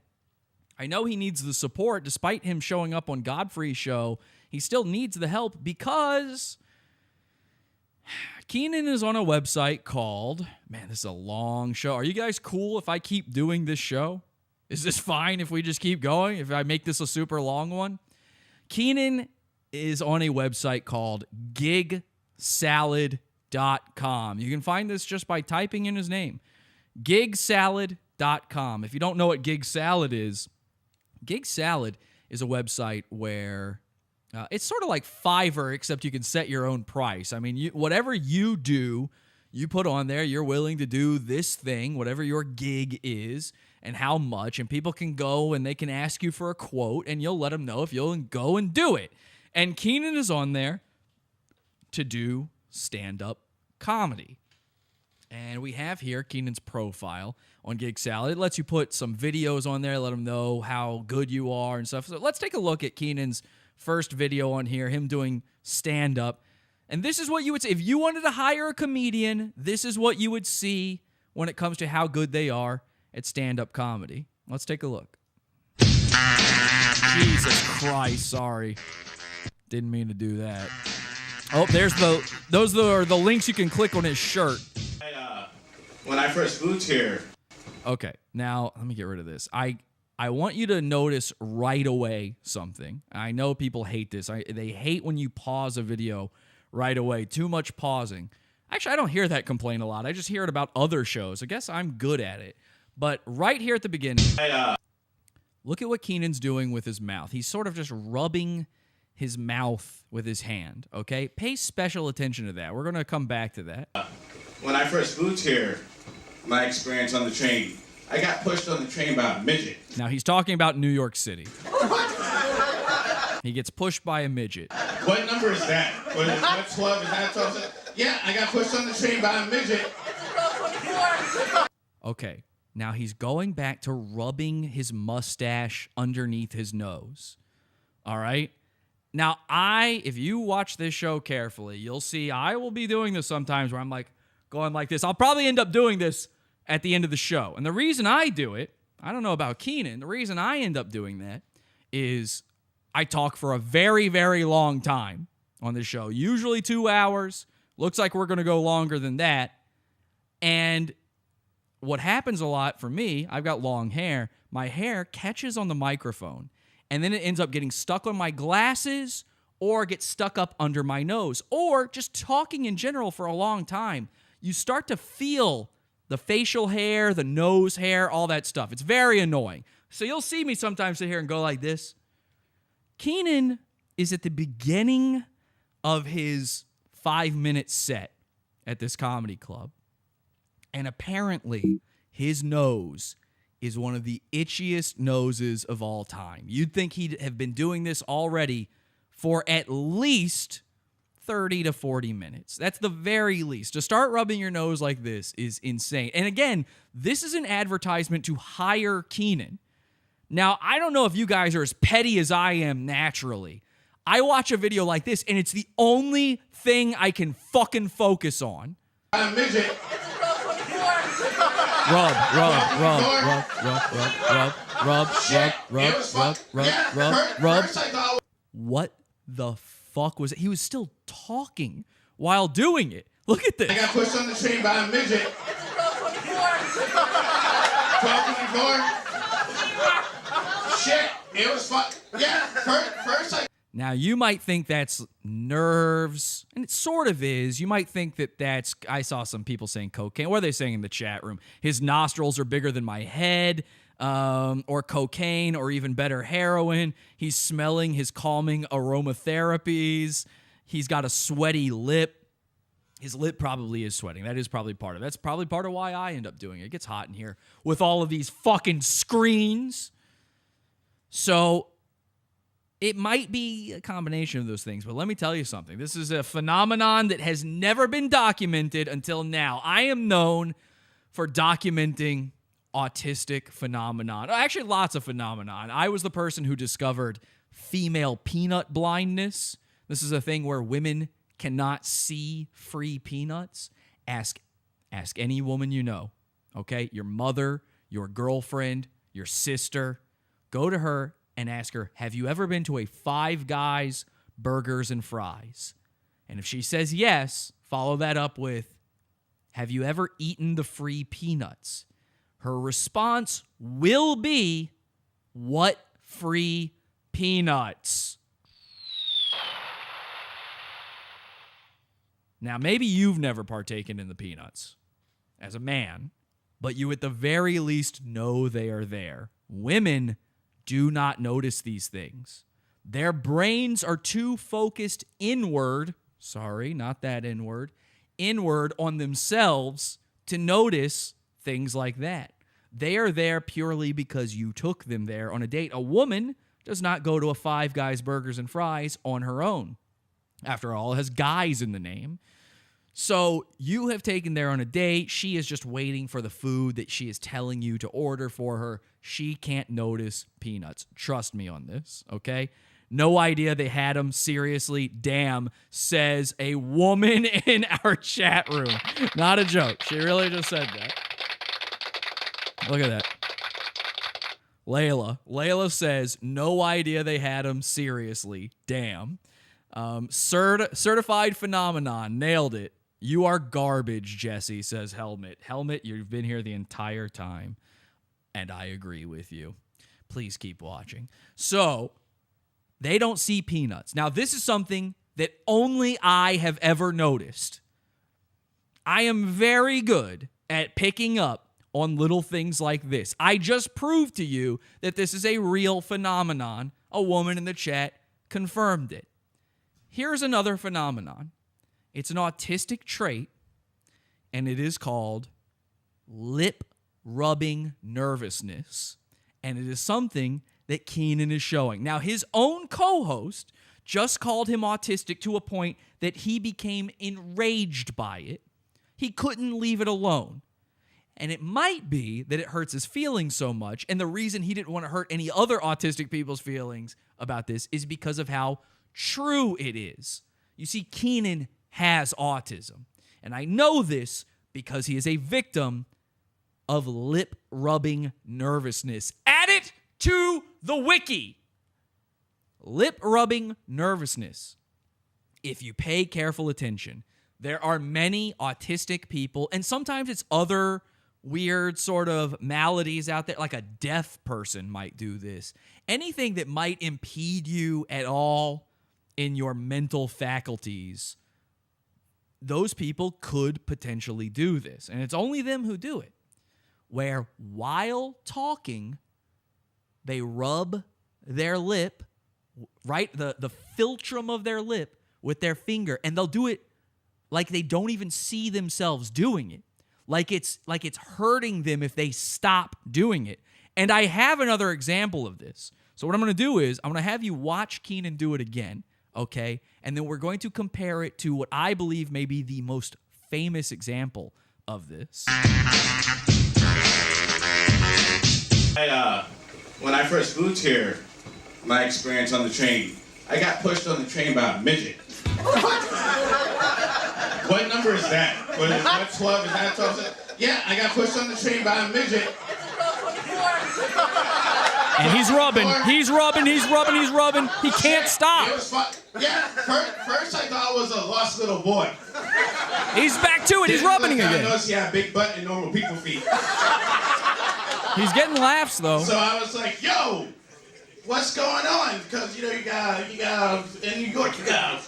I know he needs the support. Despite him showing up on Godfrey's show, he still needs the help because Kenan is on a website called... Man, this is a long show. Are you guys cool if I keep doing this show? Is this fine if we just keep going? If I make this a super long one? Kenan is on a website called gigsalad.com. You can find this just by typing in his name. Gigsalad.com. If you don't know what Gig Salad is a website where it's sort of like Fiverr, except you can set your own price. I mean, whatever you do, you put on there, you're willing to do this thing, whatever your gig is, and how much, and people can go and they can ask you for a quote, and you'll let them know if you'll go and do it. And Kenan is on there to do stand-up comedy. And we have here Kenan's profile on Gig Salad. It lets you put some videos on there, let them know how good you are and stuff. So let's take a look at Kenan's first video on here, him doing stand-up. And this is what you would see. If you wanted to hire a comedian, this is what you would see when it comes to how good they are at stand-up comedy. Let's take a look. Jesus Christ, sorry. Didn't mean to do that. Oh, those are the links you can click on his shirt. When I first moved here. Okay, now let me get rid of this. I want you to notice right away something. I know people hate this. They hate when you pause a video right away. Too much pausing. Actually, I don't hear that complaint a lot. I just hear it about other shows. I guess I'm good at it. But right here at the beginning, look at what Kenan's doing with his mouth. He's sort of just rubbing his mouth with his hand, okay? Pay special attention to that. We're going to come back to that. When I first moved here, my experience on the train, I got pushed on the train by a midget. Now, he's talking about New York City. He gets pushed by a midget. What number is that? What 12? Is that 12? Yeah, I got pushed on the train by a midget. Okay, now he's going back to rubbing his mustache underneath his nose. All right? Now, if you watch this show carefully, you'll see I will be doing this sometimes where I'm like going like this. I'll probably end up doing this at the end of the show. And the reason I do it, I don't know about Kenan, the reason I end up doing that is I talk for a very, very long time on this show. Usually 2 hours. Looks like we're going to go longer than that. And what happens a lot for me, I've got long hair. My hair catches on the microphone. And then it ends up getting stuck on my glasses or gets stuck up under my nose. Or just talking in general for a long time, you start to feel the facial hair, the nose hair, all that stuff. It's very annoying. So you'll see me sometimes sit here and go like this. Kenan is at the beginning of his 5-minute set at this comedy club. And apparently his nose is one of the itchiest noses of all time. You'd think he'd have been doing this already for at least 30 to 40 minutes. That's the very least. To start rubbing your nose like this is insane. And again, this is an advertisement to hire Kenan. Now, I don't know if you guys are as petty as I am naturally. I watch a video like this, and it's the only thing I can fucking focus on. I'm a midget. Rub. What the fuck was it? He was still talking while doing it. Look at this. I got pushed on the train by a midget. Talking before. Shit, it was fun. Yeah, first I... Now, you might think that's nerves, and it sort of is. You might think that that's... I saw some people saying cocaine. What are they saying in the chat room? His nostrils are bigger than my head, or cocaine, or even better, heroin. He's smelling his calming aromatherapies. He's got a sweaty lip. His lip probably is sweating. That is probably part of it. That's probably part of why I end up doing it. It gets hot in here with all of these fucking screens. So... it might be a combination of those things, but let me tell you something. This is a phenomenon that has never been documented until now. I am known for documenting autistic phenomenon. Actually, lots of phenomenon. I was the person who discovered female peanut blindness. This is a thing where women cannot see free peanuts. Ask any woman you know, okay? Your mother, your girlfriend, your sister. Go to her and ask her, have you ever been to a Five Guys burgers and fries? And if she says yes, follow that up with, have you ever eaten the free peanuts? Her response will be, what free peanuts? Now, maybe you've never partaken in the peanuts as a man, but you at the very least know they are there. Women do not notice these things. Their brains are too focused inward, sorry, not that inward on themselves to notice things like that. They are there purely because you took them there on a date. A woman does not go to a Five Guys burgers and fries on her own. After all, it has guys in the name. So you have taken there on a date. She is just waiting for the food that she is telling you to order for her. She can't notice peanuts. Trust me on this, okay? No idea they had them. Seriously, damn, says a woman in our chat room. Not a joke. She really just said that. Look at that. Layla says, no idea they had them. Seriously, damn. Certified phenomenon. Nailed it. You are garbage, Jesse, says Helmet. Helmet, you've been here the entire time, and I agree with you. Please keep watching. So, they don't see peanuts. Now, this is something that only I have ever noticed. I am very good at picking up on little things like this. I just proved to you that this is a real phenomenon. A woman in the chat confirmed it. Here's another phenomenon. It's an autistic trait, and it is called lip-rubbing nervousness, and it is something that Kenan is showing. Now, his own co-host just called him autistic to a point that he became enraged by it. He couldn't leave it alone. And it might be that it hurts his feelings so much, and the reason he didn't want to hurt any other autistic people's feelings about this is because of how true it is. You see, Kenan has autism, and I know this because he is a victim of lip-rubbing nervousness. Add it to the wiki. Lip-rubbing nervousness. If you pay careful attention, there are many autistic people, and sometimes it's other weird sort of maladies out there, like a deaf person might do this. Anything that might impede you at all in your mental faculties, those people could potentially do this. And it's only them who do it, where while talking, they rub their lip, right, the philtrum of their lip with their finger, and they'll do it like they don't even see themselves doing it. Like it's hurting them if they stop doing it. And I have another example of this. So what I'm going to do is I'm going to have you watch Kenan do it again, okay? And then we're going to compare it to what I believe may be the most famous example of this. When I first moved here, my experience on the train, I got pushed on the train by a midget. What number is that? What is that, 12? Is that 12? Yeah, I got pushed on the train by a midget. And he's rubbing. He can't stop. It was fun. Yeah, first I thought I was a lost little boy. He's back to it. He's rubbing again. I noticed he had a big butt and normal people feet. He's getting laughs, though. So I was like, yo, what's going on? Because, you got, in New York, you got.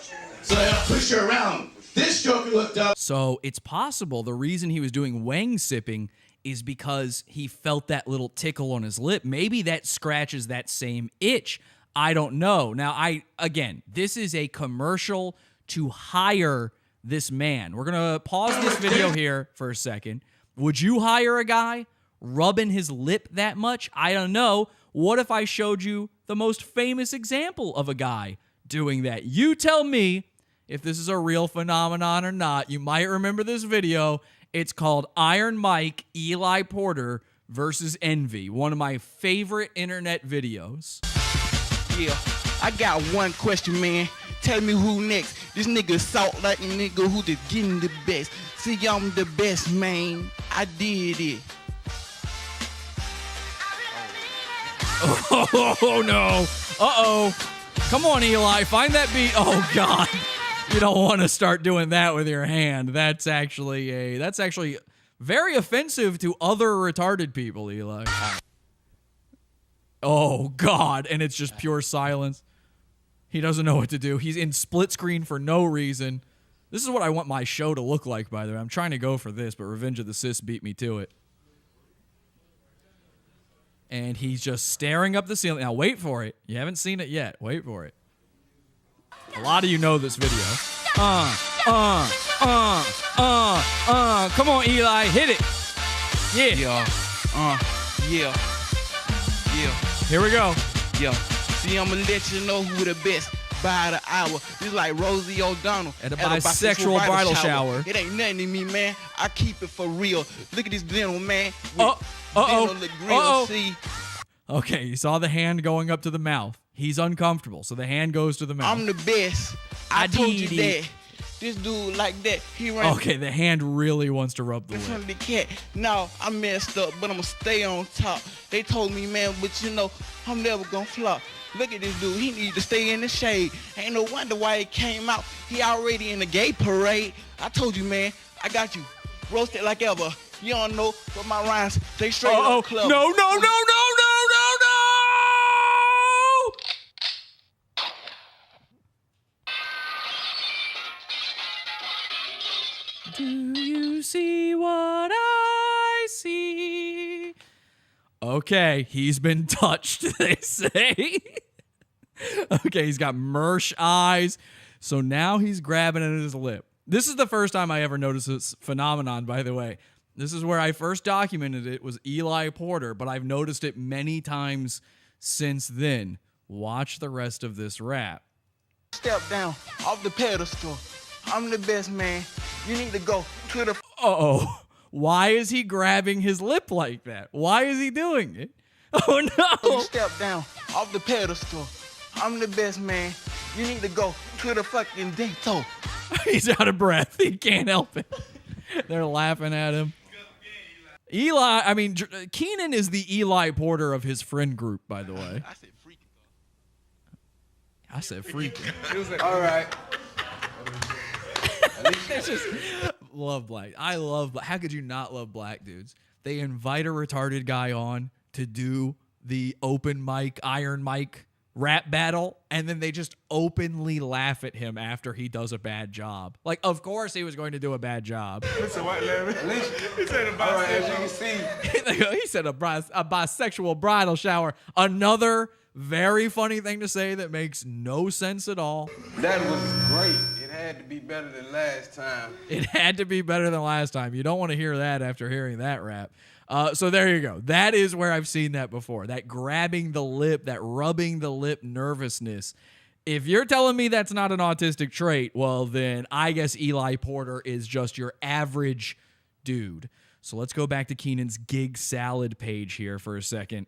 So I push her around. This joker looked up. So it's possible the reason he was doing wang sipping is because he felt that little tickle on his lip. Maybe that scratches that same itch. I don't know. Now, again, this is a commercial to hire this man. We're going to pause this video here for a second. Would you hire a guy rubbing his lip that much? I don't know. What if I showed you the most famous example of a guy doing that? You tell me if this is a real phenomenon or not. You might remember this video. It's called Iron Mike, Eli Porter versus Envy. One of my favorite internet videos. Yeah, I got one question, man. Tell me who next. This nigga salt like a nigga who just getting the best. See, I'm the best, man. I did it. Oh, no. Uh-oh. Come on, Eli. Find that beat. Oh, God. You don't want to start doing that with your hand. That's actually very offensive to other retarded people, Eli. Oh, God. And it's just pure silence. He doesn't know what to do. He's in split screen for no reason. This is what I want my show to look like, by the way. I'm trying to go for this, but Revenge of the Sis beat me to it. And he's just staring up the ceiling. Now, wait for it. You haven't seen it yet. Wait for it. A lot of you know this video. Come on, Eli. Hit it. Yeah. Yeah. Here we go. Yeah. See, I'm gonna let you know who the best. by the hour. Just like Rosie O'Donnell at a bisexual bridal shower. It ain't nothing to me, man. I keep it for real. Look at this dental, man. See. Okay, you saw the hand going up to the mouth. He's uncomfortable, so the hand goes to the mouth. I'm the best. I told you that. This dude like that, he runs. Okay, the hand really wants to rub the lip. From the cat. No, I messed up, but I'ma stay on top. They told me, man, but you know, I'm never gonna flop. Look at this dude, he need to stay in the shade. Ain't no wonder why he came out. He already in the gay parade. I told you, man, I got you. Roasted like ever. You don't know, but my rhymes, they straight up club. No. Do you see what I see? Okay, he's been touched, they say. Okay, he's got Mersh eyes. So now he's grabbing at his lip. This is the first time I ever noticed this phenomenon, by the way. This is where I first documented it, was Eli Porter, but I've noticed it many times since then. Watch the rest of this rap. Step down off the pedestal. I'm the best, man. You need to go to the... Uh-oh. Why is he grabbing his lip like that? Why is he doing it? Oh, no. Step down off the pedestal. I'm the best, man. You need to go to the fucking dento. He's out of breath. He can't help it. They're laughing at him. Kenan is the Eli Porter of his friend group, by the way. I said freaking. All right. Love black. I love black. How could you not love black dudes? They invite a retarded guy on to do the open mic, iron mic rap battle, and then they just openly laugh at him after he does a bad job. Like, of course he was going to do a bad job. Listen, what, Larry? He said a bisexual. He said a bisexual bridal shower. Another very funny thing to say that makes no sense at all. That was great. It had to be better than last time. It had to be better than last time. You don't want to hear that after hearing that rap. So there you go. That is where I've seen that before. That grabbing the lip, that rubbing the lip nervousness. If you're telling me that's not an autistic trait, well, then I guess Eli Porter is just your average dude. So let's go back to Kenan's gig salad page here for a second.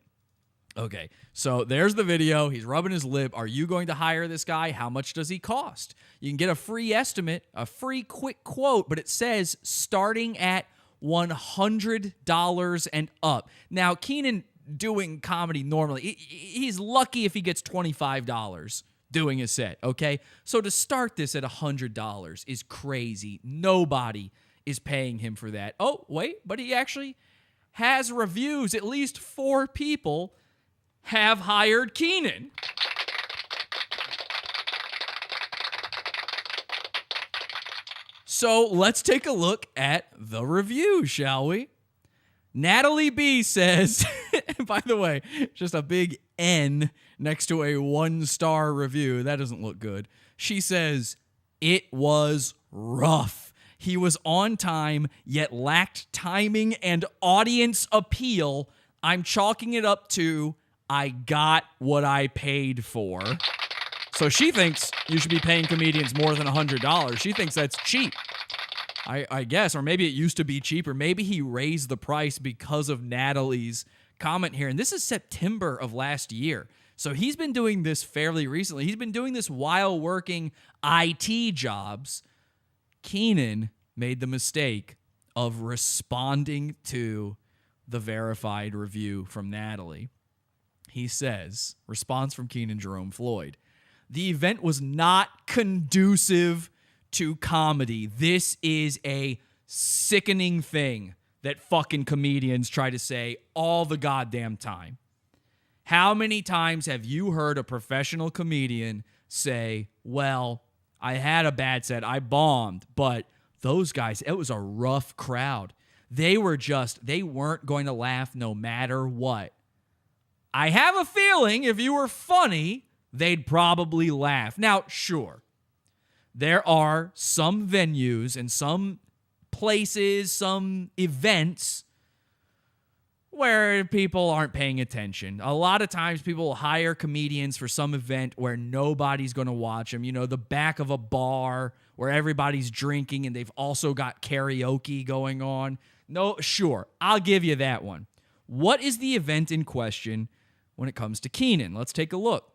Okay, so there's the video. He's rubbing his lip. Are you going to hire this guy? How much does he cost? You can get a free estimate, a free quick quote, but it says starting at $100 and up. Now, Kenan doing comedy normally, he's lucky if he gets $25 doing a set, okay? So to start this at $100 is crazy. Nobody is paying him for that. Oh, wait, but he actually has reviews. At least 4 people have hired Kenan. So let's take a look at the review, shall we? Natalie B says, by the way, just a big N next to a 1-star review. That doesn't look good. She says, it was rough. He was on time, yet lacked timing and audience appeal. I'm chalking it up to, I got what I paid for. So she thinks you should be paying comedians more than $100. She thinks that's cheap. I guess, or maybe it used to be cheaper. Maybe he raised the price because of Natalie's comment here. And this is September of last year. So he's been doing this fairly recently. He's been doing this while working IT jobs. Kenan made the mistake of responding to the verified review from Natalie. He says, response from Kenan Jerome Floyd, the event was not conducive to comedy. This is a sickening thing that fucking comedians try to say all the goddamn time. How many times have you heard a professional comedian say, well, I had a bad set, I bombed, but those guys, it was a rough crowd. They weren't going to laugh no matter what. I have a feeling if you were funny, they'd probably laugh. Now, sure, there are some venues and some places, some events where people aren't paying attention. A lot of times people will hire comedians for some event where nobody's going to watch them. You know, the back of a bar where everybody's drinking and they've also got karaoke going on. No, sure, I'll give you that one. What is the event in question when it comes to Kenan? Let's take a look.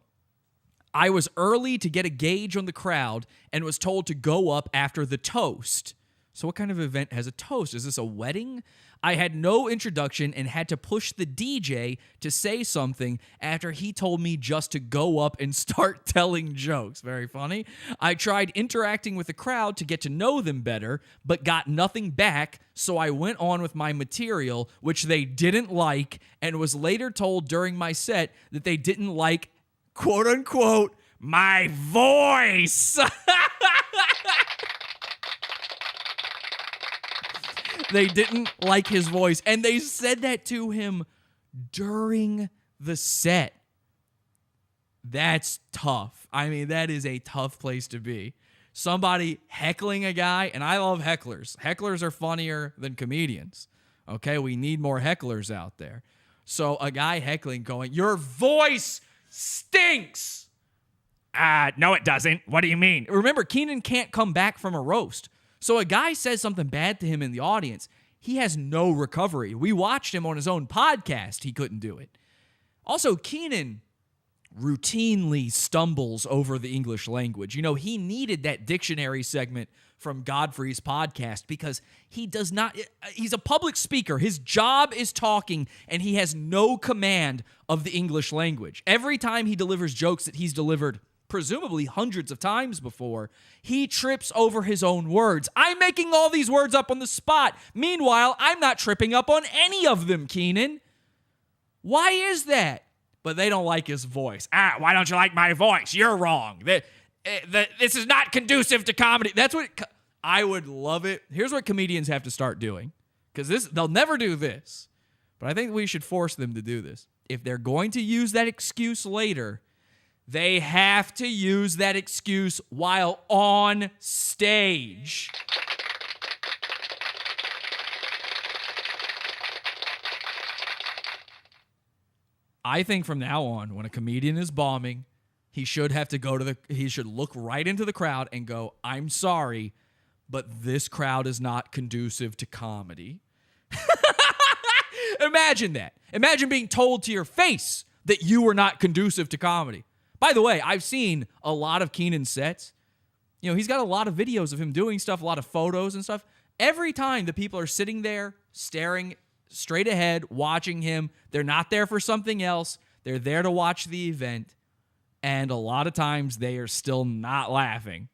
I was early to get a gauge on the crowd and was told to go up after the toast. So what kind of event has a toast? Is this a wedding? I had no introduction and had to push the DJ to say something after he told me just to go up and start telling jokes. Very funny. I tried interacting with the crowd to get to know them better, but got nothing back, so I went on with my material, which they didn't like, and was later told during my set that they didn't like, quote unquote, my voice. They didn't like his voice, and they said that to him during the set. That's tough. I mean, that is a tough place to be. Somebody heckling a guy, and I love hecklers. Hecklers are funnier than comedians. Okay, we need more hecklers out there. So a guy heckling going, your voice stinks. No, it doesn't. What do you mean? Remember, Kenan can't come back from a roast. So a guy says something bad to him in the audience. He has no recovery. We watched him on his own podcast. He couldn't do it. Also, Kenan routinely stumbles over the English language. You know, he needed that dictionary segment from Godfrey's podcast because he does not, he's a public speaker. His job is talking, and he has no command of the English language. Every time he delivers jokes that he's delivered presumably hundreds of times before, he trips over his own words. I'm making all these words up on the spot. Meanwhile, I'm not tripping up on any of them, Kenan. Why is that? But they don't like his voice. Why don't you like my voice? You're wrong. This is not conducive to comedy. That's what I would love it. Here's what comedians have to start doing, because they'll never do this, but I think we should force them to do this. If they're going to use that excuse later, they have to use that excuse while on stage. I think from now on, when a comedian is bombing, he should have to he should look right into the crowd and go, I'm sorry, but this crowd is not conducive to comedy. Imagine that. Imagine being told to your face that you were not conducive to comedy. By the way, I've seen a lot of Kenan's sets. You know, he's got a lot of videos of him doing stuff, a lot of photos and stuff. Every time the people are sitting there, staring straight ahead, watching him, they're not there for something else. They're there to watch the event. And a lot of times they are still not laughing.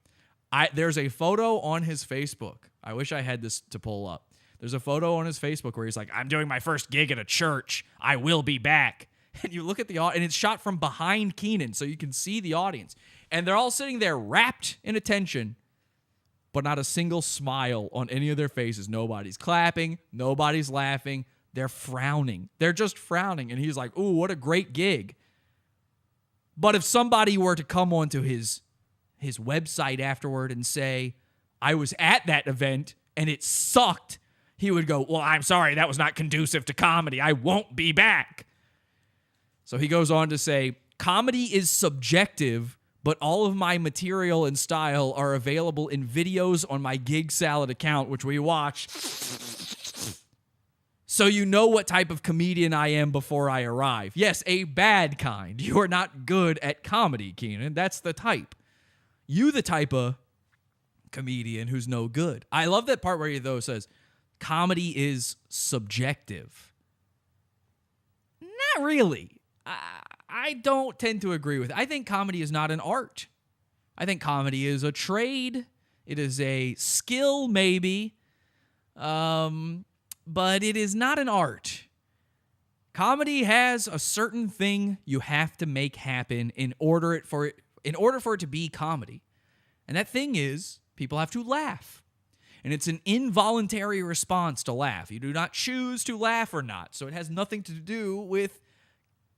There's a photo on his Facebook. I wish I had this to pull up. There's a photo on his Facebook where he's like, I'm doing my first gig at a church. I will be back. And you look at the audience, and it's shot from behind Kenan, so you can see the audience. And they're all sitting there wrapped in attention, but not a single smile on any of their faces. Nobody's clapping. Nobody's laughing. They're frowning. They're just frowning. And he's like, ooh, what a great gig. But if somebody were to come onto his website afterward and say, I was at that event, and it sucked, he would go, well, I'm sorry, that was not conducive to comedy. I won't be back. So he goes on to say, comedy is subjective, but all of my material and style are available in videos on my Gig Salad account, which we watch. So you know what type of comedian I am before I arrive. Yes, a bad kind. You are not good at comedy, Kenan. That's the type. You the type of comedian who's no good. I love that part where he, though, says, comedy is subjective. Not really. I don't tend to agree with it. I think comedy is not an art. I think comedy is a trade. It is a skill, maybe, but it is not an art. Comedy has a certain thing you have to make happen in order for it to be comedy. And that thing is people have to laugh. And it's an involuntary response to laugh. You do not choose to laugh or not. So it has nothing to do with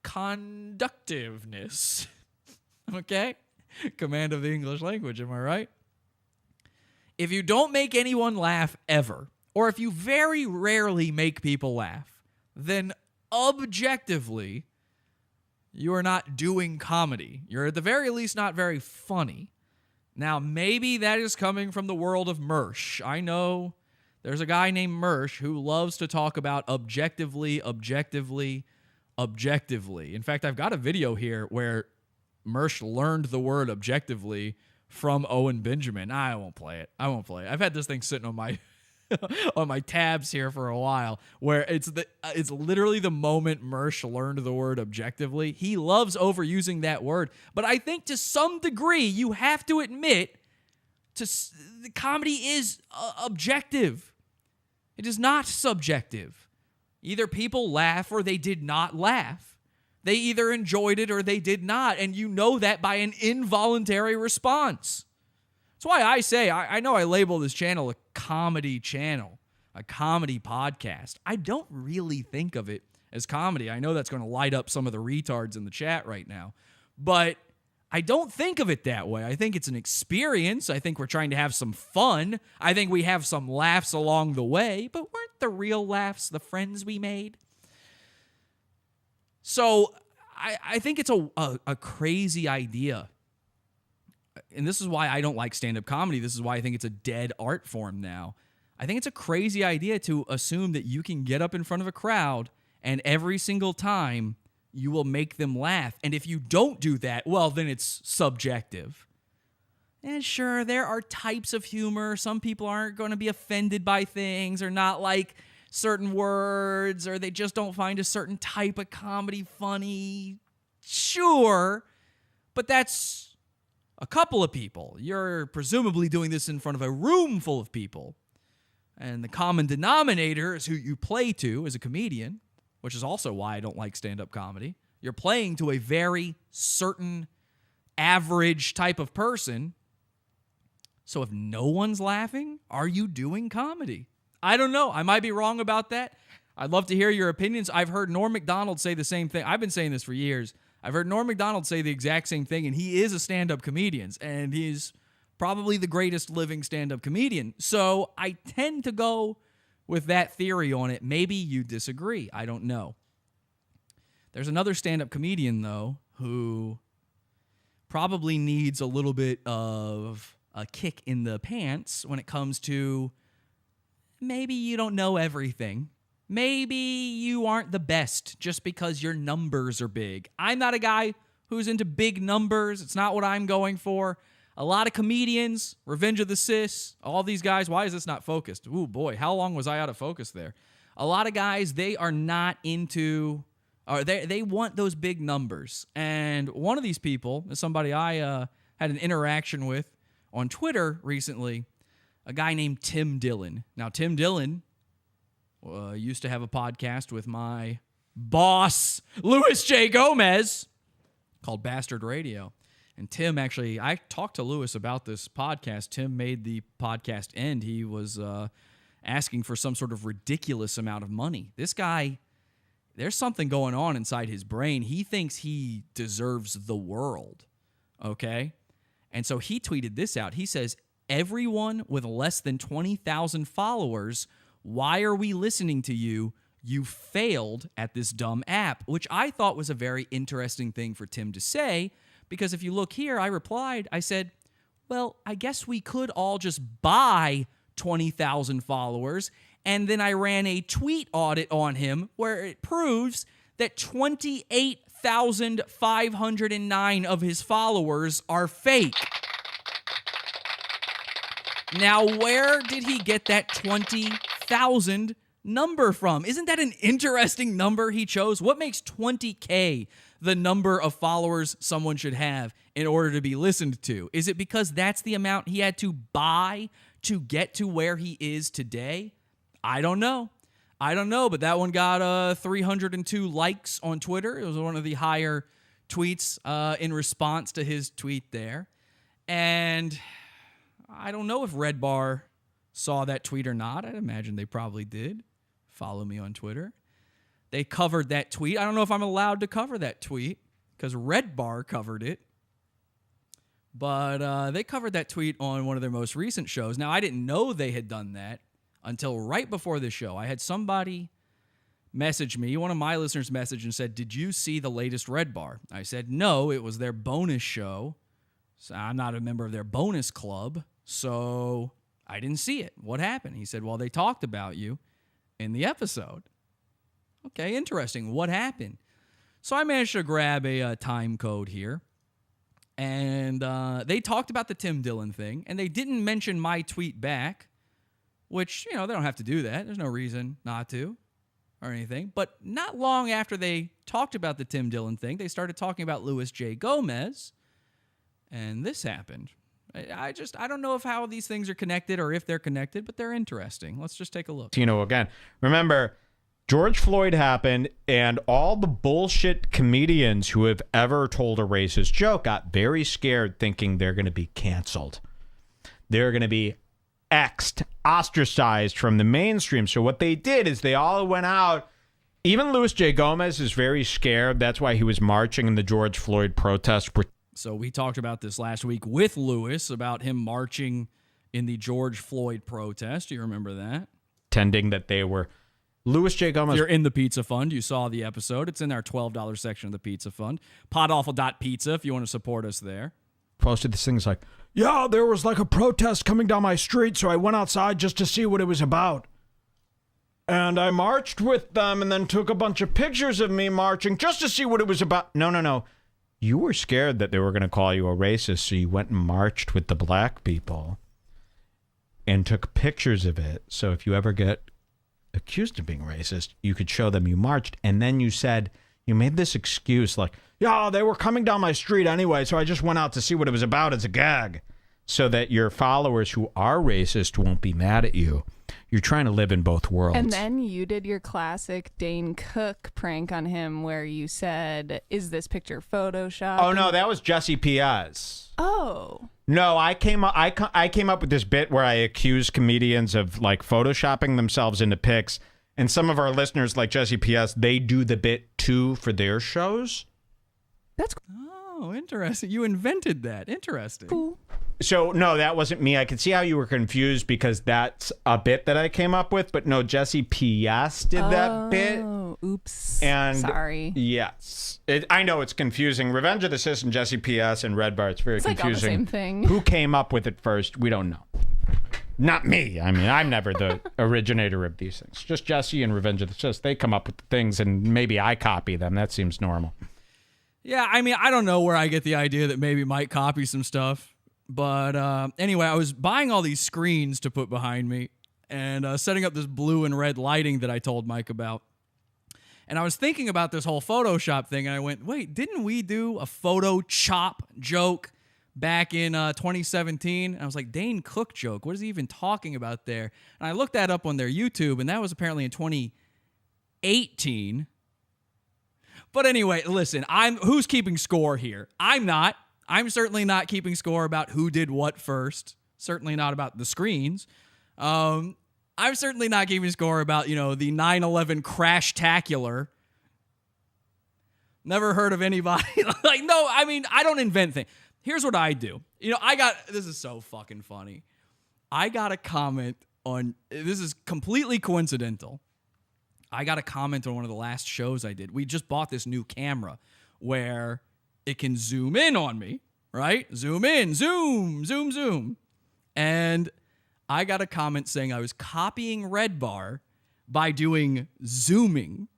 conductiveness. Okay? Command of the English language, am I right? If you don't make anyone laugh ever, or if you very rarely make people laugh, then objectively, you are not doing comedy. You're at the very least not very funny. Now, maybe that is coming from the world of Mersh. I know there's a guy named Mersh who loves to talk about objectively. In fact, I've got a video here where Mersh learned the word objectively from Owen Benjamin. I won't play it. I've had this thing sitting on my on my tabs here for a while, where it's literally the moment Mersh learned the word objectively. He loves overusing that word, but I think to some degree you have to admit the comedy is objective. It is not subjective. Either people laugh or they did not laugh. They either enjoyed it or they did not, and you know that by an involuntary response. That's why I say, I know I label this channel a comedy channel, a comedy podcast. I don't really think of it as comedy. I know that's going to light up some of the retards in the chat right now, but I don't think of it that way. I think it's an experience. I think we're trying to have some fun. I think we have some laughs along the way, but weren't the real laughs the friends we made? So I think it's a crazy idea. And this is why I don't like stand-up comedy. This is why I think it's a dead art form now. I think it's a crazy idea to assume that you can get up in front of a crowd and every single time you will make them laugh. And if you don't do that, well, then it's subjective. And sure, there are types of humor. Some people aren't going to be offended by things or not like certain words, or they just don't find a certain type of comedy funny. Sure, but that's a couple of people. You're presumably doing this in front of a room full of people. And the common denominator is who you play to as a comedian, which is also why I don't like stand-up comedy. You're playing to a very certain average type of person. So if no one's laughing, are you doing comedy? I don't know. I might be wrong about that. I'd love to hear your opinions. I've heard Norm Macdonald say the same thing. I've been saying this for years. I've heard Norm Macdonald say the exact same thing, and he is a stand-up comedian, and he's probably the greatest living stand-up comedian. So I tend to go with that theory on it. Maybe you disagree. I don't know. There's another stand-up comedian, though, who probably needs a little bit of a kick in the pants when it comes to maybe you don't know everything. Maybe you aren't the best just because your numbers are big. I'm not a guy who's into big numbers. It's not what I'm going for. A lot of comedians, Revenge of the Sis, all these guys, why is this not focused? Ooh, boy, how long was I out of focus there? A lot of guys, they are not into, or they want those big numbers. And one of these people is somebody I had an interaction with on Twitter recently, a guy named Tim Dillon. Now, Tim Dillon used to have a podcast with my boss, Louis J. Gomez, called Bastard Radio. And Tim actually, I talked to Louis about this podcast. Tim made the podcast end. He was asking for some sort of ridiculous amount of money. This guy, there's something going on inside his brain. He thinks he deserves the world, okay? And so he tweeted this out. He says, everyone with less than 20,000 followers, why are we listening to you? You failed at this dumb app, which I thought was a very interesting thing for Tim to say, because if you look here, I replied, I said, well, I guess we could all just buy 20,000 followers, and then I ran a tweet audit on him where it proves that 28,509 of his followers are fake. Now, where did he get that 20,000 number from? Isn't that an interesting number he chose? What makes 20K the number of followers someone should have in order to be listened to? Is it because that's the amount he had to buy to get to where he is today? I don't know. But that one got 302 likes on Twitter. It was one of the higher tweets in response to his tweet there. And I don't know if Redbar saw that tweet or not. I'd imagine they probably did. Follow me on Twitter. They covered that tweet. I don't know if I'm allowed to cover that tweet because Redbar covered it. But they covered that tweet on one of their most recent shows. Now, I didn't know they had done that until right before the show. I had somebody messaged me. One of my listeners messaged and said, "Did you see the latest Redbar?" I said, "No, it was their bonus show. So I'm not a member of their bonus club, so I didn't see it. What happened?" He said, "Well, they talked about you in the episode." Okay, interesting. What happened? So I managed to grab a time code here. And they talked about the Tim Dillon thing, and they didn't mention my tweet back, which, they don't have to do that. There's no reason not to or anything. But not long after they talked about the Tim Dillon thing, they started talking about Louis J. Gomez, and this happened. I don't know how these things are connected or if they're connected, but they're interesting. Let's just take a look. Again, remember, George Floyd happened, and all the bullshit comedians who have ever told a racist joke got very scared, thinking they're going to be canceled. They're going to be X'd, ostracized from the mainstream. So what they did is they all went out. Even Louis J. Gomez is very scared. That's why he was marching in the George Floyd protest. So we talked about this last week with Louis, about him marching in the George Floyd protest. Do you remember that? Pretending that they were... Louis J. Gomez. If you're in the Pizza Fund, you saw the episode. It's in our $12 section of the Pizza Fund. Podawful.pizza if you want to support us there. Posted these things like, "Yeah, there was like a protest coming down my street, so I went outside just to see what it was about. And I marched with them and then took a bunch of pictures of me marching just to see what it was about." No. You were scared that they were going to call you a racist, so you went and marched with the black people and took pictures of it. So if you ever get accused of being racist, you could show them you marched, and then you made this excuse like, "Yeah, they were coming down my street anyway, so I just went out to see what it was about as a gag," so that your followers who are racist won't be mad at you. You're trying to live in both worlds. And then you did your classic Dane Cook prank on him where you said, "Is this picture Photoshop?" Oh no, that was Jesse P.S. Oh. No, I came up with this bit where I accuse comedians of like photoshopping themselves into pics, and some of our listeners, like Jesse P.S., they do the bit too for their shows. That's oh, interesting. You invented that. Interesting. Cool. So no, that wasn't me. I could see how you were confused because that's a bit that I came up with, but no, Jesse P.S. did that bit. Oh, oops. And sorry. Yes. I know it's confusing. Revenge of the Sis and Jesse P.S. and Redbar, it's very confusing. Like all the same thing. Who came up with it first? We don't know. Not me. I mean, I'm never the originator of these things. Just Jesse and Revenge of the Sis. They come up with the things and maybe I copy them. That seems normal. Yeah, I mean, I don't know where I get the idea that maybe Mike copies some stuff. But anyway, I was buying all these screens to put behind me and setting up this blue and red lighting that I told Mike about. And I was thinking about this whole Photoshop thing, and I went, wait, didn't we do a Photoshop joke back in 2017? And I was like, Dane Cook joke, what is he even talking about there? And I looked that up on their YouTube, and that was apparently in 2018. But anyway, listen, who's keeping score here? I'm not. I'm certainly not keeping score about who did what first. Certainly not about the screens. I'm certainly not keeping score about, the 9/11 crash-tacular. Never heard of anybody. No, I mean, I don't invent things. Here's what I do. This is so fucking funny. I got a comment on, this is completely coincidental. I got a comment on one of the last shows I did. We just bought this new camera where it can zoom in on me, right? Zoom in, zoom, zoom, zoom. And I got a comment saying I was copying Redbar by doing zooming.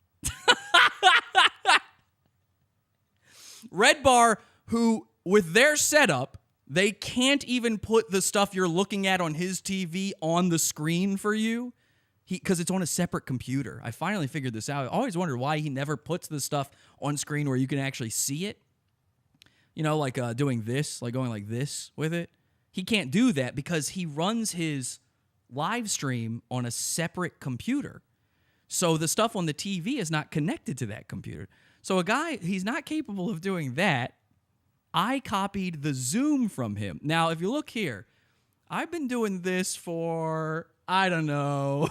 Redbar, who, with their setup, they can't even put the stuff you're looking at on his TV on the screen for you. Because it's on a separate computer. I finally figured this out. I always wondered why he never puts the stuff on screen where you can actually see it. Like doing this, like going like this with it. He can't do that because he runs his live stream on a separate computer. So the stuff on the TV is not connected to that computer. So he's not capable of doing that. I copied the zoom from him. Now, if you look here, I've been doing this for, I don't know.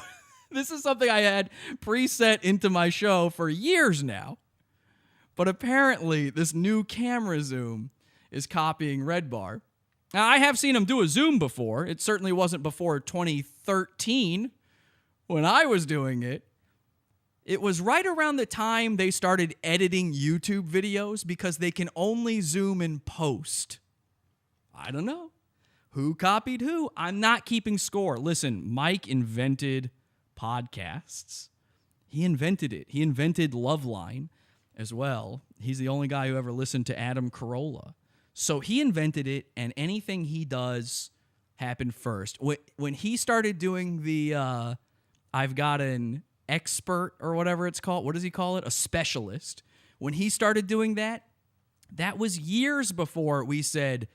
This is something I had preset into my show for years now. But apparently, this new camera zoom is copying Redbar. Now, I have seen him do a zoom before. It certainly wasn't before 2013 when I was doing it. It was right around the time they started editing YouTube videos because they can only zoom in post. I don't know. Who copied who? I'm not keeping score. Listen, Mike invented podcasts. He invented it. He invented Loveline as well. He's the only guy who ever listened to Adam Carolla. So he invented it, and anything he does happened first. When he started doing the I've got an expert or whatever it's called. What does he call it? A specialist. When he started doing that, that was years before we said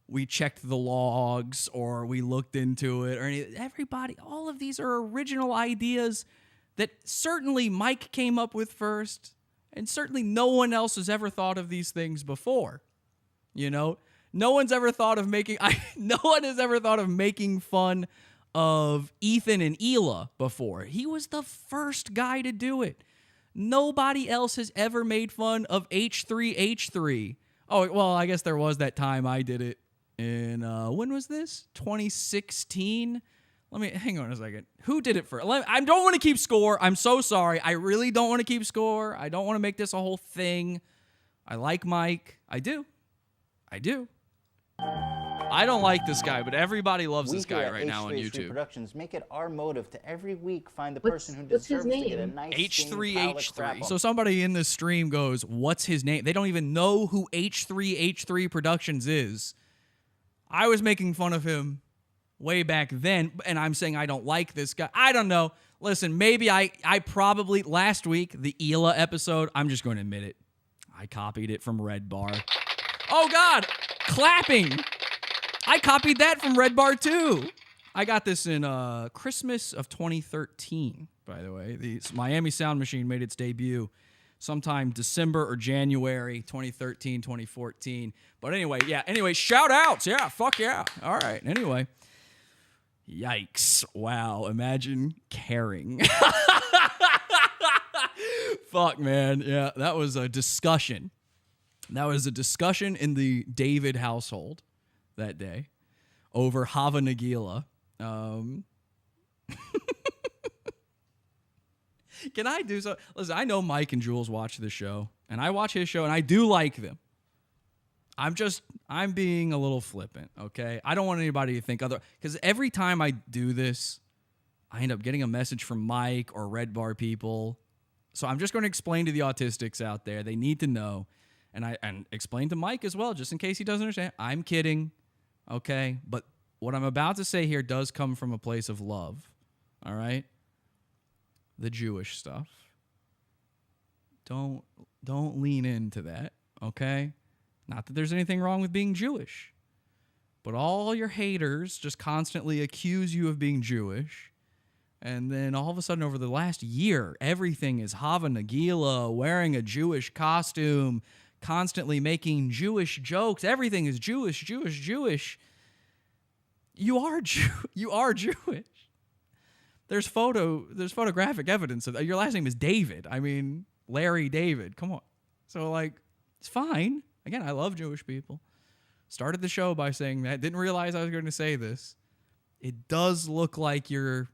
we checked the logs or we looked into it or everybody. All of these are original ideas that certainly Mike came up with first, and certainly no one else has ever thought of these things before. You know, no one has ever thought of making fun of Ethan and Hila before. He was the first guy to do it. Nobody else has ever made fun of H3H3. Oh, well, I guess there was that time I did it in, when was this? 2016? Hang on a second. Who did it first? I don't want to keep score. I'm so sorry. I really don't want to keep score. I don't want to make this a whole thing. I like Mike. I do. I don't like this guy, but everybody loves this guy right now on YouTube. Productions make it our motive to every week find the person who deserves to get a nice H3H3. So somebody in this stream goes, "What's his name?" They don't even know who H3H3 Productions is. I was making fun of him way back then, and I'm saying I don't like this guy. I don't know. Listen, maybe I probably last week the Hila episode. I'm just going to admit it. I copied it from Redbar. Oh God, clapping. I copied that from Redbar too. I got this in Christmas of 2013, by the way. The Miami Sound Machine made its debut sometime December or January 2013, 2014. But anyway, shout outs. Yeah, fuck yeah. All right, anyway. Yikes. Wow, imagine caring. Fuck, man. Yeah, that was a discussion. That was a discussion in the David household that day over Hava Nagila. Can I do so? Listen, I know Mike and Jules watch this show, and I watch his show, and I do like them. I'm being a little flippant, okay? I don't want anybody to think other, because every time I do this, I end up getting a message from Mike or Redbar people. So I'm just going to explain to the autistics out there. They need to know. And explain to Mike as well, just in case he doesn't understand. I'm kidding, okay? But what I'm about to say here does come from a place of love, all right? The Jewish stuff. Don't lean into that, okay? Not that there's anything wrong with being Jewish, but all your haters just constantly accuse you of being Jewish, and then all of a sudden over the last year, everything is Hava Nagila, wearing a Jewish costume, constantly making Jewish jokes. Everything is Jewish. You are Jewish. There's photographic evidence of that. Your last name is David. I mean, Larry David. Come on. So it's fine. Again, I love Jewish people. Started the show by saying that. Didn't realize I was going to say this. It does look like you're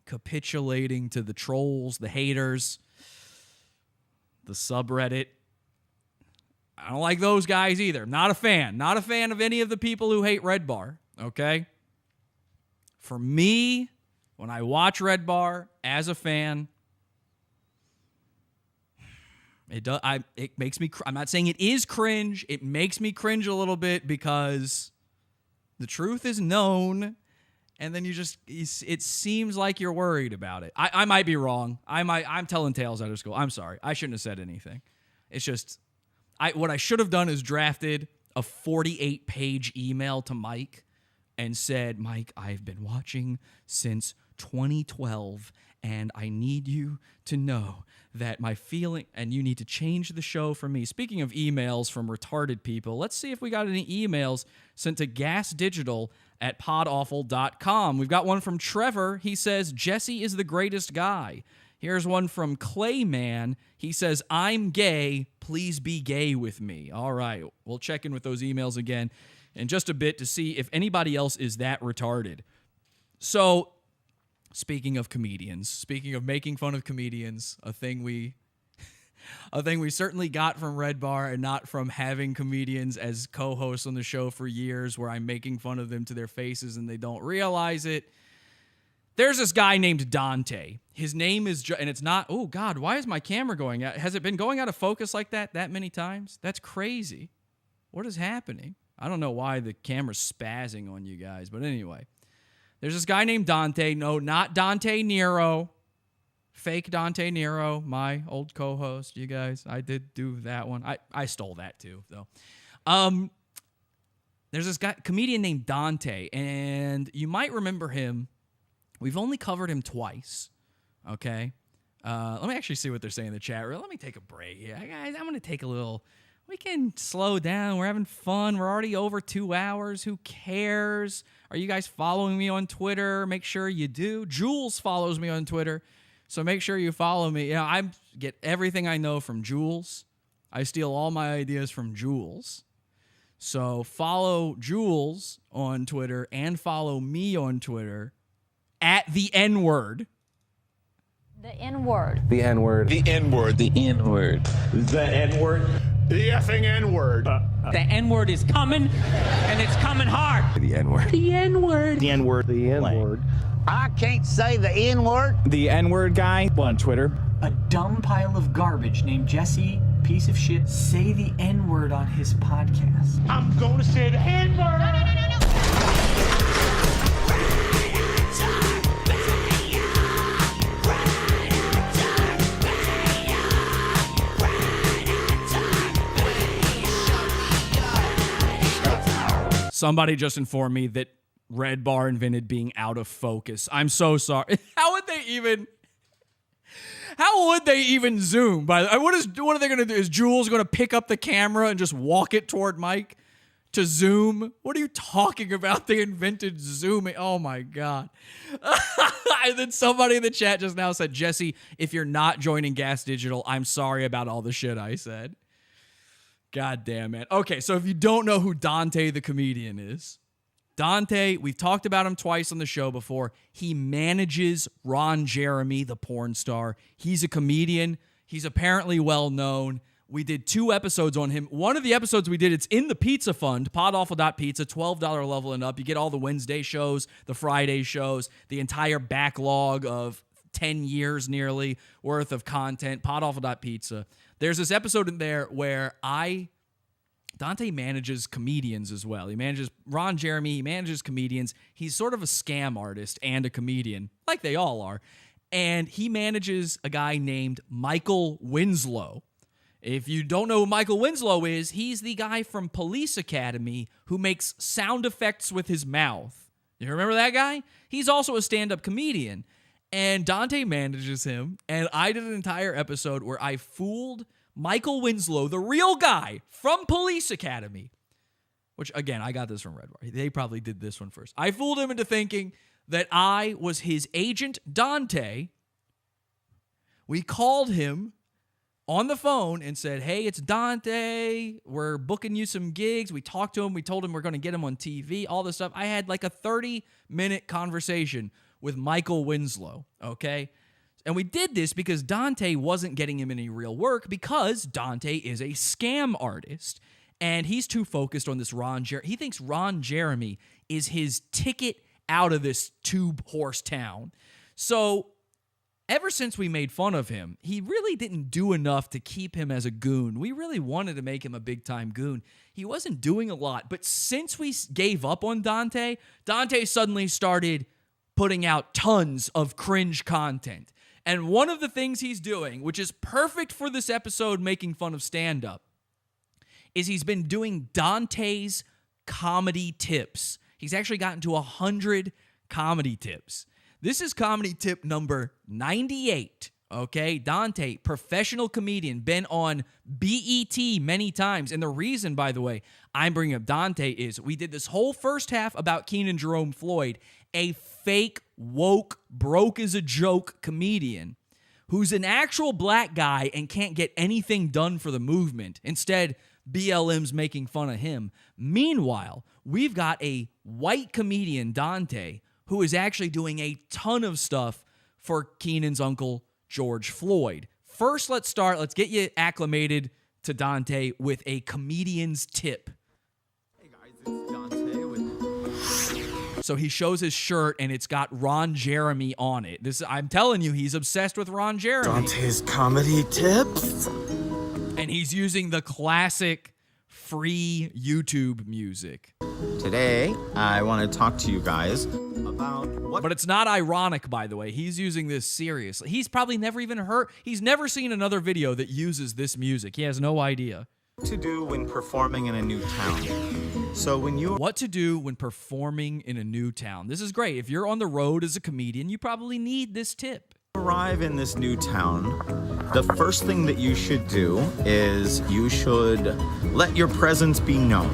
capitulating to the trolls, the haters, the subreddit. I don't like those guys either. Not a fan. Not a fan of any of the people who hate Redbar, okay? For me, when I watch Redbar as a fan, it makes me, I'm not saying it is cringe. It makes me cringe a little bit because the truth is known, and then it seems like you're worried about it. I might be wrong. I'm telling tales out of school. I'm sorry. I shouldn't have said anything. It's just, what I should have done is drafted a 48-page email to Mike and said, Mike, I've been watching since 2012, and I need you to know that my feeling, and you need to change the show for me. Speaking of emails from retarded people, let's see if we got any emails sent to gasdigital@podawful.com. We've got one from Trevor. He says, Jesse is the greatest guy. Here's one from Clayman. He says, I'm gay. Please be gay with me. All right. We'll check in with those emails again in just a bit to see if anybody else is that retarded. So speaking of comedians, speaking of making fun of comedians, a thing we certainly got from Redbar and not from having comedians as co-hosts on the show for years where I'm making fun of them to their faces and they don't realize it. There's this guy named Dante. His name is, and it's not, oh God, why is my camera going out? Has it been going out of focus like that many times? That's crazy. What is happening? I don't know why the camera's spazzing on you guys, but anyway. There's this guy named Dante. No, not Dante Nero. Fake Dante Nero, my old co-host, you guys. I did do that one. I stole that too, though. There's this guy, comedian named Dante, and you might remember him. We've only covered him twice, okay? Let me actually see what they're saying in the chat room. Let me take a break here. Guys, I'm going to take a little... We can slow down. We're having fun. We're already over 2 hours. Who cares? Are you guys following me on Twitter? Make sure you do. Jules follows me on Twitter, so make sure you follow me. You know, I get everything I know from Jules. I steal all my ideas from Jules. So follow Jules on Twitter and follow me on Twitter at the N-word. The N-word. The N-word. The N-word. The N-word. The N-word. The effing N-word. The N-word is coming, and it's coming hard. The N-word. The N-word. The N-word. The N-word. I can't say the N-word. The N-word guy on Twitter. A dumb pile of garbage named Jesse, piece of shit, say the N-word on his podcast. I'm going to say the N-word. No. Somebody just informed me that Redbar invented being out of focus. I'm so sorry. How would they even zoom? What are they going to do? Is Jules going to pick up the camera and just walk it toward Mike to zoom? What are you talking about? They invented zooming. Oh my God. And then somebody in the chat just now said, Jesse, if you're not joining Gas Digital, I'm sorry about all the shit I said. God damn it. Okay, so if you don't know who Dante the Comedian is, Dante, we've talked about him twice on the show before. He manages Ron Jeremy, the porn star. He's a comedian. He's apparently well known. We did 2 episodes on him. One of the episodes we did, it's in the Pizza Fund, podawful.pizza, $12 level and up. You get all the Wednesday shows, the Friday shows, the entire backlog of 10 years nearly worth of content, podawful.pizza. There's this episode in there where Dante manages comedians as well. He manages Ron Jeremy. He manages comedians. He's sort of a scam artist and a comedian, like they all are. And he manages a guy named Michael Winslow. If you don't know who Michael Winslow is, he's the guy from Police Academy who makes sound effects with his mouth. You remember that guy? He's also a stand-up comedian. And Dante manages him, and I did an entire episode where I fooled Michael Winslow, the real guy from Police Academy, which, again, I got this from Redbar. They probably did this one first. I fooled him into thinking that I was his agent, Dante. We called him on the phone and said, hey, it's Dante. We're booking you some gigs. We talked to him. We told him we're going to get him on TV, all this stuff. I had like a 30-minute conversation with Michael Winslow, okay? And we did this because Dante wasn't getting him any real work because Dante is a scam artist. And he's too focused on this Ron Jeremy. He thinks Ron Jeremy is his ticket out of this tube horse town. So ever since we made fun of him, he really didn't do enough to keep him as a goon. We really wanted to make him a big-time goon. He wasn't doing a lot. But since we gave up on Dante, Dante suddenly started putting out tons of cringe content. And one of the things he's doing, which is perfect for this episode making fun of stand-up, is he's been doing Dante's comedy tips. He's actually gotten to 100 comedy tips. This is comedy tip number 98, okay? Dante, professional comedian, been on BET many times. And the reason, by the way, I'm bringing up Dante is we did this whole first half about Kenan Jerome Floyd, a fake, woke, broke as a joke comedian who's an actual black guy and can't get anything done for the movement. Instead, BLM's making fun of him. Meanwhile, we've got a white comedian, Dante, who is actually doing a ton of stuff for Kenan's uncle, George Floyd. First, let's get you acclimated to Dante with a comedian's tip. Hey guys, it's Dante with... So he shows his shirt and it's got Ron Jeremy on it. I'm telling you, he's obsessed with Ron Jeremy. Dante's comedy tips. And he's using the classic free YouTube music. Today, I want to talk to you guys about what... But it's not ironic, by the way. He's using this seriously. He's probably never even he's never seen another video that uses this music. He has no idea. To do when performing in a new town. So what to do when performing in a new town. This is great. If you're on the road as a comedian, you probably need this tip. Arrive in this new town, the first thing that you should do is you should let your presence be known.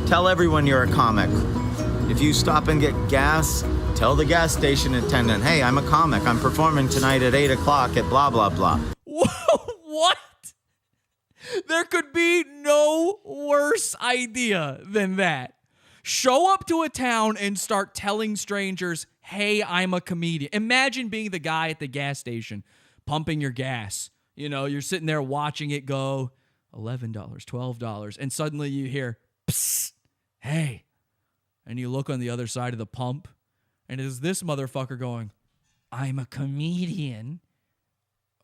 Tell everyone you're a comic. If you stop and get gas, tell the gas station attendant, hey, I'm a comic. I'm performing tonight at 8 o'clock at blah, blah, blah. What? There could be no worse idea than that. Show up to a town and start telling strangers, hey, I'm a comedian. Imagine being the guy at the gas station pumping your gas. You know, you're sitting there watching it go $11, $12, and suddenly you hear, psst, hey. And you look on the other side of the pump, and it is this motherfucker going, I'm a comedian.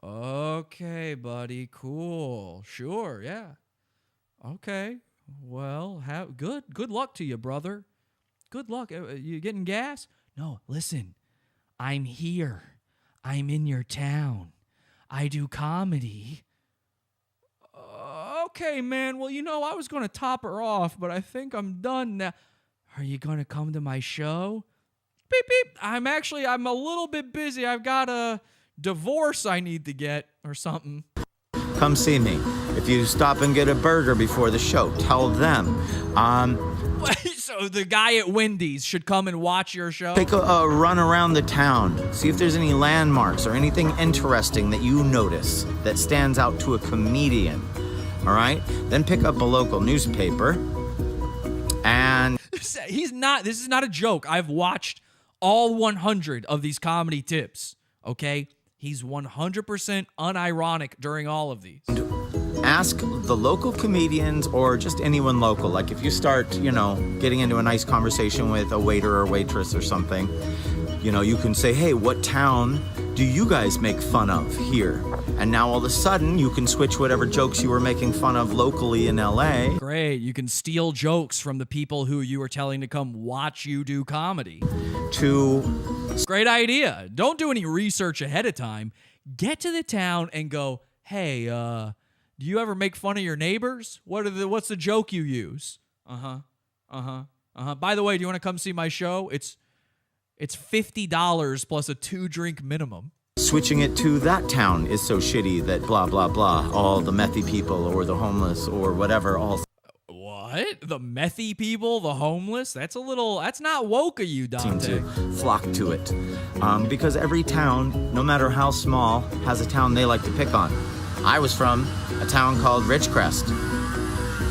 Okay, buddy, cool. Sure, yeah. Okay. Well, good luck to you, brother. Good luck. You getting gas? No, listen. I'm here. I'm in your town. I do comedy. Okay, man. Well, I was going to top her off, but I think I'm done now. Are you going to come to my show? Beep, beep. I'm a little bit busy. I've got a divorce I need to get or something. Come see me. If you stop and get a burger before the show, tell them. So the guy at Wendy's should come and watch your show? Take a run around the town. See if there's any landmarks or anything interesting that you notice that stands out to a comedian. All right? Then pick up a local newspaper and... This is not a joke. I've watched all 100 of these comedy tips, okay? He's 100% unironic during all of these. Ask the local comedians or just anyone local. Like if you start, getting into a nice conversation with a waiter or waitress or something, you can say, hey, what town do you guys make fun of here? And now all of a sudden you can switch whatever jokes you were making fun of locally in LA. Great. You can steal jokes from the people who you were telling to come watch you do comedy. Great idea. Don't do any research ahead of time. Get to the town and go, hey, do you ever make fun of your neighbors? What's the joke you use? By the way, do you want to come see my show? It's $50 plus a 2-drink minimum. Switching it to that town is so shitty that blah, blah, blah. All the methy people or the homeless or whatever all... What? The methy people? The homeless? That's not woke of you, Dante. Seem to flock to it. Because every town, no matter how small, has a town they like to pick on. I was from a town called Ridgecrest.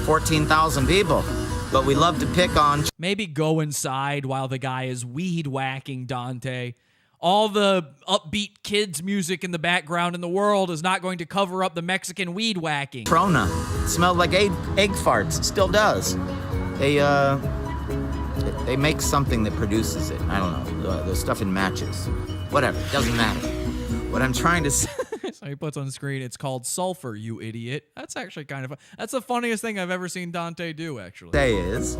14,000 people. But we love to pick on... Maybe go inside while the guy is weed whacking Dante. All the upbeat kids' music in the background in the world is not going to cover up the Mexican weed whacking. Trona. It smelled like egg farts. It still does. They make something that produces it. I don't know. The stuff in matches. Whatever. It doesn't matter. What I'm trying to say... So he puts on the screen, it's called sulfur, you idiot. That's actually kind of fun. That's the funniest thing I've ever seen Dante do, actually. Say is,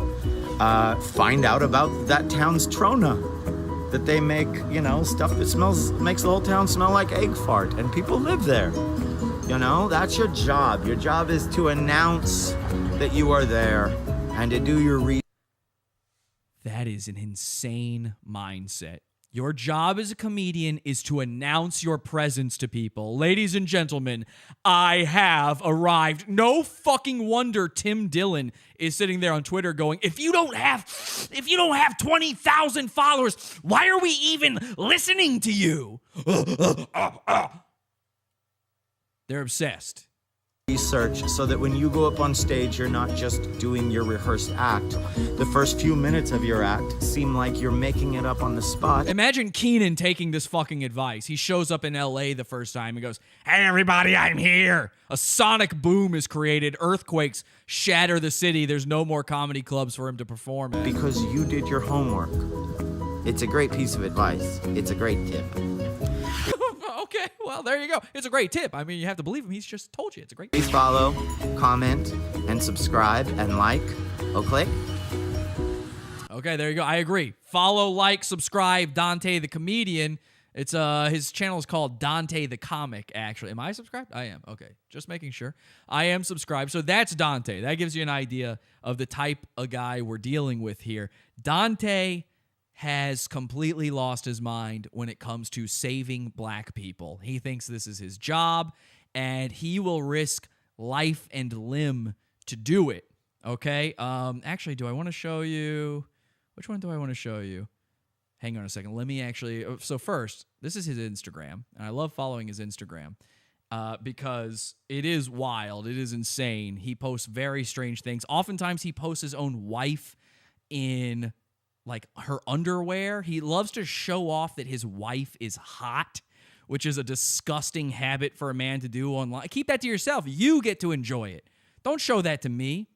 find out about that town's Trona. That they make, stuff that makes the whole town smell like egg fart. And people live there. That's your job. Your job is to announce that you are there and to do your research. That is an insane mindset. Your job as a comedian is to announce your presence to people. Ladies and gentlemen, I have arrived. No fucking wonder Tim Dillon is sitting there on Twitter going, if you don't have 20,000 followers, why are we even listening to you? They're obsessed. research so that when you go up on stage, you're not just doing your rehearsed act. The first few minutes of your act seem like you're making it up on the spot. Imagine Kenan taking this fucking advice. He shows up in LA the first time and goes, "Hey everybody, I'm here." A sonic boom is created. Earthquakes shatter the city. There's no more comedy clubs for him to perform at. Because you did your homework. It's a great piece of advice. It's a great tip. Okay, well, there you go. It's a great tip. I mean, you have to believe him. He's just told you it's a great tip. Please follow, comment, and subscribe, and like. Oh, click. Okay, there you go. I agree. Follow, like, subscribe, Dante the Comedian. It's his channel is called Dante the Comic, actually. Am I subscribed? I am. Okay, just making sure. I am subscribed. So that's Dante. That gives you an idea of the type of guy we're dealing with here. Dante has completely lost his mind when it comes to saving black people. He thinks this is his job, and he will risk life and limb to do it. Okay? Actually, do I want to show you? Which one do I want to show you? Hang on a second. Let me actually... So first, this is his Instagram, and I love following his Instagram because it is wild. It is insane. He posts very strange things. Oftentimes, he posts his own wife in... like her underwear. He loves to show off that his wife is hot, which is a disgusting habit for a man to do online. Keep that to yourself. You get to enjoy it. Don't show that to me.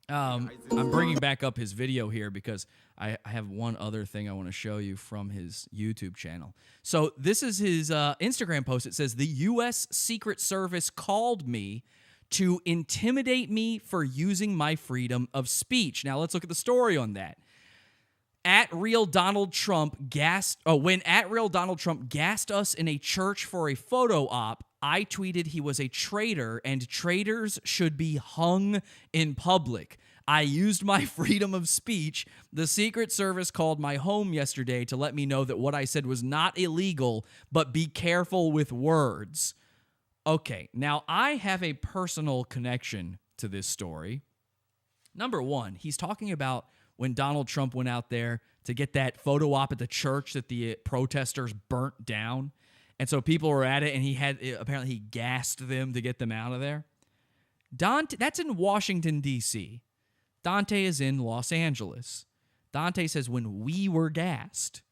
I'm bringing back up his video here because I have one other thing I want to show you from his YouTube channel. So this is his Instagram post. It says, "The U.S. Secret Service called me to intimidate me for using my freedom of speech." Now let's look at the story on that. When Donald Trump gassed us in a church for a photo op, I tweeted he was a traitor and traitors should be hung in public. I used my freedom of speech. The Secret Service called my home yesterday to let me know that what I said was not illegal, but be careful with words. Okay, now I have a personal connection to this story. Number one, he's talking about when Donald Trump went out there to get that photo op at the church that the protesters burnt down. And so people were at it, and apparently he gassed them to get them out of there. Dante, that's in Washington, D.C. Dante is in Los Angeles. Dante says, when we were gassed,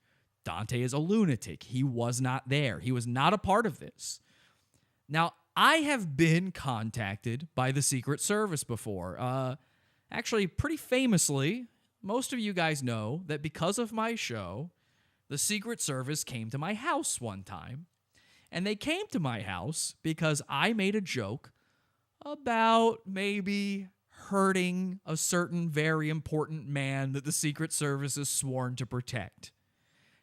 Dante is a lunatic. He was not there. He was not a part of this. Now, I have been contacted by the Secret Service before. Actually, pretty famously, most of you guys know that because of my show, the Secret Service came to my house one time. And they came to my house because I made a joke about maybe hurting a certain very important man that the Secret Service is sworn to protect.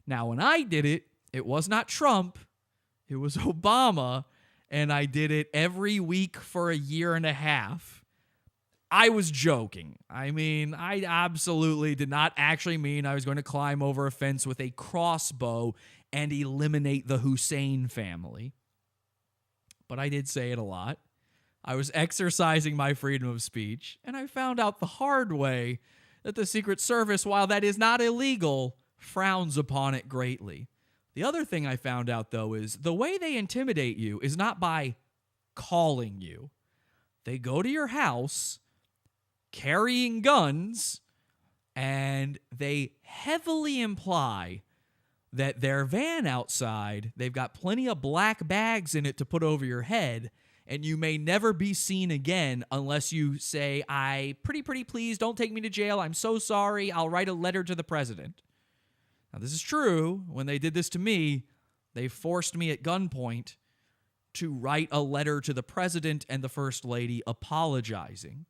Now, when I did it, it was not Trump, it was Obama, and I did it every week for a year and a half. I was joking. I mean, I absolutely did not actually mean I was going to climb over a fence with a crossbow and eliminate the Hussein family. But I did say it a lot. I was exercising my freedom of speech, and I found out the hard way that the Secret Service, while that is not illegal, frowns upon it greatly. The other thing I found out, though, is the way they intimidate you is not by calling you. They go to your house carrying guns, and they heavily imply that their van outside, they've got plenty of black bags in it to put over your head, and you may never be seen again unless you say, pretty please don't take me to jail. I'm so sorry. I'll write a letter to the president. Now, this is true. When they did this to me, they forced me at gunpoint to write a letter to the president and the first lady apologizing.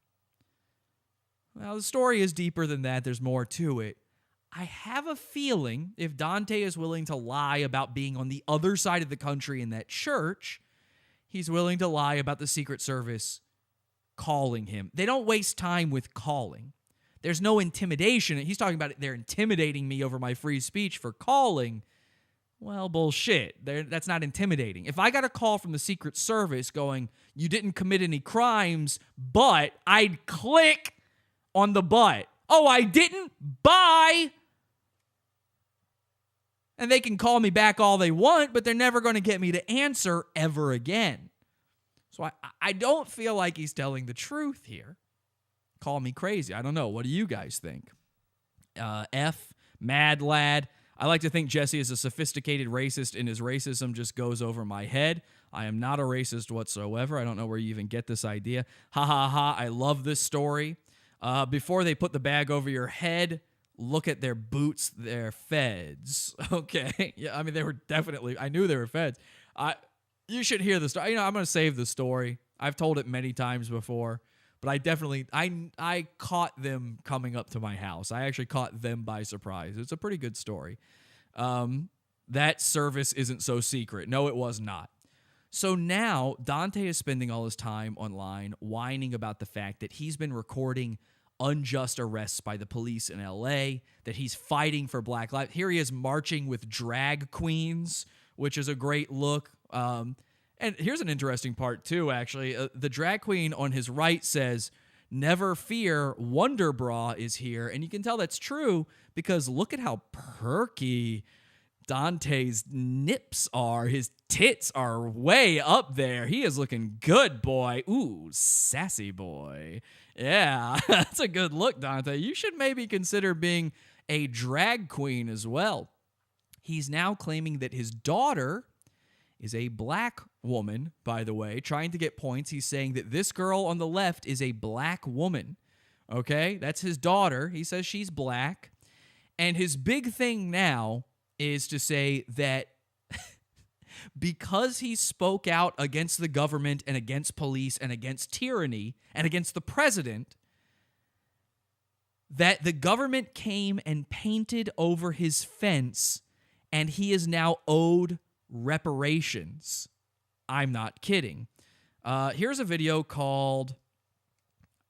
Now, the story is deeper than that. There's more to it. I have a feeling if Dante is willing to lie about being on the other side of the country in that church, he's willing to lie about the Secret Service calling him. They don't waste time with calling. There's no intimidation. He's talking about it. They're intimidating me over my free speech for calling. Well, bullshit. That's not intimidating. If I got a call from the Secret Service going, you didn't commit any crimes, but I'd click on the but. Oh, I didn't? Bye. And they can call me back all they want, but they're never going to get me to answer ever again. So I don't feel like he's telling the truth here. Call me crazy. I don't know. What do you guys think? F, mad lad. I like to think Jesse is a sophisticated racist and his racism just goes over my head. I am not a racist whatsoever. I don't know where you even get this idea. Ha ha ha. I love this story. Before they put the bag over your head, look at their boots. They're feds. Okay. Yeah, I mean, they were definitely, I knew they were feds. You should hear the story. You know, I'm going to save the story. I've told it many times before. But I definitely, I caught them coming up to my house. I actually caught them by surprise. It's a pretty good story. That service isn't so secret. No, it was not. So now Dante is spending all his time online whining about the fact that he's been recording unjust arrests by the police in LA, that he's fighting for Black lives. Here he is marching with drag queens, which is a great look. And here's an interesting part, too, actually. The drag queen on his right says, "Never fear, Wonder Bra is here." And you can tell that's true because look at how perky Dante's nips are. His tits are way up there. He is looking good, boy. Ooh, sassy boy. Yeah, that's a good look, Dante. You should maybe consider being a drag queen as well. He's now claiming that his daughter is a black woman, by the way, trying to get points. He's saying that this girl on the left is a black woman. Okay? That's his daughter. He says she's black. And his big thing now is to say that because he spoke out against the government and against police and against tyranny and against the president, that the government came and painted over his fence and he is now owed reparations. I'm not kidding. Here's a video called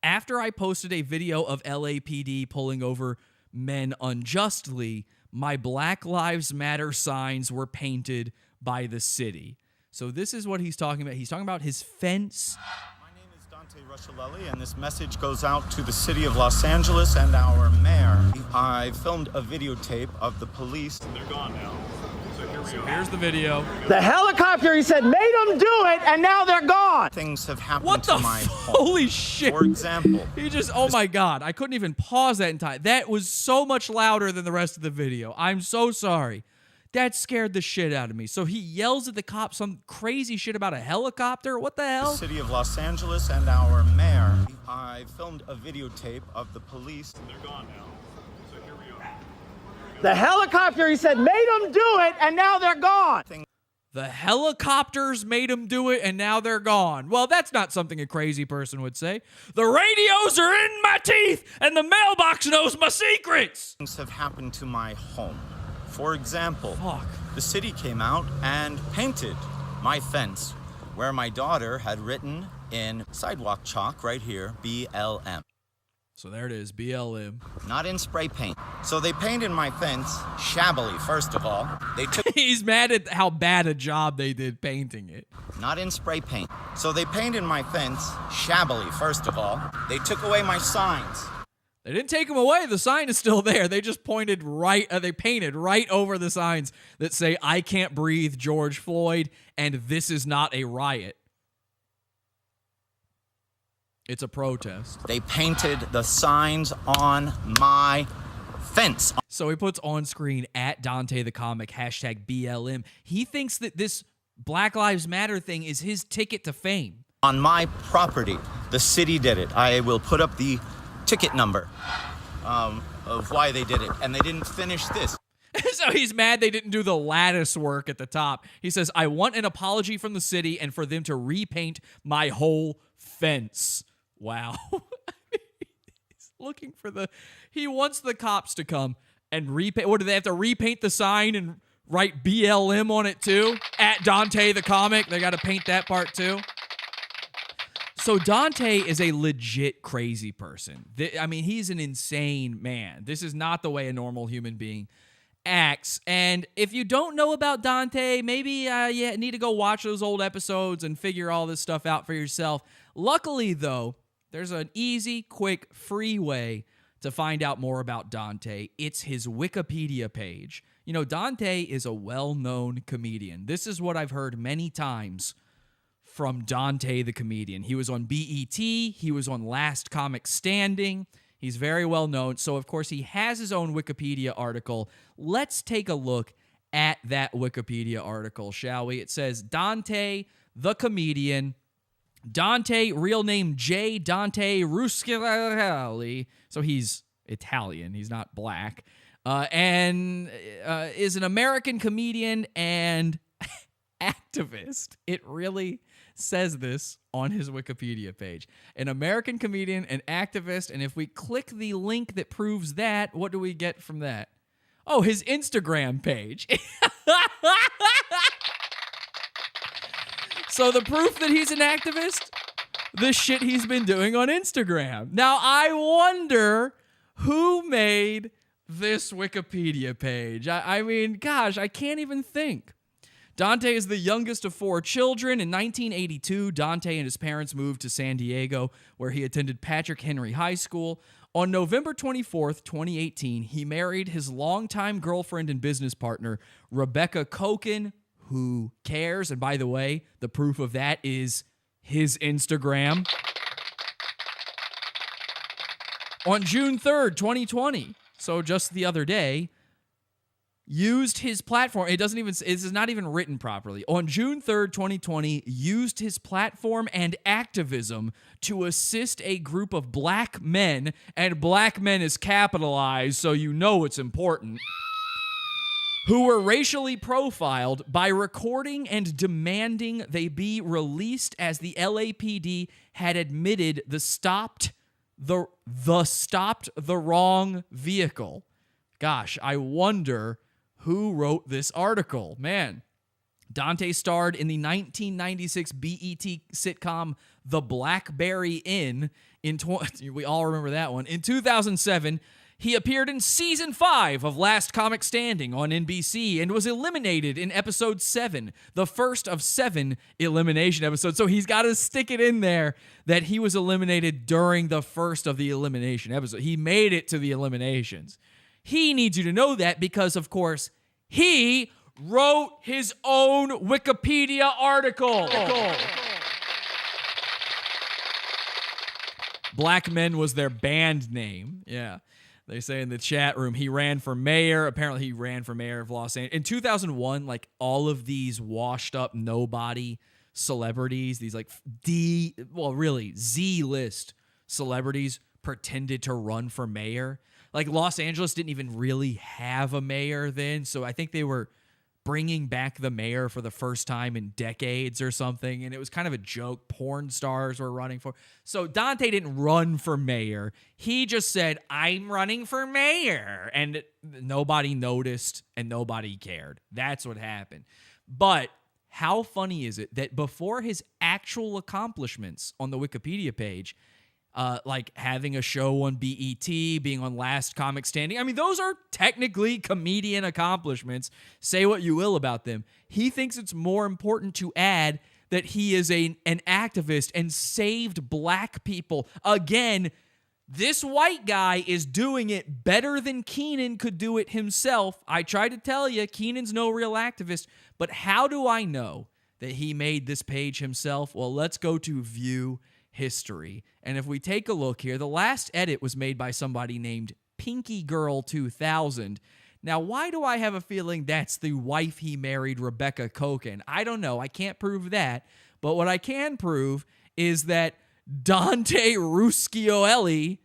"After I Posted a Video of LAPD Pulling Over Men Unjustly, My Black Lives Matter Signs Were Painted by the City." So this is what he's talking about. He's talking about his fence. My name is Dante Ruscialelli, and this message goes out to the city of Los Angeles and our mayor. I filmed a videotape of the police. They're gone now. So here's the video. The helicopter, he said, made them do it, and now they're gone. Things have happened What to the my home. Holy shit. For example. He just, oh my God. I couldn't even pause that in time. That was so much louder than the rest of the video. I'm so sorry. That scared the shit out of me. So he yells at the cops some crazy shit about a helicopter? What the hell? The city of Los Angeles and our mayor. I filmed a videotape of the police. They're gone now. So here we are. The helicopter, he said, made them do it, and now they're gone. The helicopters made them do it, and now they're gone. Well, that's not something a crazy person would say. The radios are in my teeth, and the mailbox knows my secrets. Things have happened to my home. For example, the city came out and painted my fence where my daughter had written in sidewalk chalk right here, BLM. So there it is, BLM. Not in spray paint. So they painted my fence shabbily, first of all. They took He's mad at how bad a job they did painting it. Not in spray paint. So they painted my fence shabbily, first of all. They took away my signs. They didn't take them away. The sign is still there. They just pointed right, they painted right over the signs that say, "I can't breathe, George Floyd," and "This is not a riot." It's a protest. They painted the signs on my fence. So he puts on screen at Dante the Comic, hashtag BLM. He thinks that this Black Lives Matter thing is his ticket to fame. On my property, the city did it. I will put up the ticket number of why they did it. And they didn't finish this. So he's mad they didn't do the lattice work at the top. He says, "I want an apology from the city and for them to repaint my whole fence." Wow. He's looking for he wants the cops to come and repaint. What, do they have to repaint the sign and write BLM on it too? At Dante the Comic, they got to paint that part too. So Dante is a legit crazy person. I mean, he's an insane man. This is not the way a normal human being acts. And if you don't know about Dante, maybe you need to go watch those old episodes and figure all this stuff out for yourself. Luckily, though, there's an easy, quick, free way to find out more about Dante. It's his Wikipedia page. You know, Dante is a well-known comedian. This is what I've heard many times from Dante the Comedian. He was on BET. He was on Last Comic Standing. He's very well known. So, of course, he has his own Wikipedia article. Let's take a look at that Wikipedia article, shall we? It says, Dante the Comedian. Dante, real name J. Dante Ruscioli. So he's Italian. He's not black. And is an American comedian and activist. It really says this on his Wikipedia page. An American comedian and activist. And if we click the link that proves that, what do we get from that? Oh, his Instagram page. So the proof that he's an activist? The shit he's been doing on Instagram. Now, I wonder who made this Wikipedia page. I mean, gosh, I can't even think. Dante is the youngest of 4 children. In 1982, Dante and his parents moved to San Diego, where he attended Patrick Henry High School. On November 24th, 2018, he married his longtime girlfriend and business partner, Rebecca Koken. Who cares? And by the way, the proof of that is his Instagram. On June 3rd, 2020, so just the other day, used his platform. This is not even written properly. On June 3rd, 2020, used his platform and activism to assist a group of black men, and black men is capitalized, so you know it's important, who were racially profiled by recording and demanding they be released, as the LAPD had admitted stopped the wrong vehicle. Gosh, I wonder who wrote this article. Man, Dante starred in the 1996 BET sitcom The Blackberry Inn. We all remember that one. In 2007, he appeared in Season 5 of Last Comic Standing on NBC and was eliminated in Episode 7, the first of 7 elimination episodes. So he's got to stick it in there that he was eliminated during the first of the elimination episode. He made it to the eliminations. He needs you to know that because, of course, he wrote his own Wikipedia article. Black Men was their band name. Yeah. They say in the chat room he ran for mayor. Apparently he ran for mayor of Los Angeles. In 2001, like all of these washed up nobody celebrities, these like Z-list celebrities pretended to run for mayor. Like Los Angeles didn't even really have a mayor then. So I think they were bringing back the mayor for the first time in decades or something. And it was kind of a joke. Porn stars were running for. So Dante didn't run for mayor. He just said, I'm running for mayor. And nobody noticed and nobody cared. That's what happened. But how funny is it that before his actual accomplishments on the Wikipedia page, like having a show on BET, being on Last Comic Standing. I mean, those are technically comedian accomplishments. Say what you will about them. He thinks it's more important to add that he is an activist and saved black people. Again, this white guy is doing it better than Kenan could do it himself. I tried to tell you, Kenan's no real activist, but how do I know that he made this page himself? Well, let's go to view history. And if we take a look here, the last edit was made by somebody named Pinky Girl 2000. Now, why do I have a feeling that's the wife he married, Rebecca Koken? I don't know. I can't prove that. But what I can prove is that Dante Ruscioli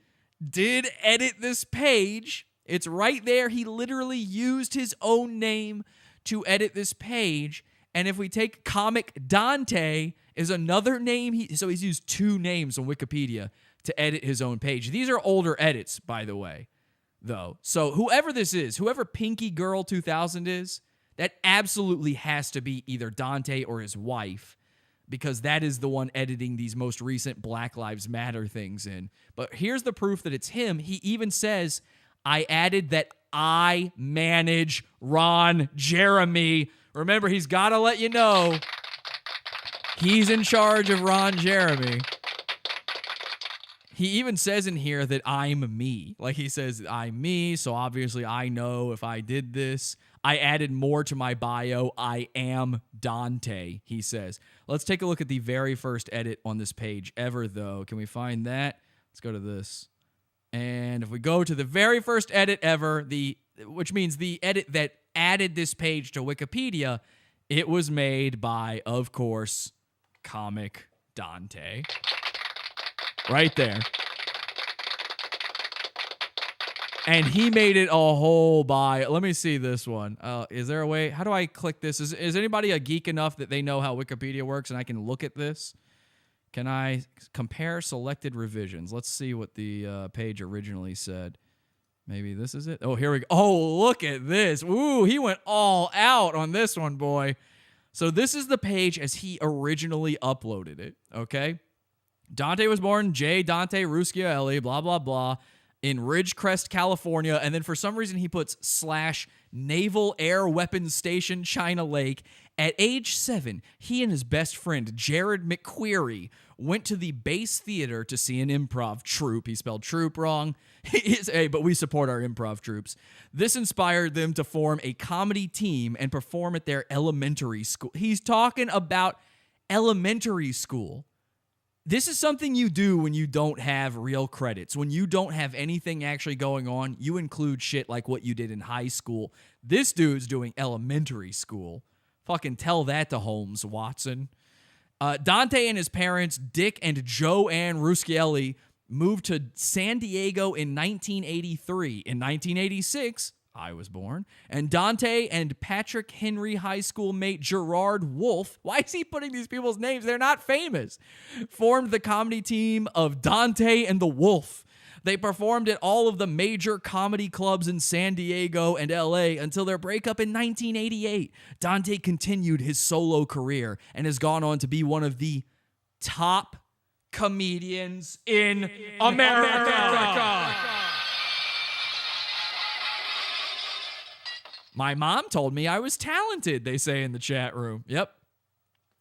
did edit this page. It's right there. He literally used his own name to edit this page. And if we take Comic Dante is another name. So he's used 2 names on Wikipedia to edit his own page. These are older edits, by the way, though. So whoever this is, whoever Pinky Girl 2000 is, that absolutely has to be either Dante or his wife, because that is the one editing these most recent Black Lives Matter things in. But here's the proof that it's him. He even says, I added that I manage Ron Jeremy. Remember, he's got to let you know he's in charge of Ron Jeremy. He even says in here that I'm me. Like he says, I'm me, so obviously I know if I did this. I added more to my bio. I am Dante, he says. Let's take a look at the very first edit on this page ever, though. Can we find that? Let's go to this. And if we go to the very first edit ever, which means the edit that added this page to Wikipedia, it was made by, of course, Comic Dante. Right there. And he made it a whole bio. Let me see this one. Is there a way? How do I click this? Is anybody a geek enough that they know how Wikipedia works and I can look at this? Can I compare selected revisions? Let's see what the page originally said. Maybe this is it. Oh, here we go. Oh, look at this. Ooh, he went all out on this one, boy. So this is the page as he originally uploaded it, okay? Dante was born J. Dante Ruschielli, blah, blah, blah, in Ridgecrest, California. And then for some reason he puts / Naval Air Weapons Station, China Lake. At age 7, he and his best friend, Jared McQuarrie, went to the Base Theater to see an improv troupe. He spelled troupe wrong. Hey, but we support our improv troupes. This inspired them to form a comedy team and perform at their elementary school. He's talking about elementary school. This is something you do when you don't have real credits. When you don't have anything actually going on, you include shit like what you did in high school. This dude's doing elementary school. Fucking tell that to Holmes, Watson. Dante and his parents, Dick and Joanne Ruschielli, moved to San Diego in 1983. In 1986, I was born, and Dante and Patrick Henry High School mate Gerard Wolfe, why is he putting these people's names? They're not famous, formed the comedy team of Dante and the Wolf. They performed at all of the major comedy clubs in San Diego and LA until their breakup in 1988. Dante continued his solo career and has gone on to be one of the top comedians in America. My mom told me I was talented, they say in the chat room. Yep.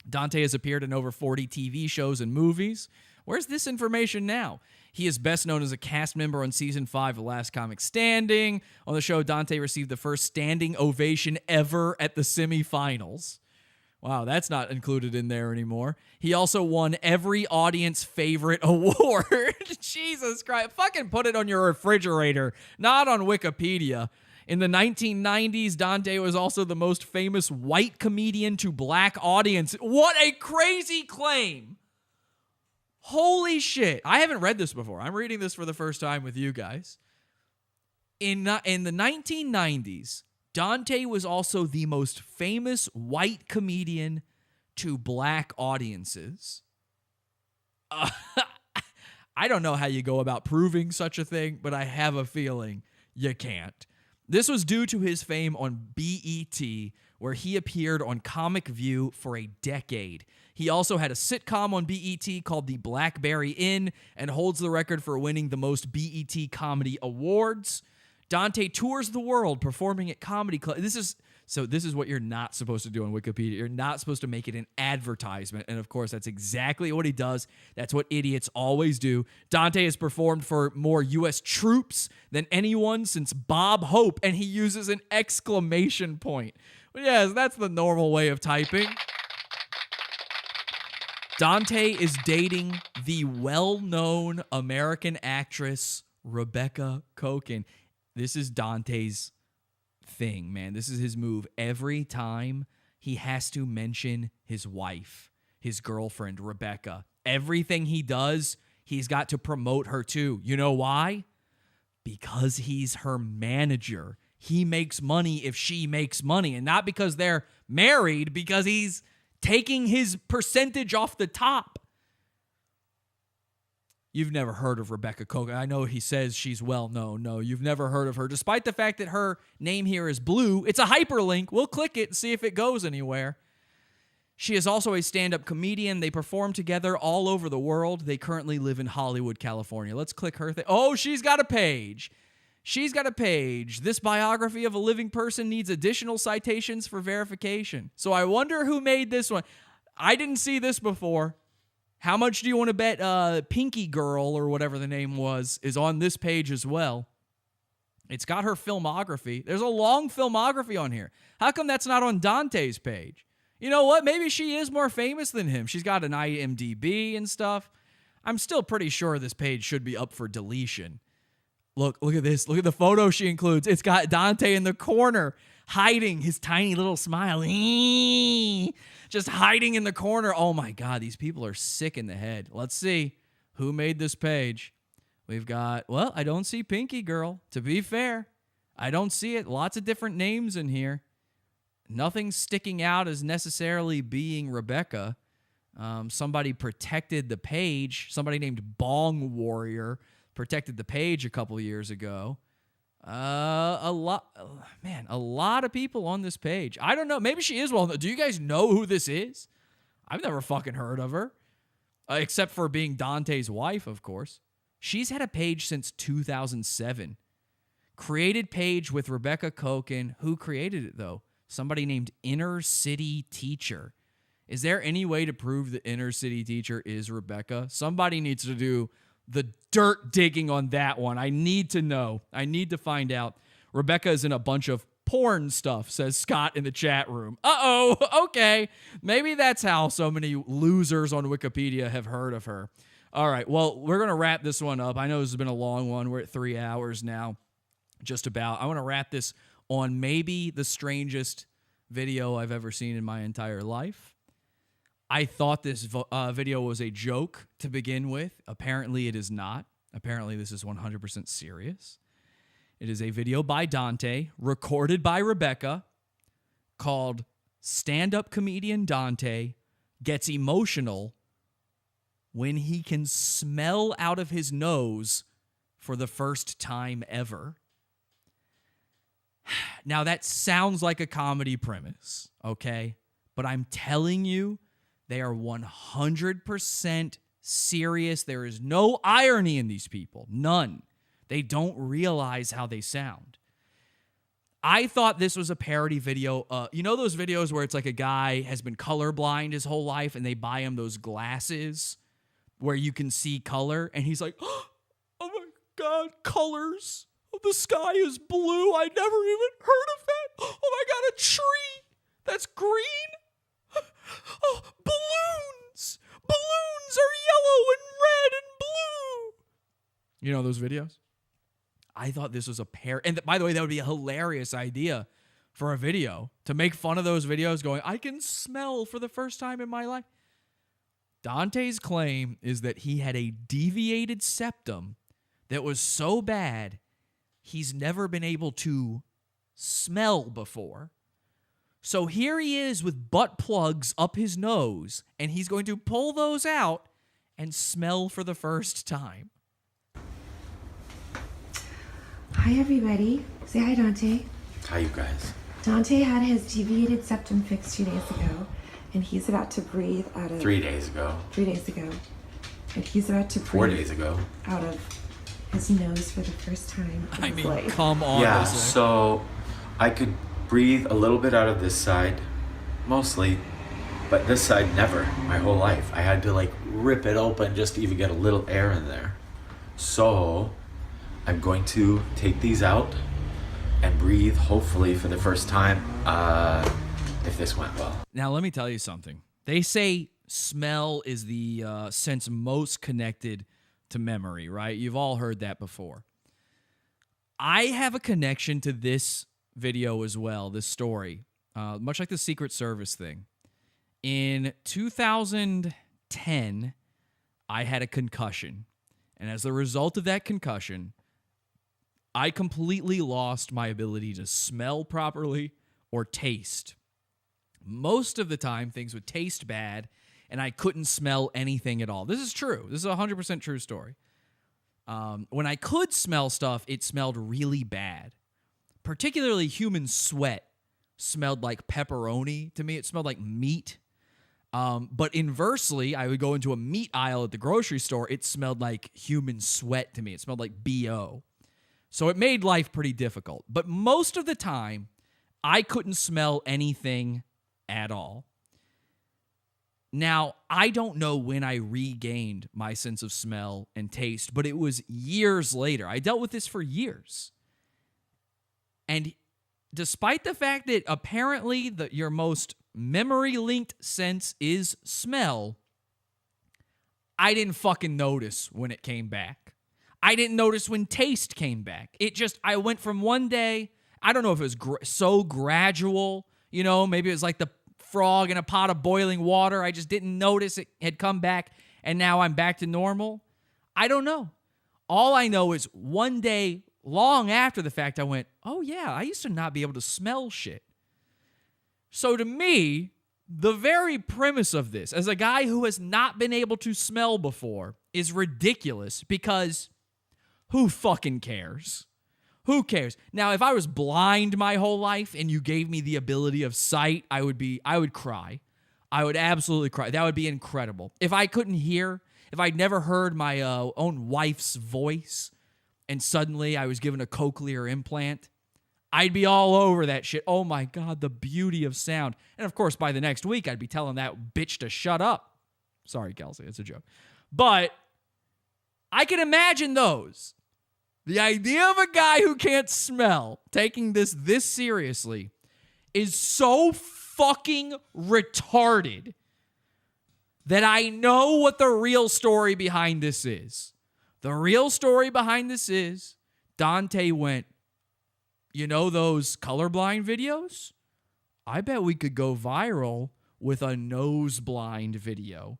Dante has appeared in over 40 TV shows and movies. Where's this information now? He is best known as a cast member on Season 5 of Last Comic Standing. On the show, Dante received the first standing ovation ever at the semifinals. Wow, that's not included in there anymore. He also won every audience favorite award. Jesus Christ. Fucking put it on your refrigerator, not on Wikipedia. In the 1990s, Dante was also the most famous white comedian to black audience. What a crazy claim. Holy shit. I haven't read this before. I'm reading this for the first time with you guys. In the 1990s, Dante was also the most famous white comedian to black audiences. I don't know how you go about proving such a thing, but I have a feeling you can't. This was due to his fame on BET, where he appeared on Comic View for a decade. He also had a sitcom on BET called The Blackberry Inn and holds the record for winning the most BET comedy awards. Dante tours the world performing at comedy clubs. This is what you're not supposed to do on Wikipedia. You're not supposed to make it an advertisement. And of course, that's exactly what he does. That's what idiots always do. Dante has performed for more U.S. troops than anyone since Bob Hope, and he uses an exclamation point. But yes, that's the normal way of typing. Dante is dating the well-known American actress Rebecca Kochen. This is Dante's thing, man. This is his move. Every time he has to mention his wife, his girlfriend, Rebecca. Everything he does, he's got to promote her too. You know why? Because he's her manager. He makes money if she makes money, and not because they're married, because he's taking his percentage off the top. You've never heard of Rebecca Kochen. I know he says she's well known. No, you've never heard of her. Despite the fact that her name here is blue, it's a hyperlink. We'll click it and see if it goes anywhere. She is also a stand-up comedian. They perform together all over the world. They currently live in Hollywood, California. Let's click her thing. Oh, she's got a page. She's got a page. This biography of a living person needs additional citations for verification. So I wonder who made this one. I didn't see this before. How much do you want to bet Pinky Girl, or whatever the name was, is on this page as well? It's got her filmography. There's a long filmography on here. How come that's not on Dante's page? You know what? Maybe she is more famous than him. She's got an IMDb and stuff. I'm still pretty sure this page should be up for deletion. Look at this. Look at the photo she includes. It's got Dante in the corner, hiding his tiny little smile. Just hiding in the corner. Oh my God, these people are sick in the head. Let's see who made this page. We've got, well, I don't see Pinky Girl. To be fair, I don't see it. Lots of different names in here. Nothing sticking out as necessarily being Rebecca. Somebody protected the page. Somebody named Bong Warrior protected the page a couple years ago. A lot of people on this page. I don't know. Maybe she is well known. Do you guys know who this is? I've never fucking heard of her. Except for being Dante's wife, of course. She's had a page since 2007. Created page with Rebecca Kochen. Who created it, though? Somebody named Inner City Teacher. Is there any way to prove the Inner City Teacher is Rebecca? Somebody needs to do the dirt digging on that one. I need to know. I need to find out. Rebecca is in a bunch of porn stuff, says Scott in the chat room. Uh-oh, okay. Maybe that's how so many losers on Wikipedia have heard of her. All right, well, we're going to wrap this one up. I know this has been a long one. We're at 3 hours now, just about. I want to wrap this on maybe the strangest video I've ever seen in my entire life. I thought this video was a joke to begin with. Apparently, it is not. Apparently, this is 100% serious. It is a video by Dante, recorded by Rebecca, called Stand-Up Comedian Dante Gets Emotional When He Can Smell Out of His Nose for the First Time Ever. Now, that sounds like a comedy premise, okay? But I'm telling you, they are 100% serious. There is no irony in these people. None. They don't realize how they sound. I thought this was a parody video. You know those videos where it's like a guy has been colorblind his whole life and they buy him those glasses where you can see color? And he's like, oh my God, colors. The sky is blue. I never even heard of that. Oh my God, a tree that's green. Oh, balloons. Balloons are yellow and red and blue. You know those videos? I thought this was a pair. And by the way, that would be a hilarious idea for a video, to make fun of those videos going, I can smell for the first time in my life. Dante's claim is that he had a deviated septum that was so bad he's never been able to smell before. So here he is with butt plugs up his nose, and he's going to pull those out and smell for the first time. Hi, everybody. Say hi, Dante. Hi, you guys. Dante had his deviated septum fixed 2 days ago, and he's about to breathe out of... 3 days ago. 3 days ago. And he's about to breathe 4 days ago. Out of his nose for the first time in his life. Come on. Yeah, so I could breathe a little bit out of this side, mostly, but this side never, my whole life. I had to like rip it open just to even get a little air in there. So I'm going to take these out and breathe, hopefully for the first time, if this went well. Now, let me tell you something. They say smell is the sense most connected to memory, right? You've all heard that before. I have a connection to this video as well, this story, much like the Secret Service thing. In 2010, I had a concussion. And as a result of that concussion, I completely lost my ability to smell properly or taste. Most of the time, things would taste bad, and I couldn't smell anything at all. This is true. This is a 100% true story. When I could smell stuff, it smelled really bad. Particularly human sweat smelled like pepperoni to me. It smelled like meat. But inversely, I would go into a meat aisle at the grocery store. It smelled like human sweat to me. It smelled like BO. So it made life pretty difficult. But most of the time, I couldn't smell anything at all. Now, I don't know when I regained my sense of smell and taste, but it was years later. I dealt with this for years. And despite the fact that apparently your most memory-linked sense is smell, I didn't fucking notice when it came back. I didn't notice when taste came back. I went from one day, I don't know if it was so gradual, maybe it was like the frog in a pot of boiling water. I just didn't notice it had come back, and now I'm back to normal. I don't know. All I know is one day, long after the fact, I went, oh yeah, I used to not be able to smell shit. So to me, the very premise of this, as a guy who has not been able to smell before, is ridiculous because who fucking cares? Who cares? Now, if I was blind my whole life and you gave me the ability of sight, I would cry. I would absolutely cry. That would be incredible. If I couldn't hear, if I'd never heard my own wife's voice and suddenly I was given a cochlear implant, I'd be all over that shit. Oh my God, the beauty of sound. And of course, by the next week, I'd be telling that bitch to shut up. Sorry, Kelsey, it's a joke. But I can imagine those. The idea of a guy who can't smell taking this seriously is so fucking retarded that I know what the real story behind this is. The real story behind this is Dante went, those colorblind videos? I bet we could go viral with a nose-blind video.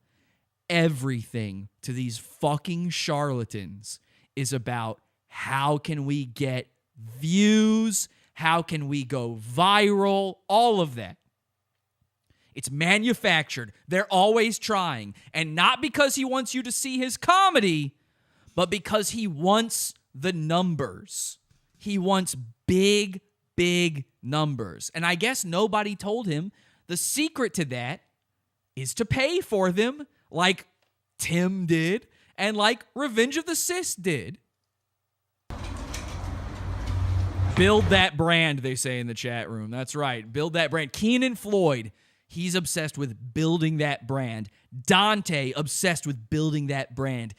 Everything to these fucking charlatans is about how can we get views? How can we go viral? All of that. It's manufactured. They're always trying. And not because he wants you to see his comedy, but because he wants the numbers. He wants big, big numbers. And I guess nobody told him the secret to that is to pay for them like Tim did and like Revenge of the Sis did. Build that brand, they say in the chat room. That's right. Build that brand. Kenan Floyd, he's obsessed with building that brand. Dante, obsessed with building that brand.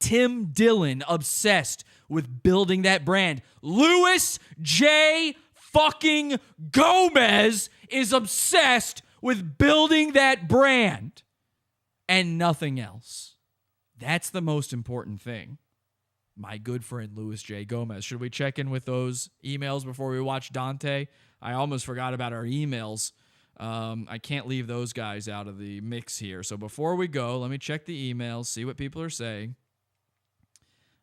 Tim Dillon, obsessed with building that brand. Louis J. fucking Gomez is obsessed with building that brand and nothing else. That's the most important thing. My good friend Louis J. Gomez. Should we check in with those emails before we watch Dante? I almost forgot about our emails. I can't leave those guys out of the mix here. So before we go, let me check the emails, see what people are saying.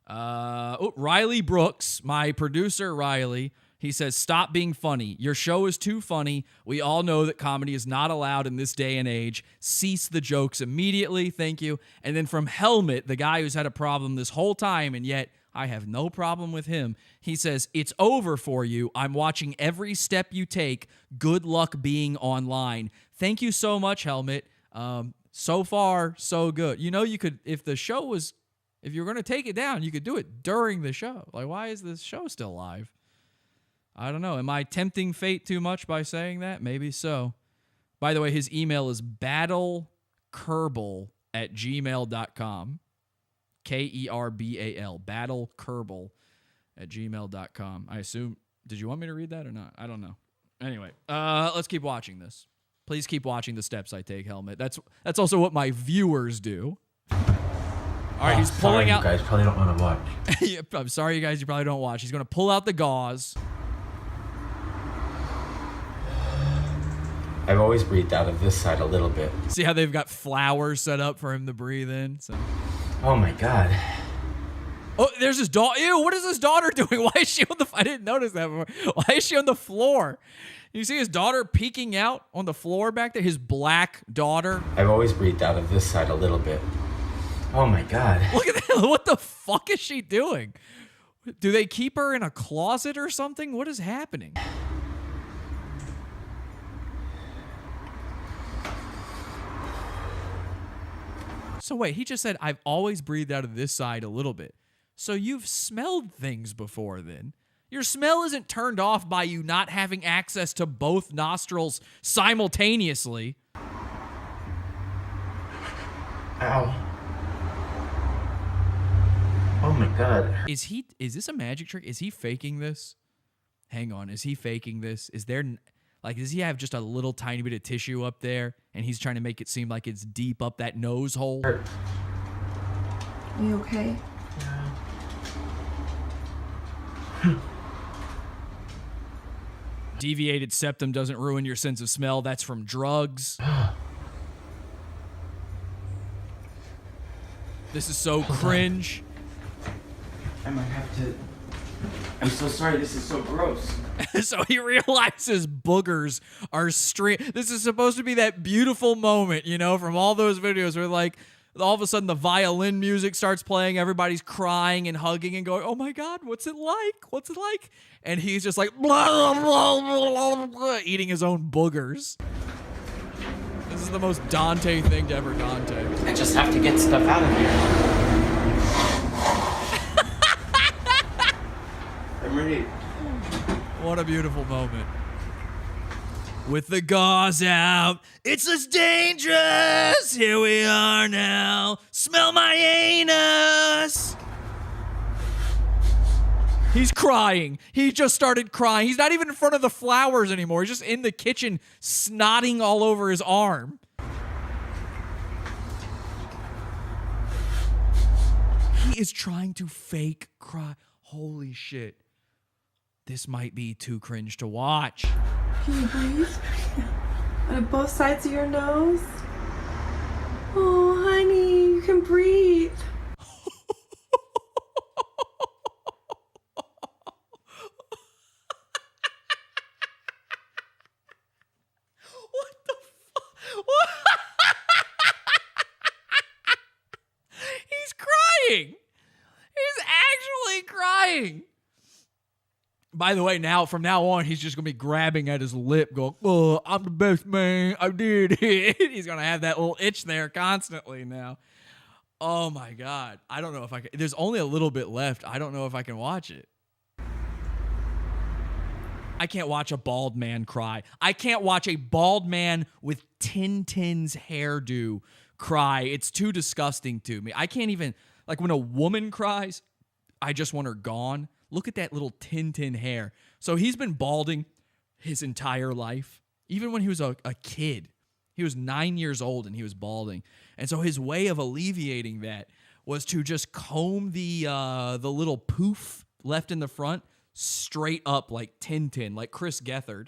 Riley Brooks, my producer Riley, he says, stop being funny. Your show is too funny. We all know that comedy is not allowed in this day and age. Cease the jokes immediately. Thank you. And then from Helmet, the guy who's had a problem this whole time, and yet I have no problem with him. He says, it's over for you. I'm watching every step you take. Good luck being online. Thank you so much, Helmet. So far, so good. You could, if you're going to take it down, you could do it during the show. Like, why is this show still live? I don't know. Am I tempting fate too much by saying that? Maybe so. By the way, his email is battlekerbal@gmail.com. Kerbal. battlekerbal@gmail.com. I assume. Did you want me to read that or not? I don't know. Anyway, let's keep watching this. Please keep watching the steps I take, Helmet. That's also what my viewers do. All right, he's pulling out. You guys probably don't want to watch. I'm sorry, you guys. You probably don't watch. He's going to pull out the gauze. I've always breathed out of this side a little bit. See how they've got flowers set up for him to breathe in? So. Oh my God. Oh, there's his daughter. Ew, what is his daughter doing? Why is she on the... I didn't notice that before. Why is she on the floor? You see his daughter peeking out on the floor back there? His black daughter. I've always breathed out of this side a little bit. Oh my God. Look at that. What the fuck is she doing? Do they keep her in a closet or something? What is happening? So wait, he just said, I've always breathed out of this side a little bit. So you've smelled things before then. Your smell isn't turned off by you not having access to both nostrils simultaneously. Ow. Oh my god. Is this a magic trick? Is he faking this? Hang on, is he faking this? Is there, like, does he have just a little tiny bit of tissue up there and he's trying to make it seem like it's deep up that nose hole? Are you okay? Deviated septum doesn't ruin your sense of smell. That's from drugs. This is so cringe. I might have to... I'm so sorry, this is so gross. So he realizes boogers are This is supposed to be that beautiful moment, you know, from all those videos where, like, all of a sudden the violin music starts playing, everybody's crying and hugging and going, oh my God, what's it like? What's it like? And he's just like, blah, blah, blah, blah, eating his own boogers. This is the most Dante thing to ever Dante. I just have to get stuff out of here. I'm ready. What a beautiful moment. With the gauze out, it's as dangerous. Here we are now. Smell my anus. He's crying. He just started crying. He's not even in front of the flowers anymore. He's just in the kitchen, snotting all over his arm. He is trying to fake cry. Holy shit. This might be too cringe to watch. Can you breathe? On both sides of your nose? Oh, honey, you can breathe. What the fuck? He's crying. He's actually crying. By the way, from now on, he's just going to be grabbing at his lip, going, oh, I'm the best man. I did it. He's going to have that little itch there constantly now. Oh, my God. I don't know if I can. There's only a little bit left. I don't know if I can watch it. I can't watch a bald man cry. I can't watch a bald man with Tintin's hairdo cry. It's too disgusting to me. I can't even, like, when a woman cries, I just want her gone. Look at that little Tintin hair. So he's been balding his entire life. Even when he was a kid. He was 9 years old and he was balding. And so his way of alleviating that was to just comb the little poof left in the front straight up like Tintin, like Chris Gethard.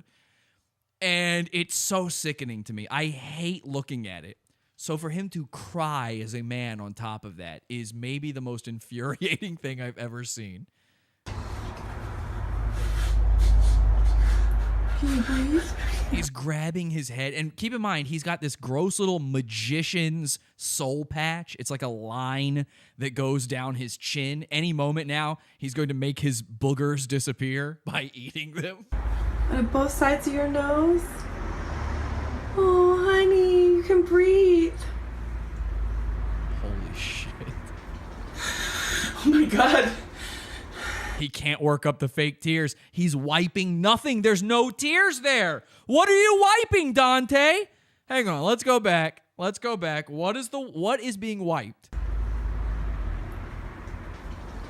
And it's so sickening to me. I hate looking at it. So for him to cry as a man on top of that is maybe the most infuriating thing I've ever seen. Can you breathe? He's grabbing his head. And keep in mind, he's got this gross little magician's soul patch. It's like a line that goes down his chin. Any moment now, he's going to make his boogers disappear by eating them. On both sides of your nose? Oh, honey, you can breathe. Holy shit. Oh my God. He can't work up the fake tears. He's wiping nothing. There's no tears there. What are you wiping, Dante? Hang on. Let's go back. Let's go back. What is being wiped?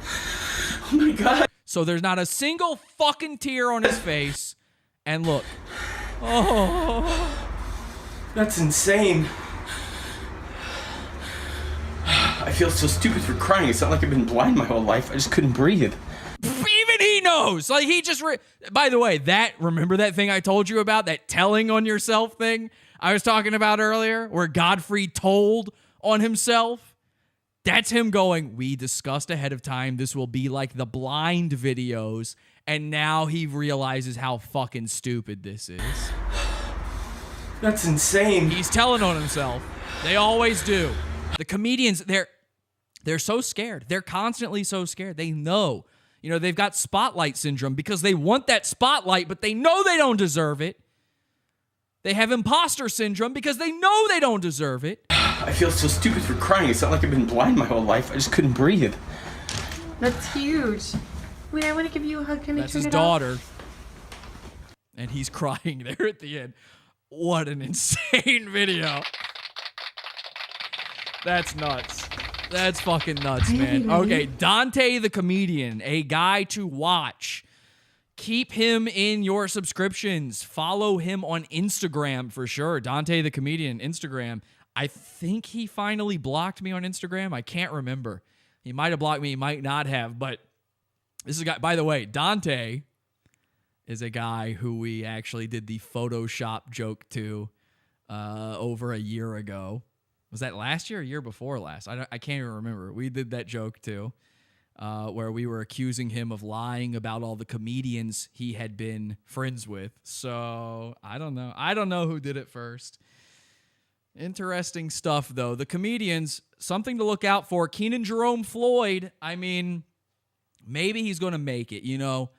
Oh my God. So there's not a single fucking tear on his face. And look. Oh. That's insane. I feel so stupid for crying. It's not like I've been blind my whole life. I just couldn't breathe. Even he knows. Like, he just... By the way, remember that thing I told you about? That telling on yourself thing I was talking about earlier? Where Godfrey told on himself? That's him going, we discussed ahead of time this will be like the blind videos. And now he realizes how fucking stupid this is. That's insane. He's telling on himself. They always do. The comedians, they're so scared. They're constantly so scared. They know. You know, they've got spotlight syndrome because they want that spotlight, but they know they don't deserve it. They have imposter syndrome because they know they don't deserve it. I feel so stupid for crying. It's not like I've been blind my whole life. I just couldn't breathe. That's huge. Wait, I want to give you a hug. Can That's I turn his it daughter. off? And he's crying there at the end. What an insane video. That's nuts. That's fucking nuts, man. Okay, Dante the Comedian, a guy to watch. Keep him in your subscriptions. Follow him on Instagram for sure. Dante the Comedian, Instagram. I think he finally blocked me on Instagram. I can't remember. He might have blocked me, he might not have, but this is a guy, by the way, Dante is a guy who we actually did the Photoshop joke to over a year ago. Was that last year or year before last? I can't even remember. We did that joke too, where we were accusing him of lying about all the comedians he had been friends with. So I don't know. I don't know who did it first. Interesting stuff, though. The comedians, something to look out for. Kenan Jerome Floyd, I mean, maybe he's going to make it, you know.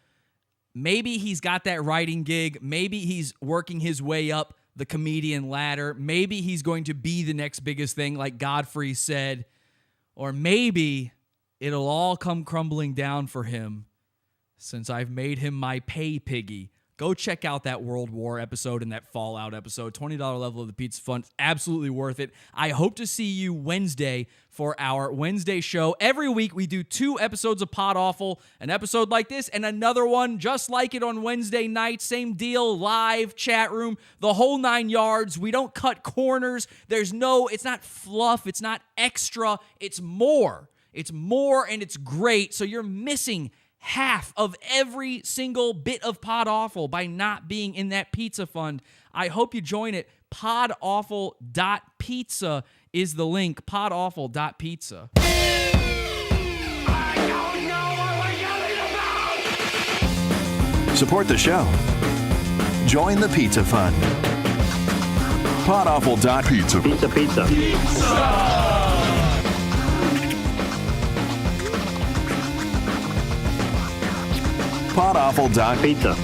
Maybe he's got that writing gig. Maybe he's working his way up the comedian ladder. Maybe he's going to be the next biggest thing, like Godfrey said. Or maybe it'll all come crumbling down for him since I've made him my pay piggy. Go check out that World War episode and that Fallout episode. $20 level of the Pizza Fund. Absolutely worth it. I hope to see you Wednesday for our Wednesday show. Every week we do 2 episodes of Pod Awful, an episode like this and another one just like it on Wednesday night. Same deal, live, chat room, the whole 9 yards. We don't cut corners. It's not fluff. It's not extra. It's more. It's more and it's great. So you're missing half of every single bit of Pod Awful by not being in that pizza fund. I hope you join it. podawful.pizza is the link. podawful.pizza. Support the show. Join the pizza fund. podawful.pizza. Pizza. podawful.pizza.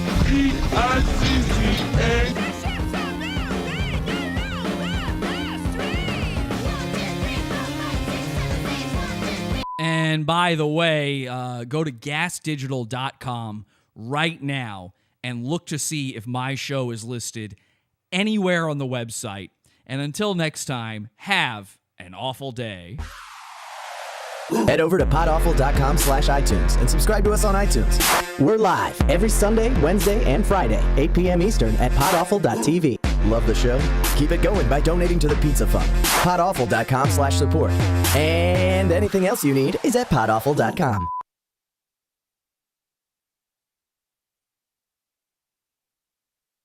And by the way, go to gasdigital.com right now and look to see if my show is listed anywhere on the website. And until next time, have an awful day. Head over to podawful.com/iTunes and subscribe to us on iTunes. We're live every Sunday, Wednesday, and Friday, 8 p.m. Eastern at podawful.tv. Love the show? Keep it going by donating to the Pizza Fund. podawful.com/support. And anything else you need is at podawful.com.